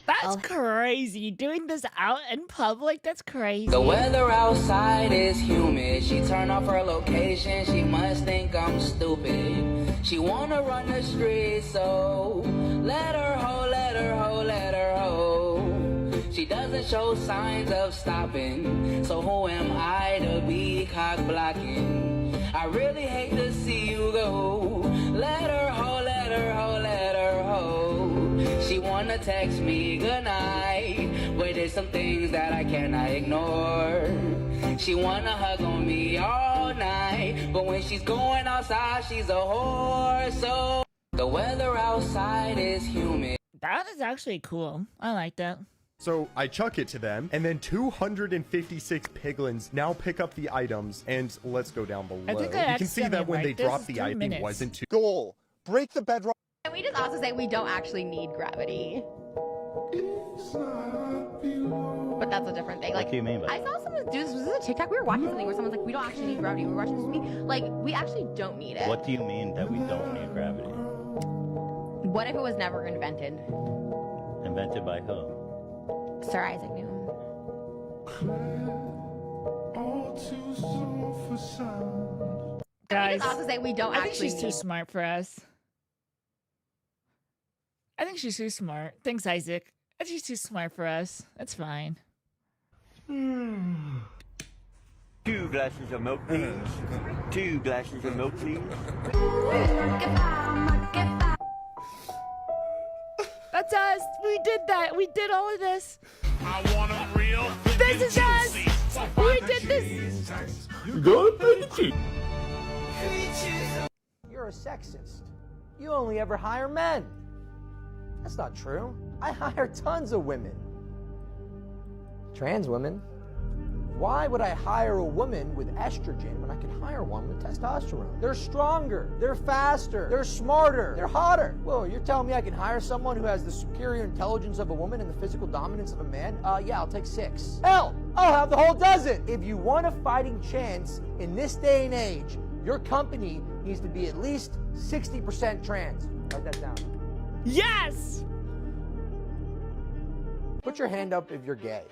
That's crazy. Doing this out in public, that's crazy. The weather outside is humid. She turned off her location. She must think I'm stupid. She wanna run the streets, so let her ho, let her ho, let her ho. She doesn't show signs of stopping, so who am I to be cock blocking? I really hate to see you go. Let her ho, let her ho, let her ho. She wanna text me goodnight, but there's some things that I cannot ignore. She wanna hug on me all night, but when she's going outside, she's a whore. So the weather outside is humid. That is actually cool. I like that. So I chuck it to them, and then 256 piglins now pick up the items, and let's go down below. I think I You can see that when they dropped the item, it wasn't too... Goal. Break the bedrock. Can we just also say we don't actually need gravity? But that's a different thing. What do you mean by I saw someone do this. Was this a TikTok? We were watching something where someone's like, we don't actually need gravity. We were watching this movie. Like, we actually don't need it. What do you mean that we don't need gravity? What if it was never invented? Invented by who? Sir Isaac Newton. Guys, I also say we don't I think actually she's too smart for us. I think she's too smart. Thanks, Isaac. I think she's too smart for us. That's fine. 2 glasses of milk, please. 2 glasses of milk, please. That's us. We did that. We did all of this. I want a real This is us. We did this. You're a sexist. You only ever hire men. That's not true. I hire tons of women. Trans women. Why would I hire a woman with estrogen when I can hire one with testosterone? They're stronger, they're faster, they're smarter, they're hotter. Whoa, you're telling me I can hire someone who has the superior intelligence of a woman and the physical dominance of a man? Yeah, I'll take 6. Hell, I'll have the whole dozen. If you want a fighting chance in this day and age, your company needs to be at least 60% trans. Write that down. Yes! Put your hand up if you're gay.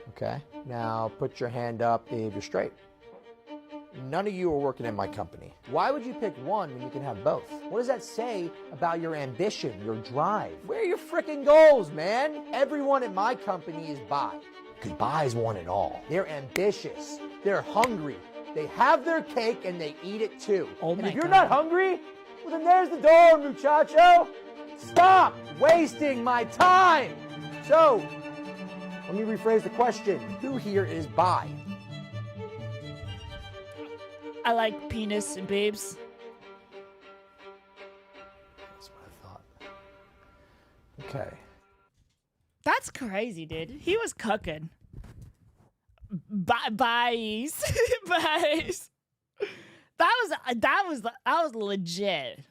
Okay, now put your hand up if you're straight. None of you are working in my company. Why would you pick one when you can have both? What does that say about your ambition, your drive? Where are your freaking goals, man? Everyone at my company is bi. Because bi's want it all. They're ambitious. They're hungry. They have their cake and they eat it too. And if you're not hungry, well then there's the door, muchacho. Stop wasting my time. So, let me rephrase the question. Who here is bi? I like penis and babes. That's what I thought. Okay. That's crazy, dude. He was cooking. Bies. Bies. That was legit.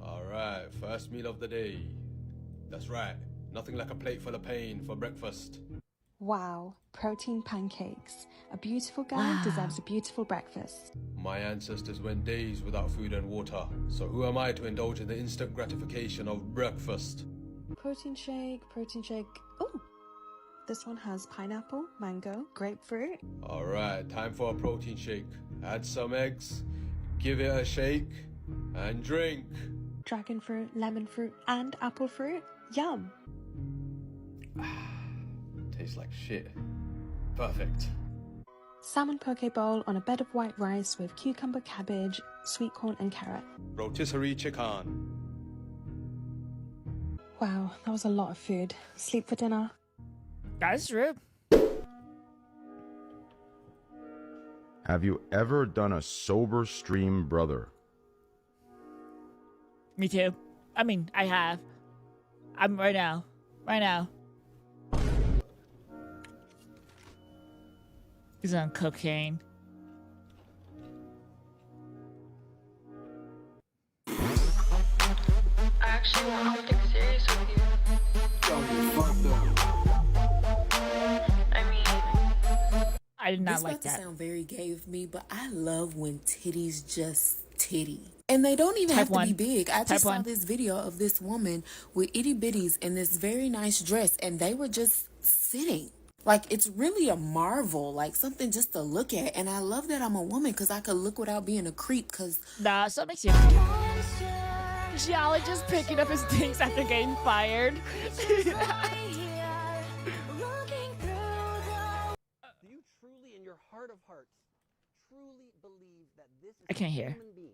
All Alright, first meal of the day. That's right, nothing like a plate full of pain for breakfast. Wow, protein pancakes. A beautiful guy deserves a beautiful breakfast. My ancestors went days without food and water, so who am I to indulge in the instant gratification of breakfast? Protein shake. Ooh, this one has pineapple, mango, grapefruit. Alright, time for a protein shake. Add some eggs, give it a shake, and drink. Dragon fruit, lemon fruit, and apple fruit. Yum. Tastes like shit. Perfect. Salmon poke bowl on a bed of white rice with cucumber, cabbage, sweet corn, and carrot. Rotisserie chicken. Wow, that was a lot of food. Sleep for dinner. That's true. Have you ever done a sober stream, brother? Me too. I mean, I have. I'm right now. He's on cocaine. I actually want something serious with you. I did not this like about that. To sound very gay of me, but I love when titties just titty. And they don't even Type have one. to be big. I Type just saw one. this video of this woman with itty bitties in this very nice dress, and they were just sitting. Like, it's really a marvel, like something just to look at. And I love that I'm a woman because I could look without being a creep. Because nah, so makes you. Jolly just picking up his things after getting fired. Do you truly, in your heart of hearts, truly believe that this is I can't hear. human being?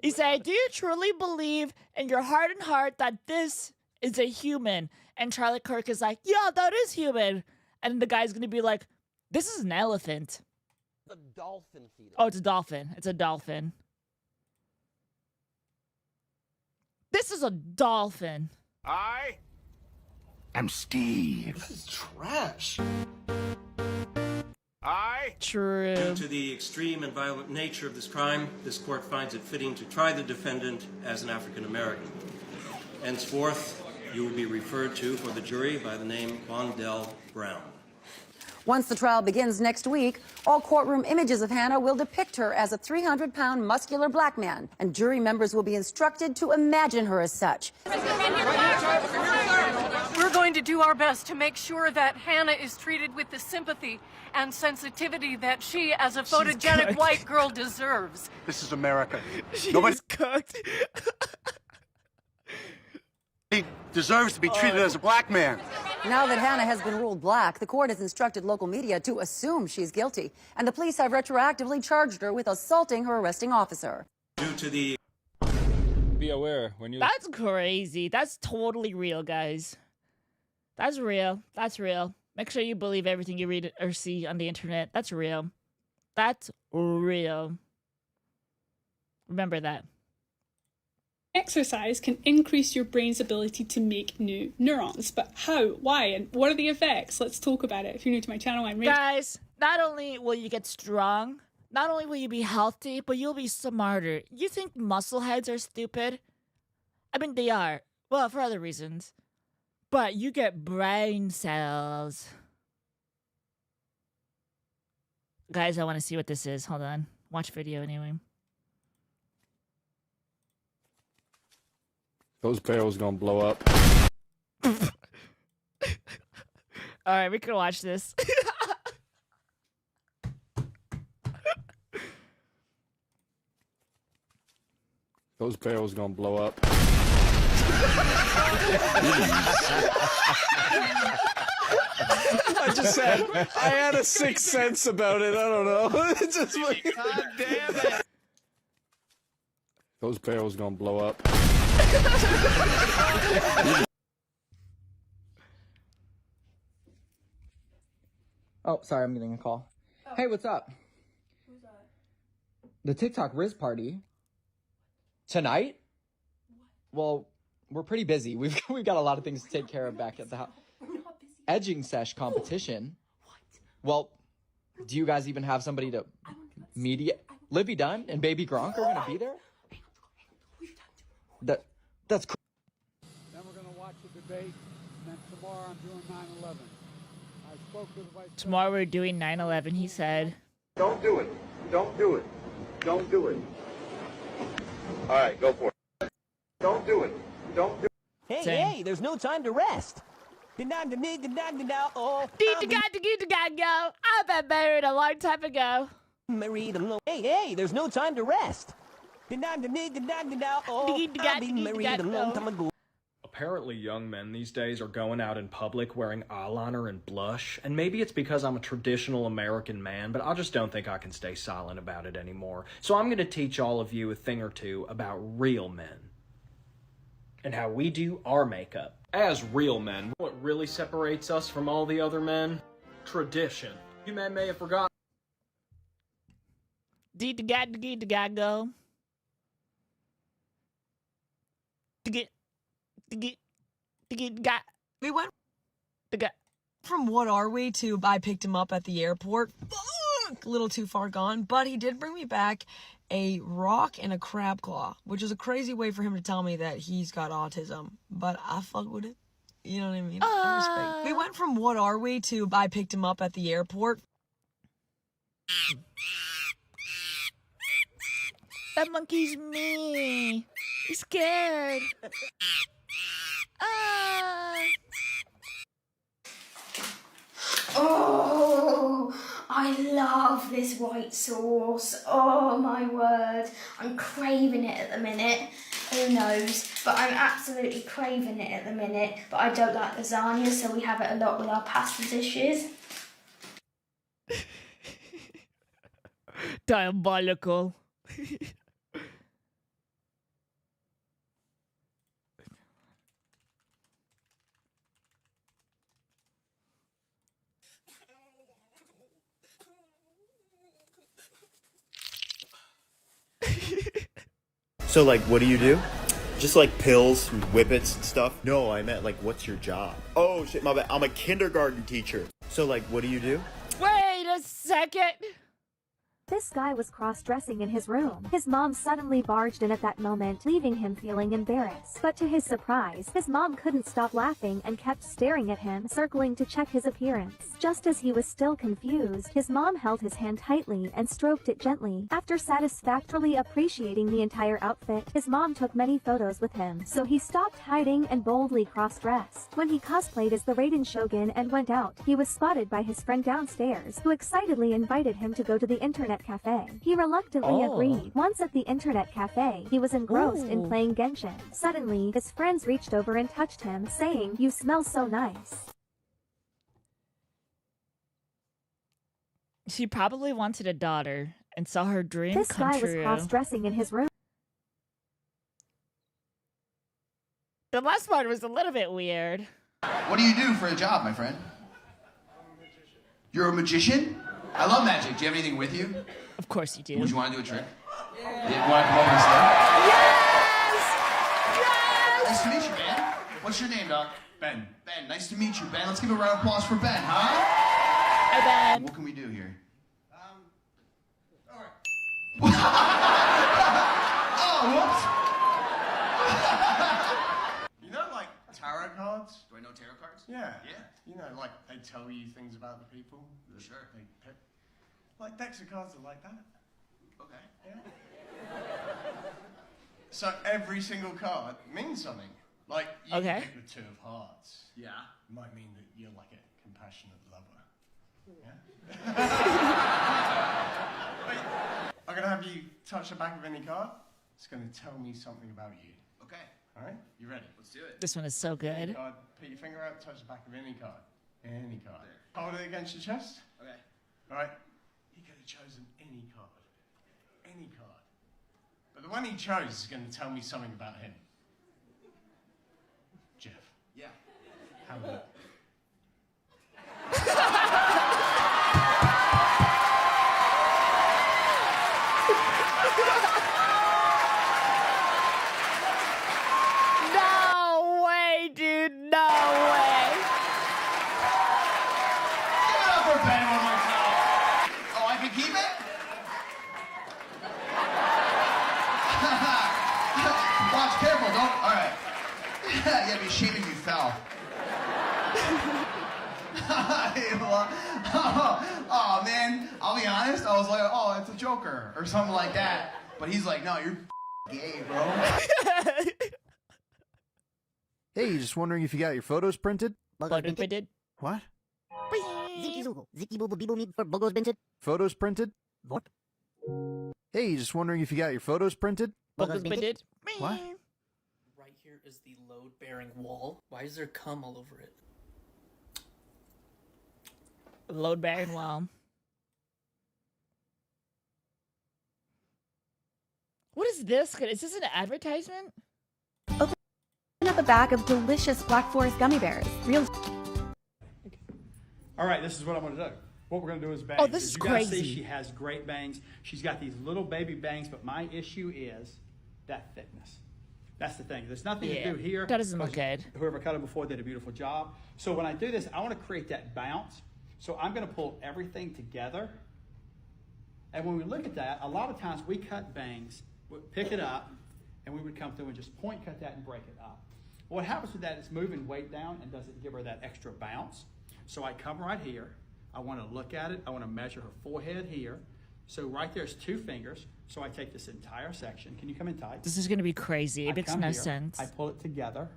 He said, do you truly believe in your heart and heart that this is a human? And Charlie Kirk is like, yeah, that is human. And the guy's going to be like, this is an elephant. The dolphin feeder. Oh, it's a dolphin. It's a dolphin. This is a dolphin. I am Steve. This is trash. True. Due to the extreme and violent nature of this crime, this court finds it fitting to try the defendant as an African American. Henceforth, you will be referred to for the jury by the name Wandell Brown. Once the trial begins next week, all courtroom images of Hannah will depict her as a 300-pound muscular black man, and jury members will be instructed to imagine her as such. We're going to do our best to make sure that Hannah is treated with the sympathy and sensitivity that she, as a photogenic cooked. white girl, deserves. This is America. Nobody's cooked. He deserves to be treated as a black man. Now that Hannah has been ruled black, the court has instructed local media to assume she's guilty, and the police have retroactively charged her with assaulting her arresting officer. Due to the... Be aware when you... That's crazy. That's totally real, guys. That's real. That's real. Make sure you believe everything you read or see on the internet. That's real. That's real. Remember that. Exercise can increase your brain's ability to make new neurons, but how, why, and what are the effects? Let's talk about it. If you're new to my channel, I'm Rachel. Guys, not only will you get strong, not only will you be healthy, but you'll be smarter. You think muscle heads are stupid? I mean, they are. Well, for other reasons. But you get brain cells. Guys, I want to see what this is. Hold on. Watch video anyway. Those barrels gonna blow up. Alright, we can watch this. Those barrels gonna blow up. I just said, I had a sixth sense about it. I don't know. It's just like, God damn it. Those barrels gonna blow up. Oh, sorry, I'm getting a call. Hey, what's up? Who's that? The TikTok Riz party. Tonight? Well, we're pretty busy. We've got a lot of things to take care of back at the house. Edging sesh competition. Well, do you guys even have somebody to media? Livy Dunn and Baby Gronk are gonna be there? That's cool. Then we're going to watch the debate. And then tomorrow I'm doing 9/11. I spoke with the vice Tomorrow we're doing 9/11, he said. Don't do it. Don't do it. Don't do it. All right, go for it. Don't do it. Don't do it. Hey, there's no time to rest. Go. I've been married a long time ago. Married alone. Hey, there's no time to rest. I've been married a long time ago. Apparently young men these days are going out in public wearing eyeliner and blush, and maybe it's because I'm a traditional American man, but I just don't think I can stay silent about it anymore. So I'm going to teach all of you a thing or two about real men and how we do our makeup. As real men, what really separates us from all the other men? Tradition. You men may have forgotten. Go. We went from what are we to I picked him up at the airport. Fuck! A little too far gone, but he did bring me back a rock and a crab claw, which is a crazy way for him to tell me that he's got autism, but I fuck with it. You know what I mean? I respect. We went from what are we to I picked him up at the airport. That monkey's me. He's scared. Oh, I love this white sauce. Oh my word. I'm craving it at the minute. Who knows? But I'm absolutely craving it at the minute. But I don't like lasagna, so we have it a lot with our pasta dishes. Diabolical. So, like, what do you do? Just like pills and whippets and stuff? No, I meant, like, what's your job? Oh, shit, my bad. I'm a kindergarten teacher. So, like, what do you do? Wait a second. This guy was cross-dressing in his room. His mom suddenly barged in at that moment, leaving him feeling embarrassed. But to his surprise, his mom couldn't stop laughing and kept staring at him, circling to check his appearance. Just as he was still confused, his mom held his hand tightly and stroked it gently. After satisfactorily appreciating the entire outfit, his mom took many photos with him, so he stopped hiding and boldly cross-dressed. When he cosplayed as the Raiden Shogun and went out, he was spotted by his friend downstairs, who excitedly invited him to go to the internet cafe. He reluctantly agreed. Once at the internet cafe, he was engrossed in playing Genshin. Suddenly, his friends reached over and touched him, saying, "You smell so nice." She probably wanted a daughter and saw her dream This come guy true. was cross-dressing in his room. The last part was a little bit weird. What do you do for a job, my friend? You're a magician? I love magic. Do you have anything with you? Of course you do. Would you want to do a trick? Yeah. You want to come over and say? Yes! Nice to meet you, man. What's your name, Doc? Ben. Ben, nice to meet you, Ben. Let's give a round of applause for Ben, huh? Hi, Ben. What can we do here? All right. Oh, whoops. You know, like, tarot cards? Do I know tarot cards? Yeah. Yeah. You know, like, they tell you things about the people. Sure. They pick. Like, decks of cards are like that. Okay. Yeah. So every single card means something. Like, you can pick the Two of Hearts. Yeah. It might mean that you're like a compassionate lover. Yeah? Wait, I'm going to have you touch the back of any card. It's going to tell me something about you. Okay. All right? You ready? Let's do it. This one is so good. Card, put your finger out, touch the back of any card. Any card. There. Hold it against your chest. Okay. All right. He could have chosen any card. Any card. But the one he chose is going to tell me something about him. Jeff. Yeah. How about it? No way, dude. No way. Give it up for Ben one more time. Oh, I can keep it? Watch, careful, don't. All right. I'd be ashamed if you fell. Oh man, I'll be honest. I was like, oh, it's a Joker or something like that. But he's like, no, you're gay, bro. Hey, just wondering if you got your photos printed? Printed. What? Photos printed. Photos printed? What? Hey, just wondering if you got your photos printed? Photos printed. What? Right here is the load-bearing wall. Why is there cum all over it? Load-bearing wall. What is this? Is this an advertisement? Open up a bag of delicious Black Forest gummy bears. Real. All right, this is what I'm going to do. What we're going to do is bangs. Oh, this is you guys crazy. see she has great bangs. She's got these little baby bangs, but my issue is that thickness. That's the thing. There's nothing to do here. That doesn't look good. Whoever cut it before did a beautiful job. So when I do this, I want to create that bounce. So I'm going to pull everything together. And when we look at that, a lot of times we cut bangs, we pick it up, and we would come through and just point cut that and break it up. What happens with that is moving weight down and doesn't give her that extra bounce. So I come right here. I want to look at it. I want to measure her forehead here. So right there's 2 fingers. So I take this entire section. Can you come in tight? This is going to be crazy. It makes no here, sense. I pull it together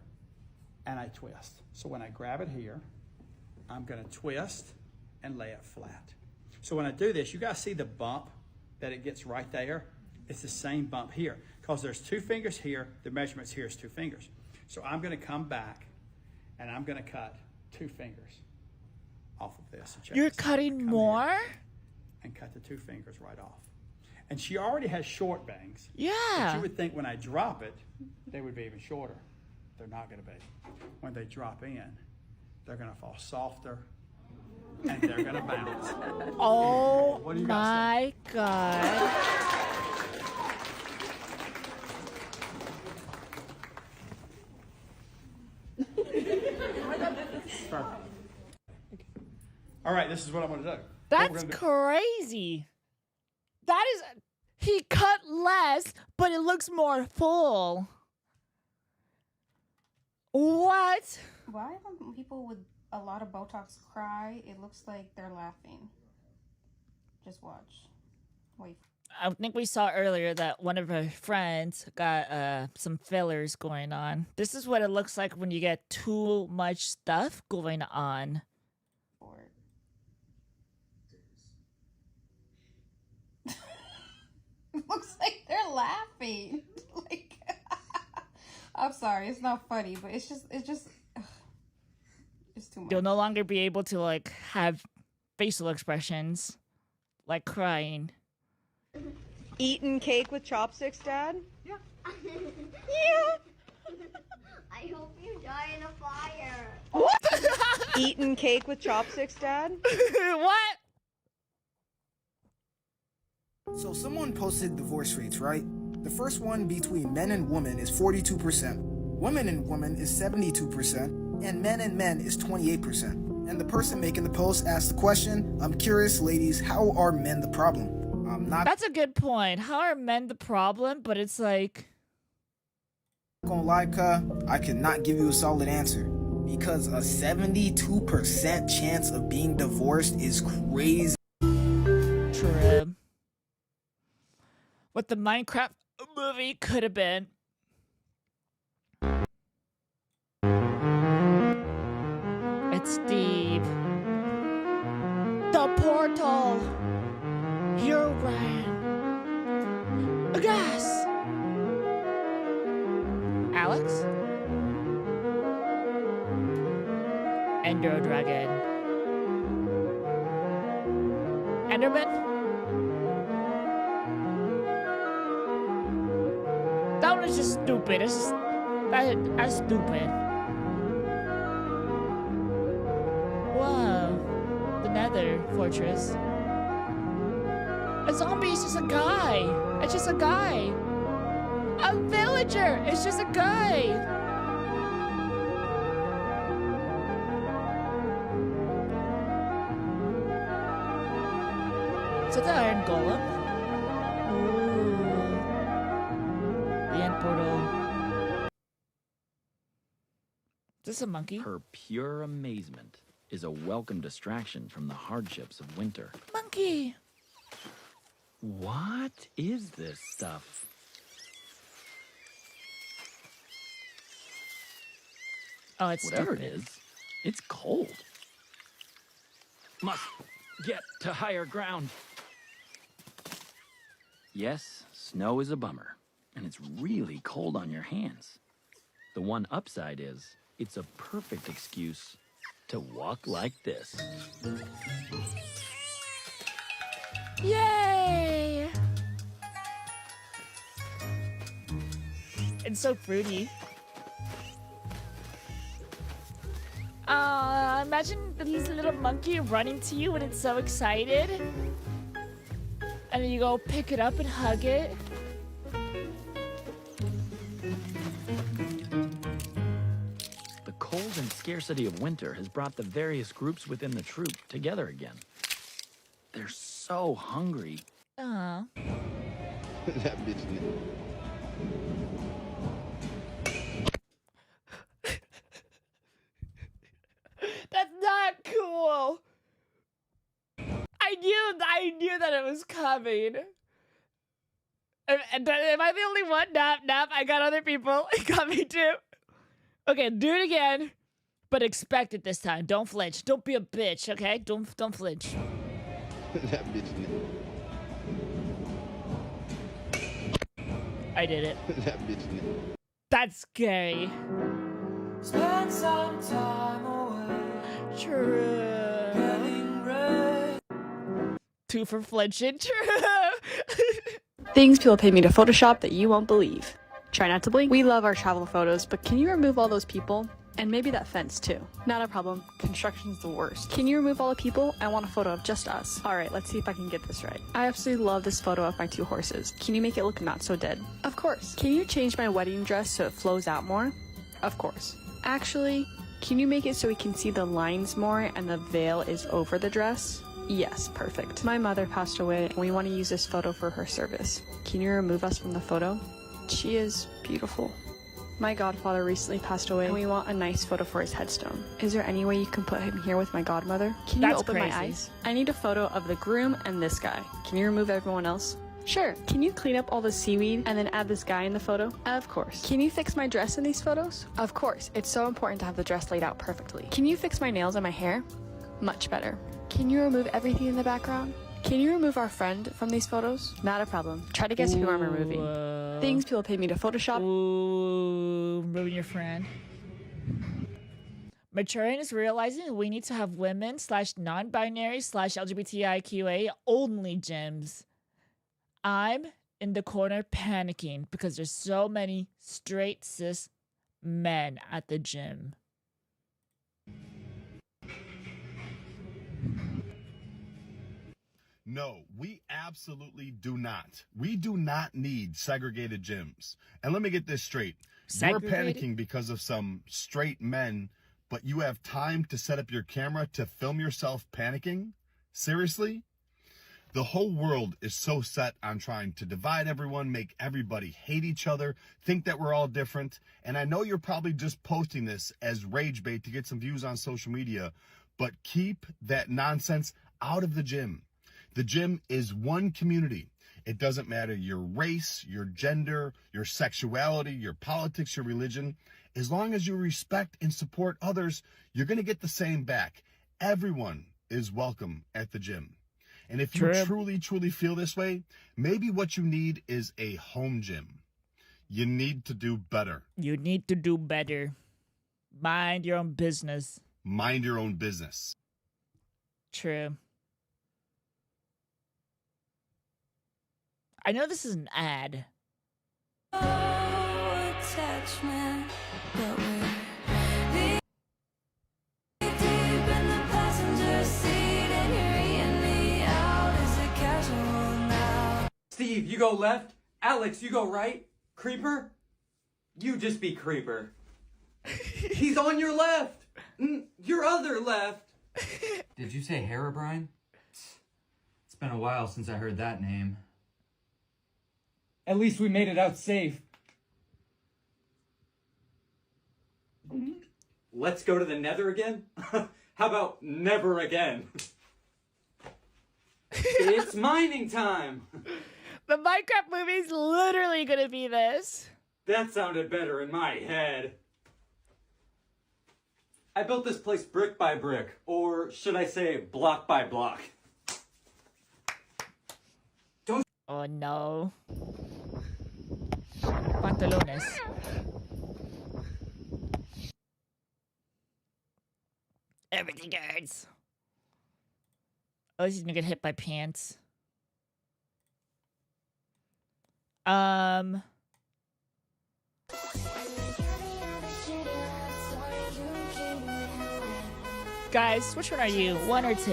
and I twist. So when I grab it here, I'm going to twist and lay it flat. So when I do this, you guys see the bump that it gets right there? It's the same bump here because there's 2 fingers here. The measurements here is 2 fingers. So I'm going to come back and I'm going to cut 2 fingers off of this. So You're cutting more? And cut the 2 fingers right off. And she already has short bangs. Yeah. But you would think when I drop it, they would be even shorter. They're not going to be. When they drop in, they're going to fall softer and they're going to bounce. Oh What do you my God. Perfect. All right, this is what I'm going to do. That's crazy. That is, he cut less, but it looks more full. What? Why don't people with a lot of Botox cry? It looks like they're laughing. Just watch. Wait. I think we saw earlier that one of her friends got some fillers going on. This is what it looks like when you get too much stuff going on. It looks like they're laughing. Like, I'm sorry, it's not funny, but it's just ugh. It's too much. You'll no longer be able to like have facial expressions like crying. Eating cake with chopsticks, Dad? Yeah. I hope you die in a fire. What? Eating cake with chopsticks, Dad? What? So someone posted divorce rates, right? The first one between men and women is 42%. Women and women is 72%. And men is 28%. And the person making the post asked the question, I'm curious, ladies, how are men the problem? That's a good point. How are men the problem? But it's like... Gonna lie, I cannot give you a solid answer. Because a 72% chance of being divorced is crazy. True. What the Minecraft movie could have been. It's deep. The portal. You're right. A gas. Alex? Ender Dragon. Enderman? That one is just stupid. It's just that's stupid. Whoa. The Nether Fortress. A zombie is just a guy. It's just a guy. A villager. It's just a guy. Is it the Iron Golem? Ooh. The end portal. this a monkey? Her pure amazement is a welcome distraction from the hardships of winter. Monkey! What is this stuff? Oh, it's whatever stupid. it is. It's cold. Must get to higher ground. Yes, snow is a bummer, and it's really cold on your hands. The one upside is, it's a perfect excuse to walk like this. Yay! It's so fruity. Imagine this little monkey running to you when it's so excited. And then you go pick it up and hug it. The cold and scarcity of winter has brought the various groups within the troop together again. They're so hungry. Aw. That bitch. That's not cool. I knew that it was coming. Am I the only one? Nap. I got other people. It got me too. Okay, do it again. But expect it this time. Don't flinch. Don't be a bitch, okay? Don't flinch. That bitch. I did it. That bitch. That's scary. Spend some time away. True. Getting ready. 2 for flinching. True. Things people pay me to Photoshop that you won't believe. Try not to blink. We love our travel photos, but can you remove all those people? And maybe that fence too. Not a problem. Construction's the worst. Can you remove all the people? I want a photo of just us. Alright, let's see if I can get this right. I absolutely love this photo of my 2 horses. Can you make it look not so dead? Of course. Can you change my wedding dress so it flows out more? Of course. Actually, can you make it so we can see the lines more and the veil is over the dress? Yes, perfect. My mother passed away and we want to use this photo for her service. Can you remove us from the photo? She is beautiful. My godfather recently passed away and we want a nice photo for his headstone. Is there any way you can put him here with my godmother? Can you open my eyes? I need a photo of the groom and this guy. Can you remove everyone else? Sure. Can you clean up all the seaweed and then add this guy in the photo? Of course. Can you fix my dress in these photos? Of course. It's so important to have the dress laid out perfectly. Can you fix my nails and my hair? Much better. Can you remove everything in the background? Can you remove our friend from these photos? Not a problem. Try to guess who I'm removing. Things people pay me to Photoshop. Ooh, removing your friend. Maturing is realizing we need to have women / non-binary / LGBTIQA only gyms. I'm in the corner panicking because there's so many straight cis men at the gym. No, we absolutely do not. We do not need segregated gyms. And let me get this straight. You're panicking because of some straight men, but you have time to set up your camera to film yourself panicking? Seriously? The whole world is so set on trying to divide everyone, make everybody hate each other, think that we're all different. And I know you're probably just posting this as rage bait to get some views on social media, but keep that nonsense out of the gym. The gym is one community. It doesn't matter your race, your gender, your sexuality, your politics, your religion. As long as you respect and support others, you're going to get the same back. Everyone is welcome at the gym. And if you truly feel this way, maybe what you need is a home gym. You need to do better. You need to do better. Mind your own business. Mind your own business. True. I know this is an ad. Attachment, but we're deep in the passenger seat, and you're eating me out. Is it casual now? Steve, you go left. Alex, you go right. Creeper, you just be Creeper. He's on your left. Your other left. Did you say Herobrine? It's been a while since I heard that name. At least we made it out safe. Let's go to the nether again? How about never again? It's mining time! The Minecraft movie's literally gonna be this. That sounded better in my head. I built this place brick by brick, or should I say block by block. Oh no. Pantalones. Everything hurts. Oh, he's gonna get hit by pants. Guys, which one are you? 1 or 2?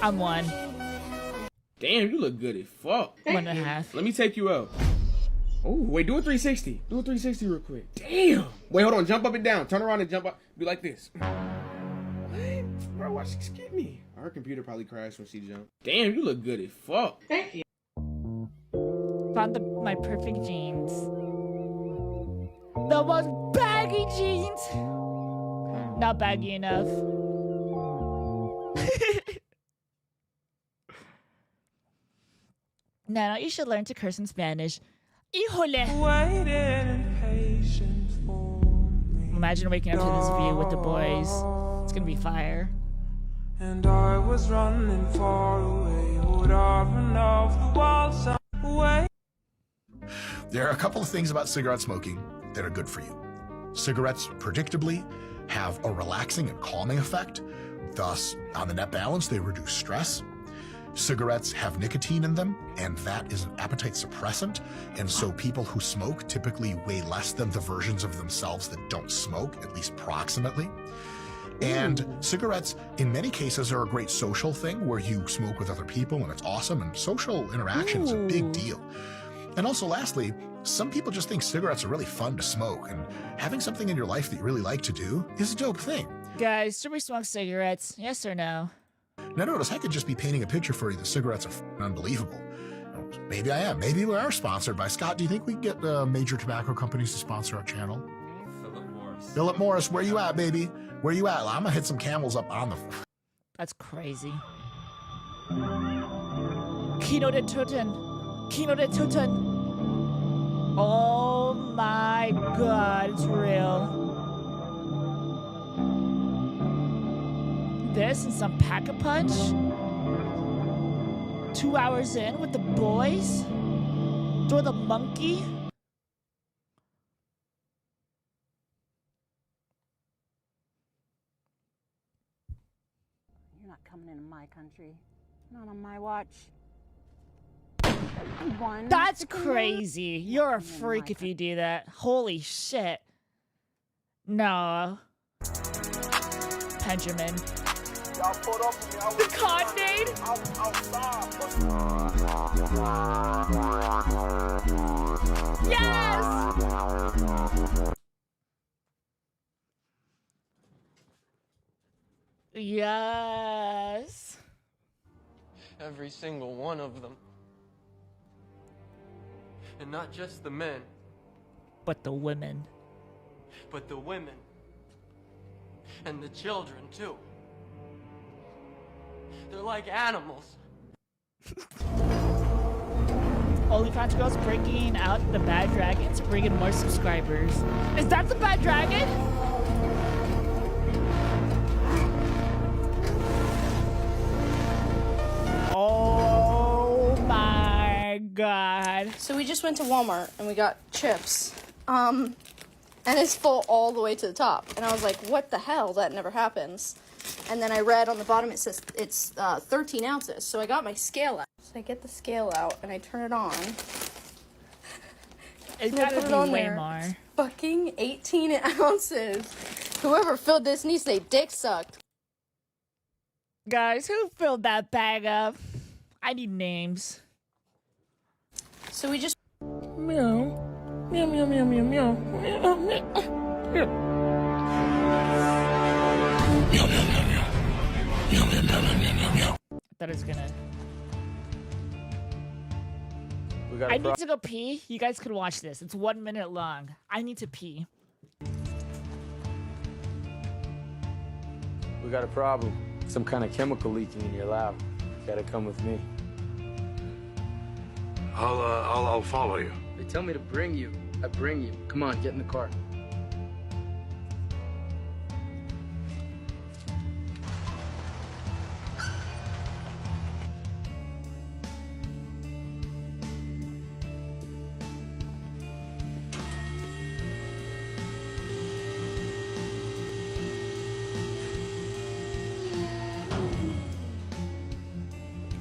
I'm 1. Damn, you look good as fuck. 1.5. Let me take you out. Oh, wait, do a 360. Do a 360 real quick. Damn. Wait, hold on. Jump up and down. Turn around and jump up. Be like this. What? Bro, why she skip me? Her computer probably crashed when she jumped. Damn, you look good as fuck. Thank you. Found my perfect jeans. The most baggy jeans. Not baggy enough. Nana, you should learn to curse in Spanish. Híjole. Imagine waking up to this view with the boys. It's gonna be fire. And I was running far away, would I run off the walls away? There are a couple of things about cigarette smoking that are good for you. Cigarettes, predictably, have a relaxing and calming effect. Thus, on the net balance, they reduce stress. Cigarettes have nicotine in them, and that is an appetite suppressant. And so people who smoke typically weigh less than the versions of themselves that don't smoke, at least proximately. And cigarettes, in many cases, are a great social thing where you smoke with other people and it's awesome, and social interaction is a big deal. And also, lastly, some people just think cigarettes are really fun to smoke, and having something in your life that you really like to do is a dope thing. Guys, should we smoke cigarettes? Yes or no? Now notice, I could just be painting a picture for you that cigarettes are unbelievable. Maybe I am. Maybe we are sponsored by Scott. Do you think we can get major tobacco companies to sponsor our channel? Philip Morris. Philip Morris, where you at, baby? Where you at? I'm gonna hit some camels up on the... That's crazy. Kino de Toten. Kino de Toten. Oh my god, it's real. This and some Pack-a-Punch? 2 hours in with the boys? Throw the monkey? You're not coming into my country. Not on my watch. That's crazy. You're a freak if you do that. Holy shit. No. Benjamin. The Condade? Yes! Yes. Every single one of them. And not just the men, but the women. But the women. And the children, too. They're like animals. OnlyFans girls breaking out the bad dragon to bring in more subscribers. Is that the bad dragon? Oh my god. So we just went to Walmart and we got chips. And it's full all the way to the top. And I was like, what the hell? That never happens. And then I read on the bottom it says it's 13 ounces. So I got my scale out. So I get the scale out and I turn it on. It's gotta be way more. Fucking 18 ounces. Whoever filled this needs to say dick sucked. Guys, who filled that bag up? I need names. So we just... Meow. Meow, meow, meow, meow, meow. Meow, meow. Meow. I thought it was gonna... I need to go pee. You guys could watch this. It's 1 minute long. I need to pee. We got a problem. Some kind of chemical leaking in your lab. Gotta come with me. I'll follow you. They tell me to bring you. I bring you. Come on, get in the car.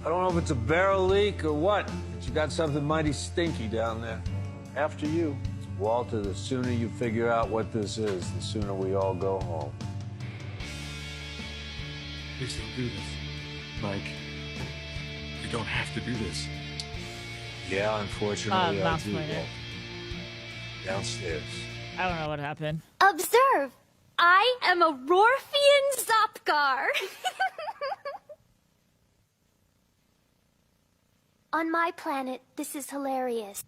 I don't know if it's a barrel leak or what, but you got something mighty stinky down there. After you. Walter, the sooner you figure out what this is, the sooner we all go home. Please don't do this. Mike, you don't have to do this. Yeah, unfortunately, I mouse do, pointer. Walter. Downstairs. I don't know what happened. Observe! I am a Rorfian Zopgar! On my planet, this is hilarious.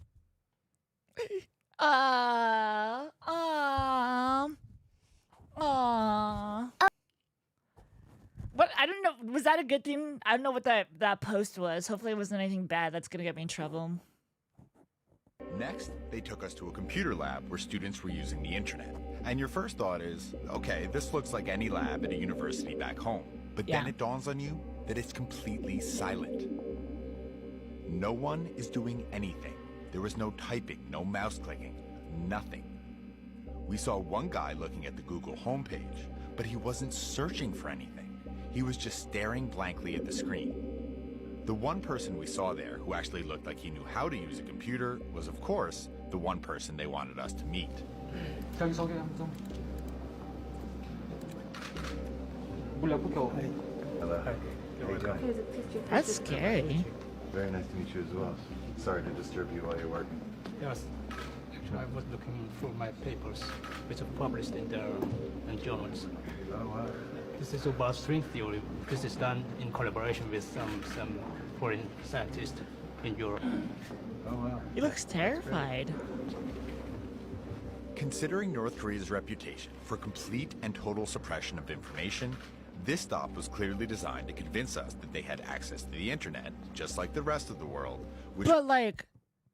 What? I don't know. Was that a good thing? I don't know what that post was. Hopefully it wasn't anything bad that's gonna get me in trouble. Next, they took us to a computer lab where students were using the internet. And your first thought is, okay, this looks like any lab at a university back home. But then it dawns on you that it's completely silent. No one is doing anything. There was no typing, no mouse clicking, nothing. We saw one guy looking at the Google homepage, but he wasn't searching for anything. He was just staring blankly at the screen. The one person we saw there who actually looked like he knew how to use a computer was, of course, the one person they wanted us to meet. Hello. Hi. That's scary. Very nice to meet you as well. Sorry to disturb you while you're working. Yes. Actually, I was looking through my papers, which are published in the journals. Oh, wow. This is about string theory. This is done in collaboration with some foreign scientists in Europe. Oh, wow. He looks terrified. Considering North Korea's reputation for complete and total suppression of information, this stop was clearly designed to convince us that they had access to the internet, just like the rest of the world. Which But like,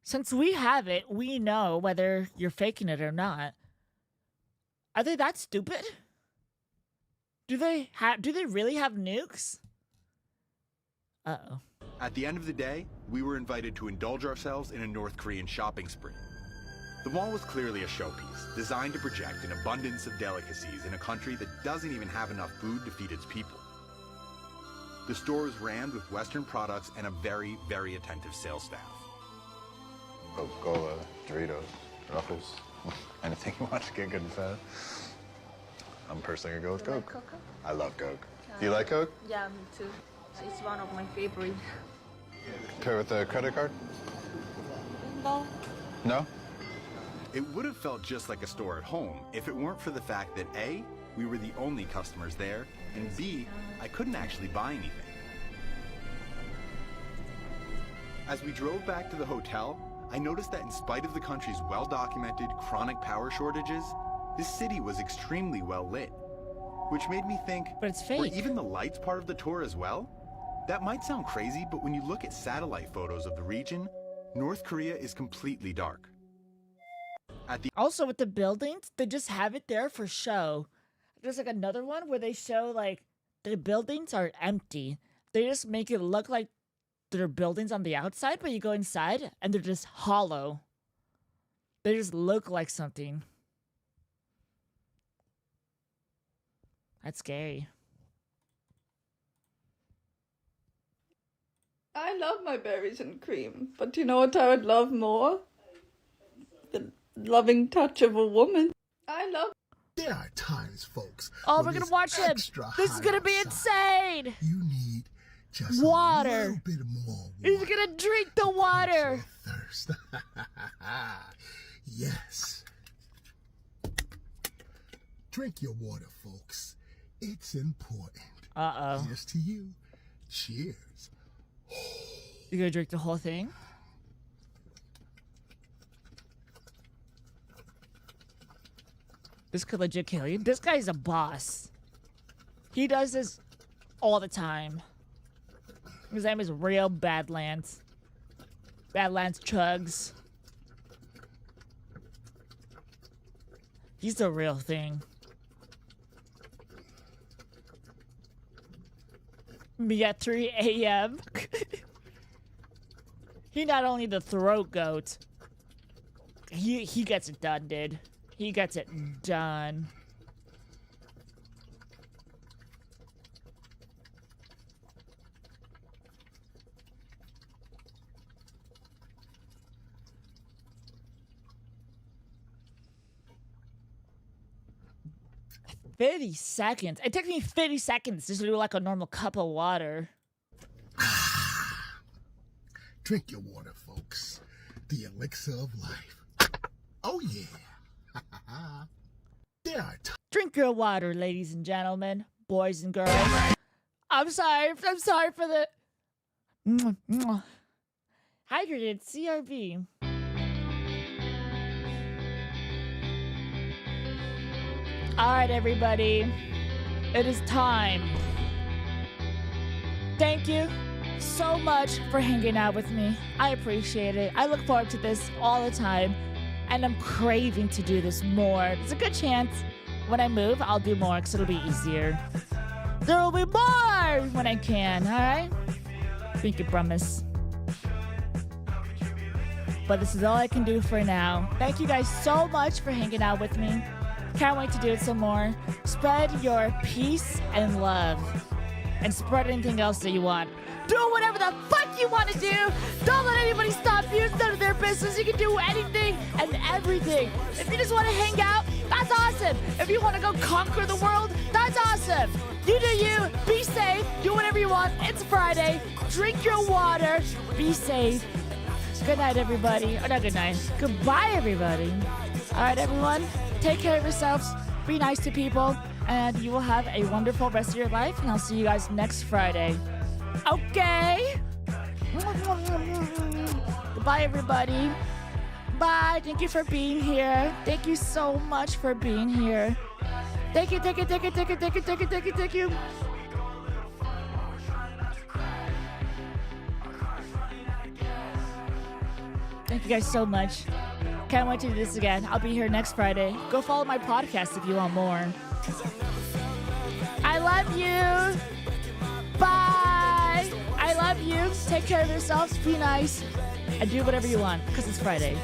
since we have it, we know whether you're faking it or not. Are they that stupid? Do they really have nukes? Uh-oh. At the end of the day, we were invited to indulge ourselves in a North Korean shopping spree. The mall was clearly a showpiece, designed to project an abundance of delicacies in a country that doesn't even have enough food to feed its people. The store was rammed with Western products and a very, very attentive sales staff. Coca-Cola, Doritos, Ruffles, anything you want to get good and fat. I'm personally gonna go with Coke. Coca? I love Coke. Do you like Coke? Yeah, me too. It's one of my favorite. Pay with a credit card? No. No? It would have felt just like a store at home if it weren't for the fact that A, we were the only customers there, and B, I couldn't actually buy anything. As we drove back to the hotel, I noticed that in spite of the country's well-documented chronic power shortages, this city was extremely well lit. Which made me think, but it's were fake. even the lights part of the tour as well? That might sound crazy, but when you look at satellite photos of the region, North Korea is completely dark. Also, with the buildings, they just have it there for show. There's like another one where they show like the buildings are empty. They just make it look like there are buildings on the outside, but you go inside and they're just hollow. They just look like something. That's scary. I love my berries and cream, but you know what I would love more? The loving touch of a woman. I love. There are times, folks. Oh, when we're gonna it's watch it. extra This is hot gonna be outside. insane. You need just water. a little bit more He's gonna drink the water. thirst. Yes. Drink your water, folks. It's important. Uh-oh. Here's to you. Cheers. You gonna drink the whole thing? This could legit kill you. This guy's a boss. He does this all the time. His name is Real Badlands. Badlands Chugs. He's the real thing. Me at 3 a.m. He not only the throat goat. He gets it done, dude. He gets it done. $50 seconds. It took me 50 seconds just to do like a normal cup of water. Drink your water, folks. The elixir of life. Oh, yeah. There are Drink your water, ladies and gentlemen, boys and girls. I'm sorry for the... Hydrated CRB. All right, everybody. It is time. Thank you so much for hanging out with me. I appreciate it. I look forward to this all the time, and I'm craving to do this more. There's a good chance when I move, I'll do more because it'll be easier. There will be more when I can, all right? Pinky promise. But this is all I can do for now. Thank you guys so much for hanging out with me. Can't wait to do it some more. Spread your peace and love. And spread anything else that you want. Do whatever the fuck you want to do. Don't let anybody stop you. It's none of their business. You can do anything and everything. If you just want to hang out, that's awesome. If you want to go conquer the world, that's awesome. You do you. Be safe. Do whatever you want. It's Friday. Drink your water. Be safe. Good night, everybody. Or not good night. Goodbye, everybody. All right, everyone. Take care of yourselves. Be nice to people. And you will have a wonderful rest of your life. And I'll see you guys next Friday. Okay. Goodbye, everybody. Bye. Thank you for being here. Thank you so much for being here. Thank you, thank you, thank you, thank you, thank you, thank you, thank you, thank you. Thank you guys so much. Can't wait to do this again. I'll be here next Friday. Go follow my podcast if you want more. I love you. Bye. I love you. Take care of yourselves. Be nice. And do whatever you want because it's Friday.